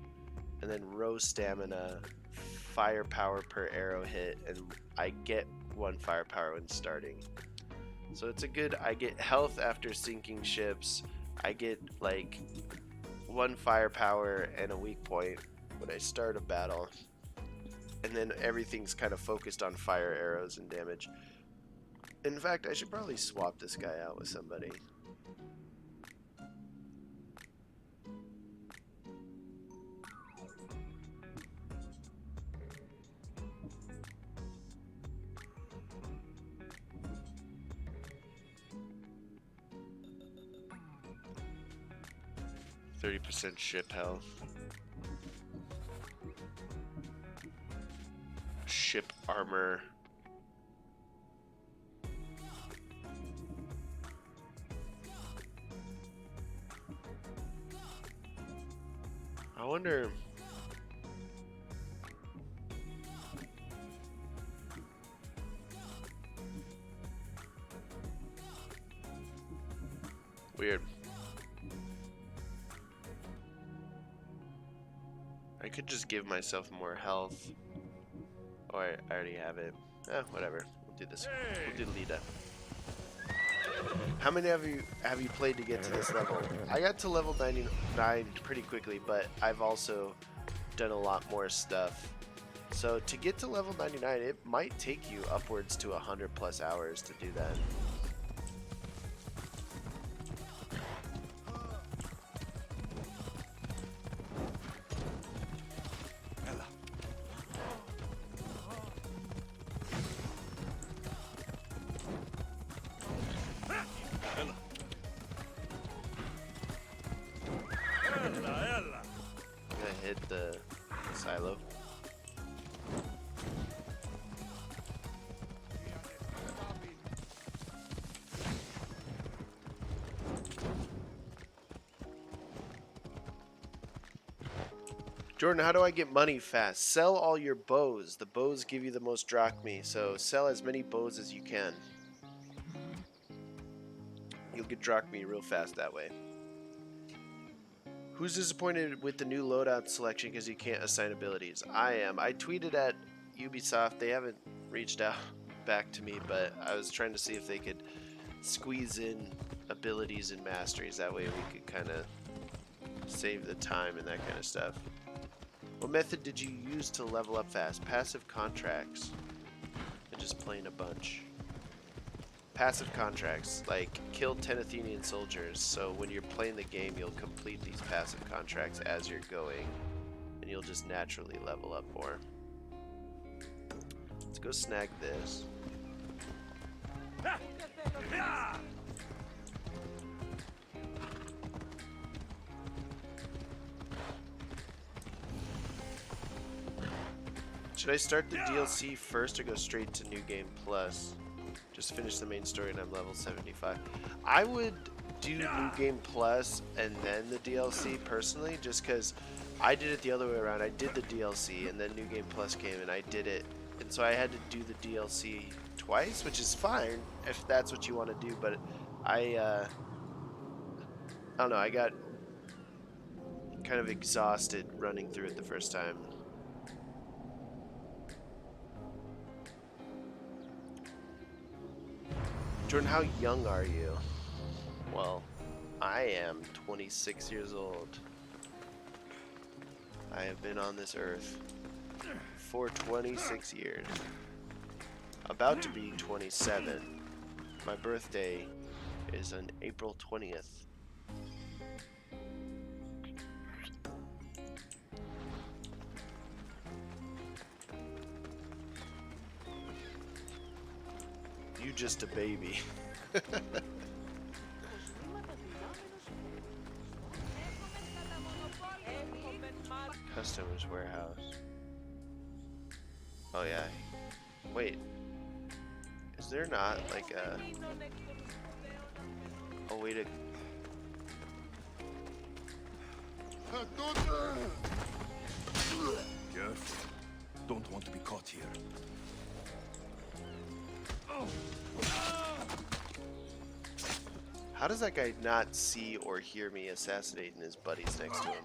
And then rose stamina, firepower per arrow hit, and I get 1 firepower when starting. So it's a good, I get health after sinking ships, I get like 1 firepower and a weak point when I start a battle. And then everything's kind of focused on fire arrows and damage. In fact, I should probably swap this guy out with somebody. %, ship health. Ship armor. I wonder. Weird. I could just give myself more health. Oh, I already have it. Whatever. We'll do this. We'll do Lita. How many have you played to get to this level? I got to level 99 pretty quickly, but I've also done a lot more stuff. So to get to level 99, it might take you upwards to 100+ hours to do that. Hit the silo. Jordan, how do I get money fast? Sell all your bows. The bows give you the most drachmae, so sell as many bows as you can. You'll get drachmae real fast that way. Who's disappointed with the new loadout selection because you can't assign abilities? I am. I tweeted at Ubisoft. They haven't reached out back to me, but I was trying to see if they could squeeze in abilities and masteries. That way we could kind of save the time and that kind of stuff. What method did you use to level up fast? Passive contracts. And just playing a bunch. Passive contracts, like kill 10 Athenian soldiers, so when you're playing the game you'll complete these passive contracts as you're going, and you'll just naturally level up more. Let's go snag this. Should I start the DLC first or go straight to New Game Plus? Just finish the main story and I'm level 75. I would do New Game Plus and then the DLC personally, just because I did it the other way around. I did the DLC and then New Game Plus came and I did it. And so I had to do the DLC twice, which is fine if that's what you want to do. But I don't know, I got kind of exhausted running through it the first time. Jordan, how young are you? Well, I am 26 years old. I have been on this earth for 26 years. About to be 27. My birthday is on April 20th. You just a baby. Customs warehouse. Oh yeah. Wait. Is there not like a way to... Careful. Don't want to be caught here. How does that guy not see or hear me assassinating his buddies next to him?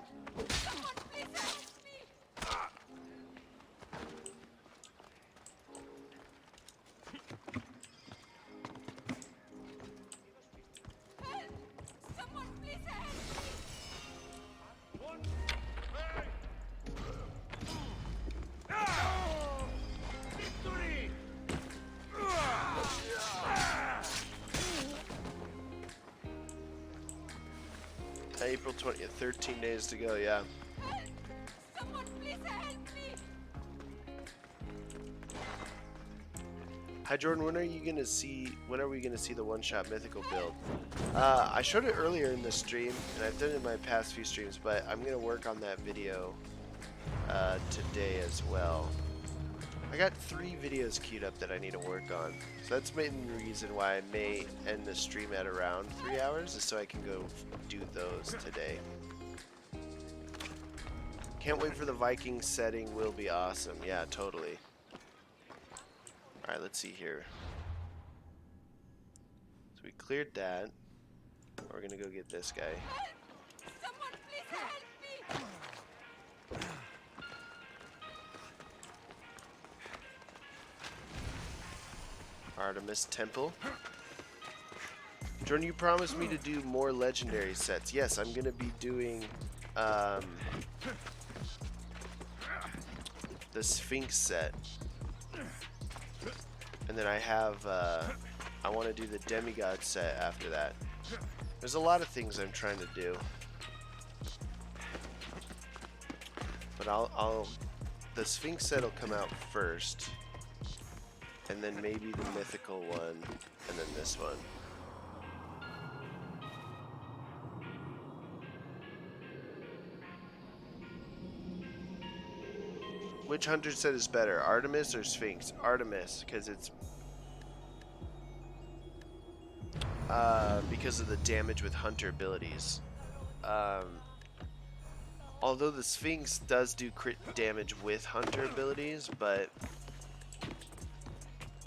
Someone please help April 20th, 13 days to go, yeah. Help! Someone please help me! Hi Jordan, when are we gonna see the one-shot mythical build? I showed it earlier in the stream, and I've done it in my past few streams, but I'm gonna work on that video today as well. I got 3 videos queued up that I need to work on. So that's the main reason why I may end the stream at around 3 hours, is so I can go do those today. Can't wait for the Viking setting, will be awesome. Yeah, totally. Alright, let's see here. So we cleared that. We're gonna go get this guy. Someone please help me! Artemis Temple. Jordan, you promised me to do more legendary sets. Yes, I'm gonna be doing the Sphinx set. And then I have I want to do the demigod set after that. There's a lot of things I'm trying to do. But the Sphinx set will come out first. And then maybe the mythical one, and then this one. Which hunter set is better, Artemis or Sphinx? Artemis, because it's because of the damage with hunter abilities. Although the Sphinx does do crit damage with hunter abilities, but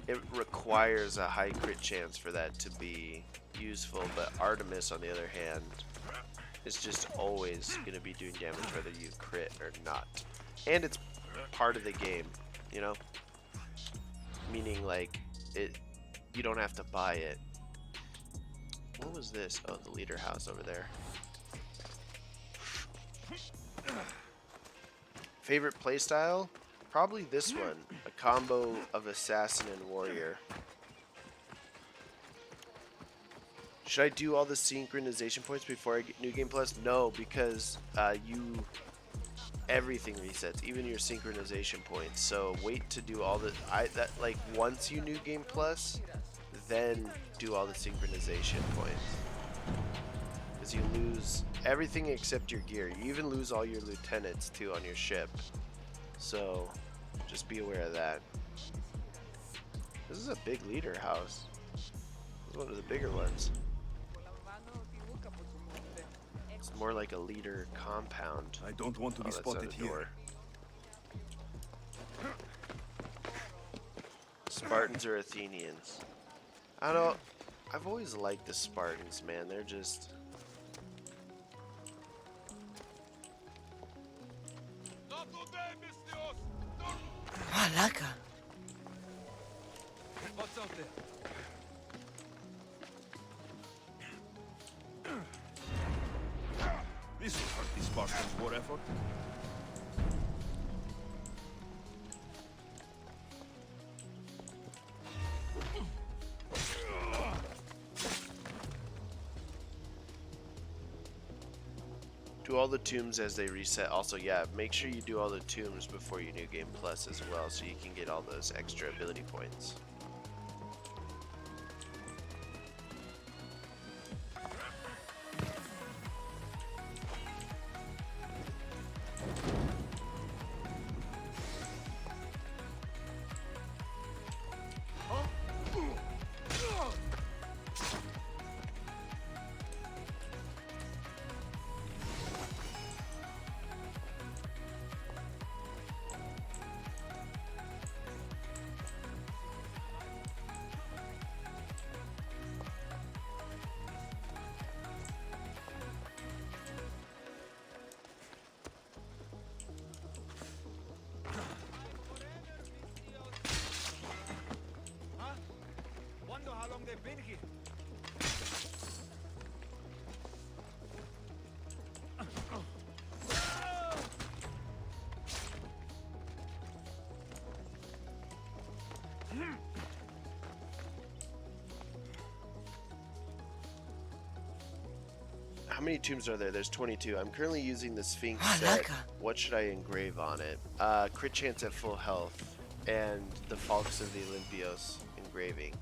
it requires a high crit chance for that to be useful. But Artemis, on the other hand, is just always going to be doing damage whether you crit or not. And it's part of the game, you know? Meaning, like, you don't have to buy it. What was this? Oh, the leader house over there. Favorite playstyle? Probably this one. A combo of assassin and warrior. Should I do all the synchronization points before I get New Game Plus? No, because everything resets, even your synchronization points. So wait to do all like once you New Game Plus, then do all the synchronization points. Because you lose everything except your gear. You even lose all your lieutenants too on your ship. So just be aware of that. This is a big leader house. This is one of the bigger ones. It's more like a leader compound. I don't want to be spotted here. Spartans or Athenians? I don't know. I've always liked the Spartans, man. They're just... Malaka. What's out there? This will hurt the Spartans' war effort. Do all the tombs as they reset. Also, yeah, make sure you do all the tombs before you New Game Plus as well, so you can get all those extra ability points. Been here. How many tombs are there? There's 22. I'm currently using the Sphinx set. Malaka. What should I engrave on it? Crit chance at full health and the Falx of the Olympios engraving.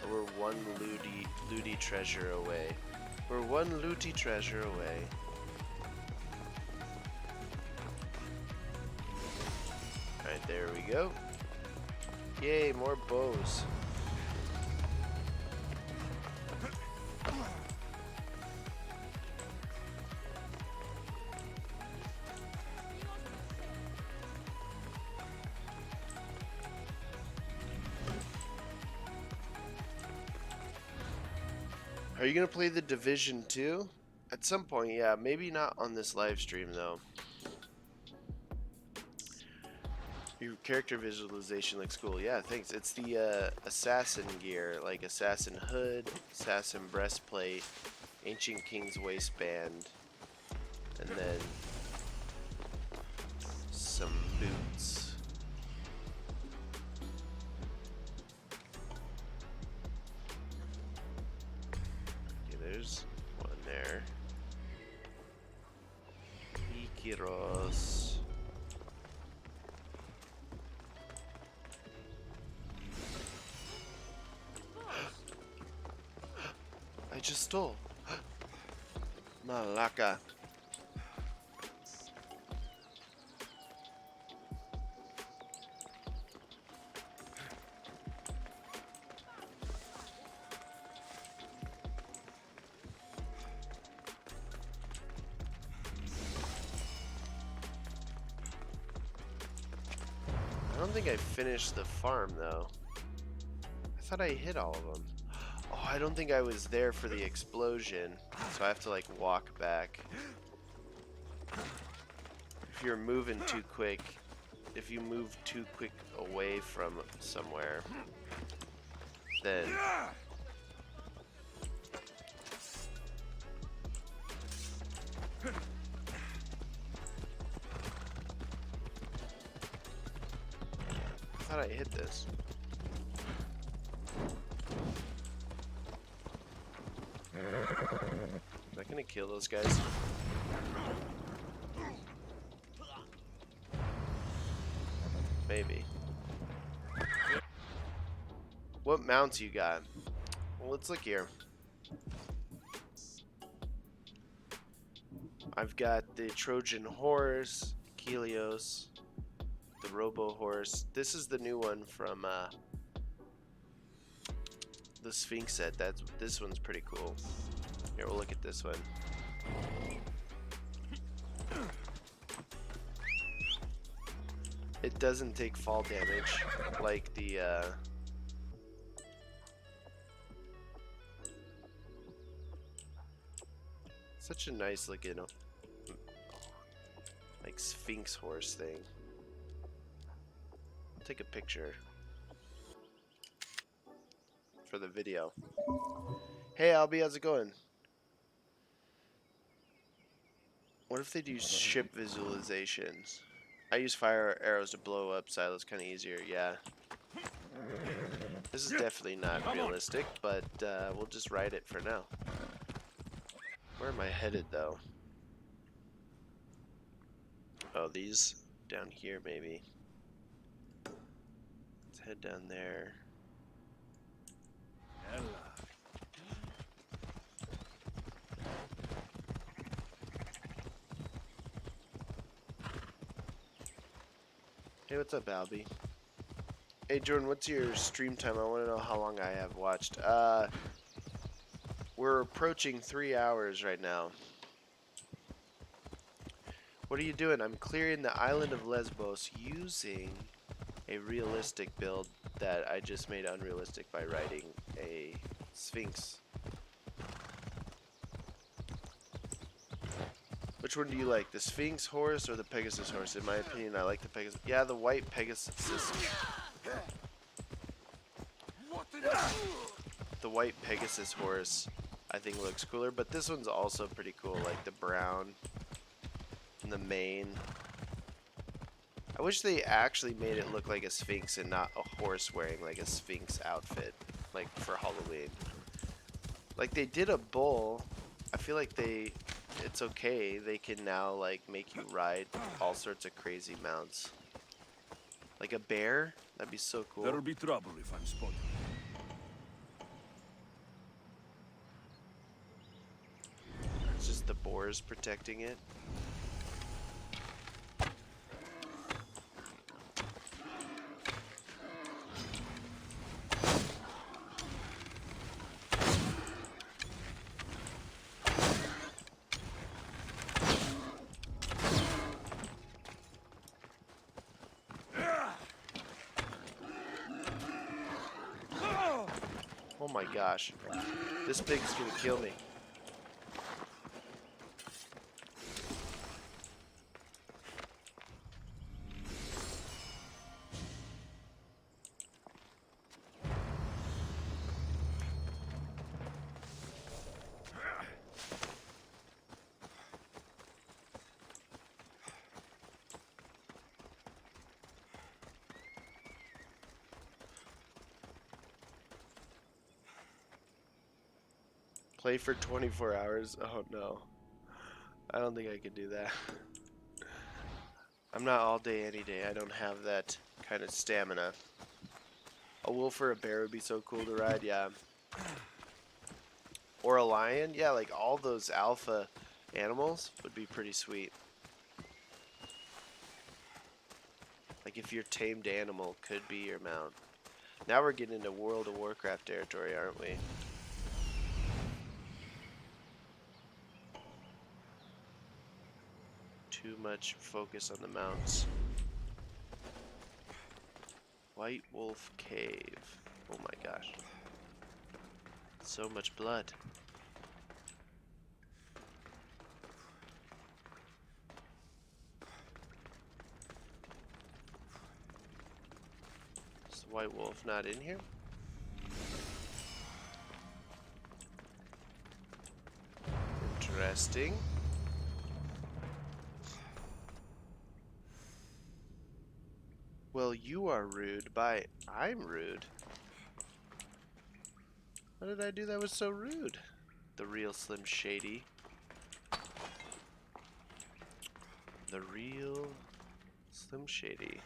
We're one looty treasure away. We're one looty treasure away. Alright, there we go. Yay, more bows. Are you gonna play the Division 2? At some point, yeah. Maybe not on this live stream though. Your character visualization looks cool. Yeah, thanks. It's the assassin gear, like assassin hood, assassin breastplate, ancient king's waistband, and then some boots. Okay, there's one there. Ikiros. I just stole. Malaka. I don't think I finished the farm though. I thought I hit all of them. Oh, I don't think I was there for the explosion, so I have to like walk back. If you're moving too quick, if you move too quick away from somewhere, then I thought I hit this. Is that gonna kill those guys? Maybe. What mounts you got? Well, let's look here. I've got the Trojan horse, Kelios, the Robo horse. This is the new one from the Sphinx set. This one's pretty cool. Here, we'll look at this one. It doesn't take fall damage like the such a nice looking like Sphinx horse thing. I'll take a picture for the video. Hey Albie, how's it going? What if they do ship visualizations? I use fire arrows to blow up silos, kind of easier, yeah. This is definitely not realistic, but we'll just ride it for now. Where am I headed though? Oh, these down here maybe. Let's head down there. Hey, what's up, Albie? Hey, Jordan, what's your stream time? I want to know how long I have watched. We're approaching 3 hours right now. What are you doing? I'm clearing the island of Lesbos using a realistic build that I just made unrealistic by riding a Sphinx. Which one do you like, the Sphinx horse or the Pegasus horse? In my opinion, I like the Pegasus. Yeah, the white Pegasus. The white Pegasus horse, I think, looks cooler. But this one's also pretty cool, like the brown and the mane. I wish they actually made it look like a Sphinx and not a horse wearing like a Sphinx outfit, like for Halloween. Like they did a bull. I feel like it's okay. They can now like make you ride all sorts of crazy mounts. Like a bear? That'd be so cool. There'll be trouble if I'm spotted. It's just the boars protecting it. Oh my gosh. This pig's gonna kill me. Play for 24 hours? Oh no. I don't think I could do that. I'm not all day any day. I don't have that kind of stamina. A wolf or a bear would be so cool to ride, yeah. Or a lion? Yeah, like all those alpha animals would be pretty sweet. Like if your tamed animal could be your mount. Now we're getting into World of Warcraft territory, aren't we? Too much focus on the mounts. White Wolf Cave. Oh my gosh. So much blood. Is the White Wolf not in here? Interesting. Well, you are rude. I'm rude. What did I do that was so rude? The real Slim Shady. The real Slim Shady.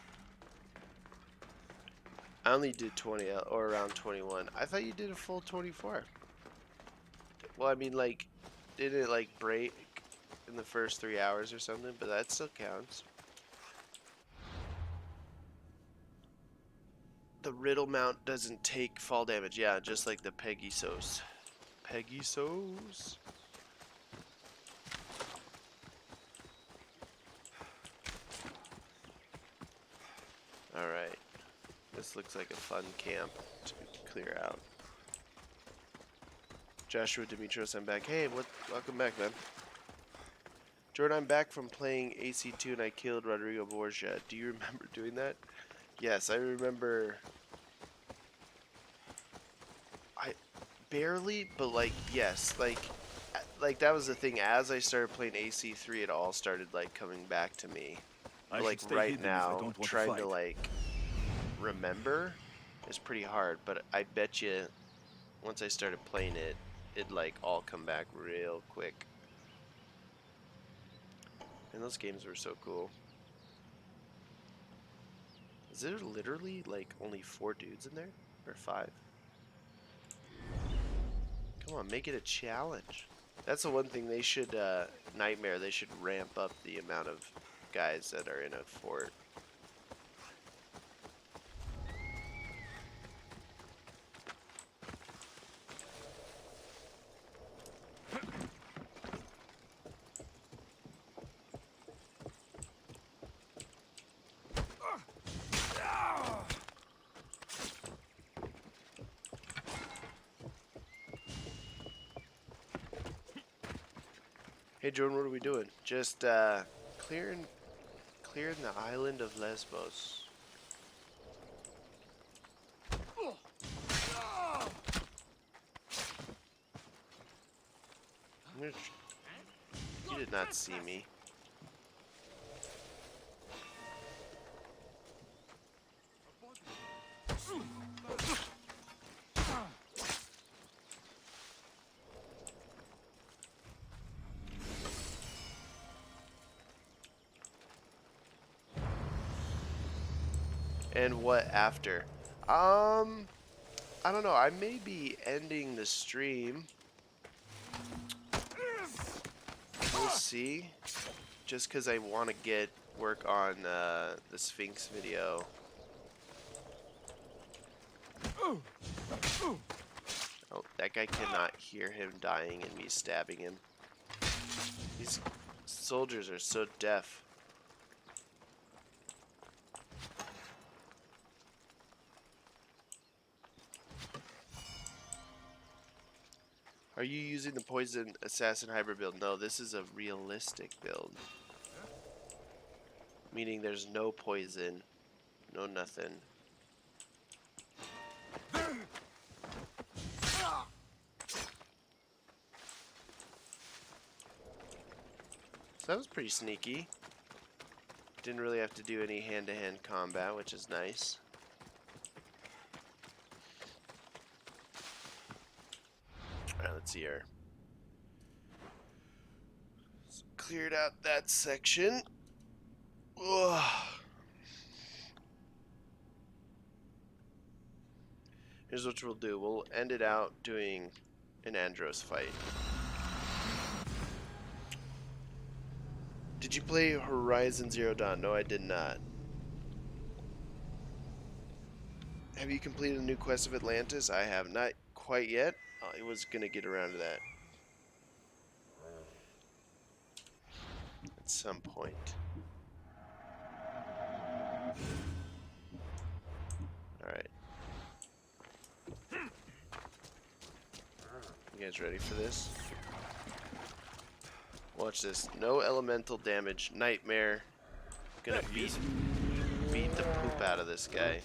I only did 20 or around 21. I thought you did a full 24. Well, I mean, like, didn't it like break in the first 3 hours or something? But that still counts. The riddle mount doesn't take fall damage. Yeah, just like the Pegasus. Pegasus. Alright. This looks like a fun camp to clear out. Joshua Demetrios, I'm back. Hey, welcome back, man. Jordan, I'm back from playing AC2 and I killed Rodrigo Borgia. Do you remember doing that? Yes, I remember. I barely, but like yes, like that was the thing. As I started playing AC3, it all started like coming back to me. But, like right now, trying to like remember is pretty hard. But I bet you, once I started playing it, it'd like all come back real quick. And those games were so cool. Is there literally like only 4 dudes in there? Or 5? Come on, make it a challenge. That's the one thing they should, Nightmare, they should ramp up the amount of guys that are in a fort. Hey, Jordan, what are we doing? Just clearing the island of Lesbos. You did not see me. And what after? I don't know. I may be ending the stream. We'll see. Just because I want to get work on the Sphinx video. Oh, that guy cannot hear him dying and me stabbing him. These soldiers are so deaf. Are you using the poison assassin hybrid build? No, this is a realistic build. Meaning there's no poison, no nothing. So that was pretty sneaky. Didn't really have to do any hand-to-hand combat, which is nice. Alright, let's see here. So cleared out that section. Ugh. Here's what we'll do. We'll end it out doing an Andros fight. Did you play Horizon Zero Dawn? No, I did not. Have you completed a new quest of Atlantis? I have not quite yet. I was going to get around to that at some point. Alright. You guys ready for this? Watch this. No elemental damage. Nightmare. Gonna beat the poop out of this guy.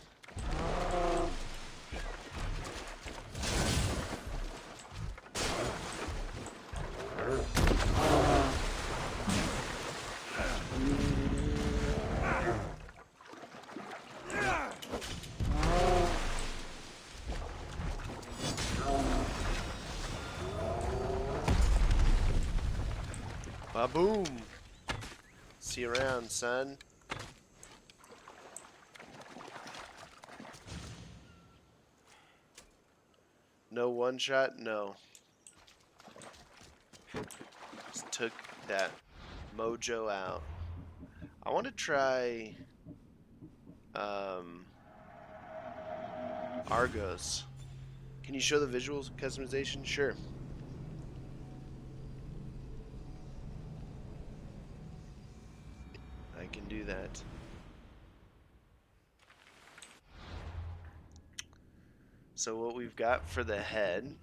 Ba-boom! See you around, son. No one shot? No. Just took that mojo out. I want to try Argos. Can you show the visuals customization? Sure. I can do that. So what we've got for the head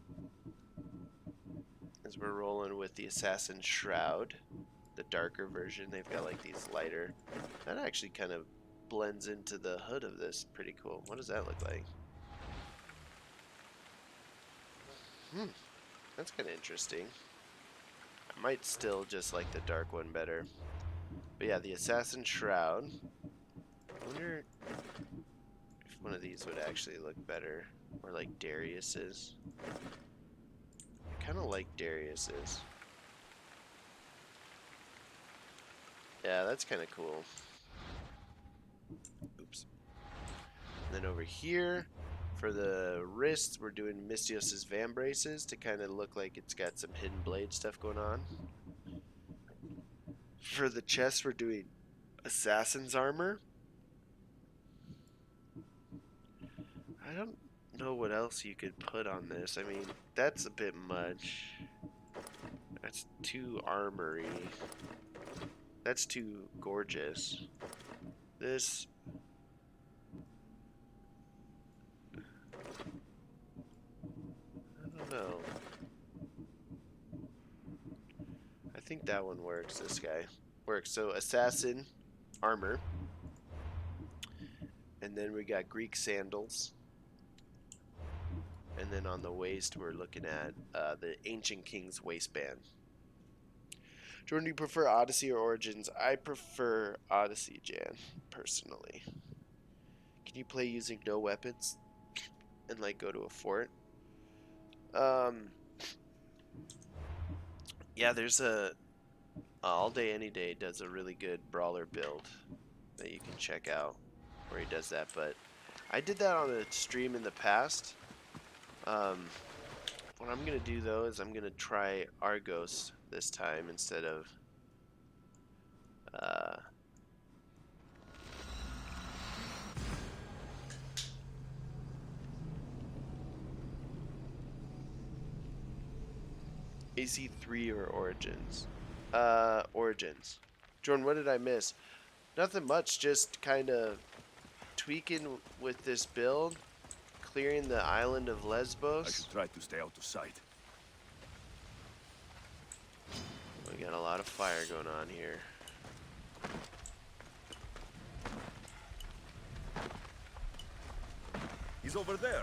is we're rolling with the Assassin Shroud, the darker version. They've got like these lighter. That actually kind of blends into the hood of this. Pretty cool. What does that look like? That's kind of interesting. I might still just like the dark one better. But yeah, the Assassin Shroud. I wonder if one of these would actually look better. Or like Darius's. I kind of like Darius's. Yeah, that's kind of cool. Oops. And then over here, for the wrists, we're doing Mystios' Van Braces to kind of look like it's got some hidden blade stuff going on. For the chest, we're doing Assassin's Armor. I don't know what else you could put on this. I mean, that's a bit much. That's too armory. That's too gorgeous. This... I don't know. I think that one works. This guy works. So assassin armor. And then we got Greek sandals. And then on the waist, we're looking at the Ancient King's waistband. Jordan, do you prefer Odyssey or Origins? I prefer Odyssey, Jan, personally. Can you play using no weapons and like go to a fort? Yeah, there's a All Day Any Day does a really good brawler build that you can check out where he does that. But I did that on a stream in the past. What I'm gonna do though is I'm gonna try Argos this time instead of AC3 or Origins. Origins. Jordan, what did I miss? Nothing much, just kind of tweaking with this build, clearing the island of I Lesbos. should try to stay out of sight. We got a lot of fire going on here. He's over there.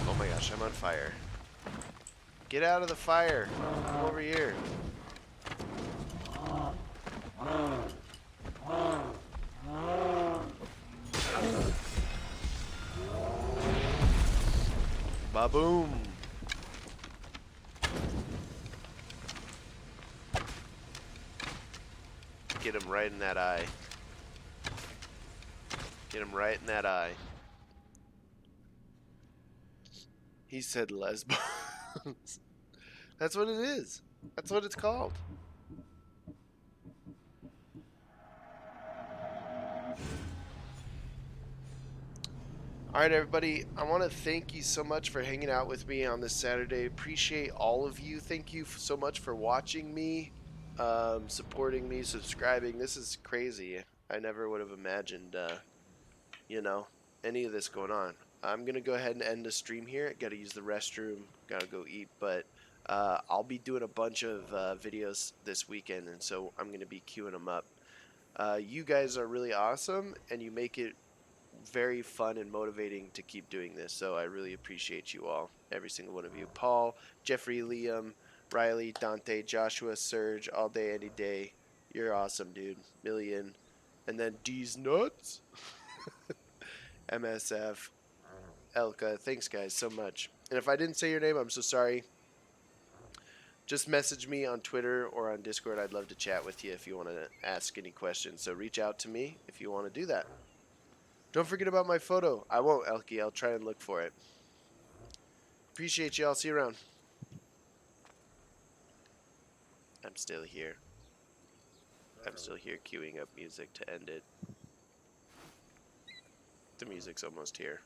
Oh my gosh, I'm on fire. Get out of the fire. Come over here. Ba-boom. Get him right in that eye. Get him right in that eye. He said Lesbos. That's what it is. That's what it's called. Alright everybody, I want to thank you so much for hanging out with me on this Saturday. Appreciate all of you. Thank you so much for watching me, supporting me, subscribing. This is crazy. I never would have imagined, you know, any of this going on. I'm going to go ahead and end the stream here. Got to use the restroom, got to go eat, but I'll be doing a bunch of videos this weekend, and so I'm going to be queuing them up. You guys are really awesome, and you make it very fun and motivating to keep doing this, so I really appreciate you all, every single one of you. Paul, Jeffrey, Liam, Riley, Dante, Joshua, Serge, all day, any day. You're awesome, dude. Million. And then D's nuts. MSF, Elka, thanks guys so much. And if I didn't say your name, I'm so sorry. Just message me on Twitter or on Discord. I'd love to chat with you if you want to ask any questions. So reach out to me if you want to do that. Don't forget about my photo. I won't, Elkie. I'll try and look for it. Appreciate you. I'll see you around. I'm still here. I'm still here queuing up music to end it. The music's almost here.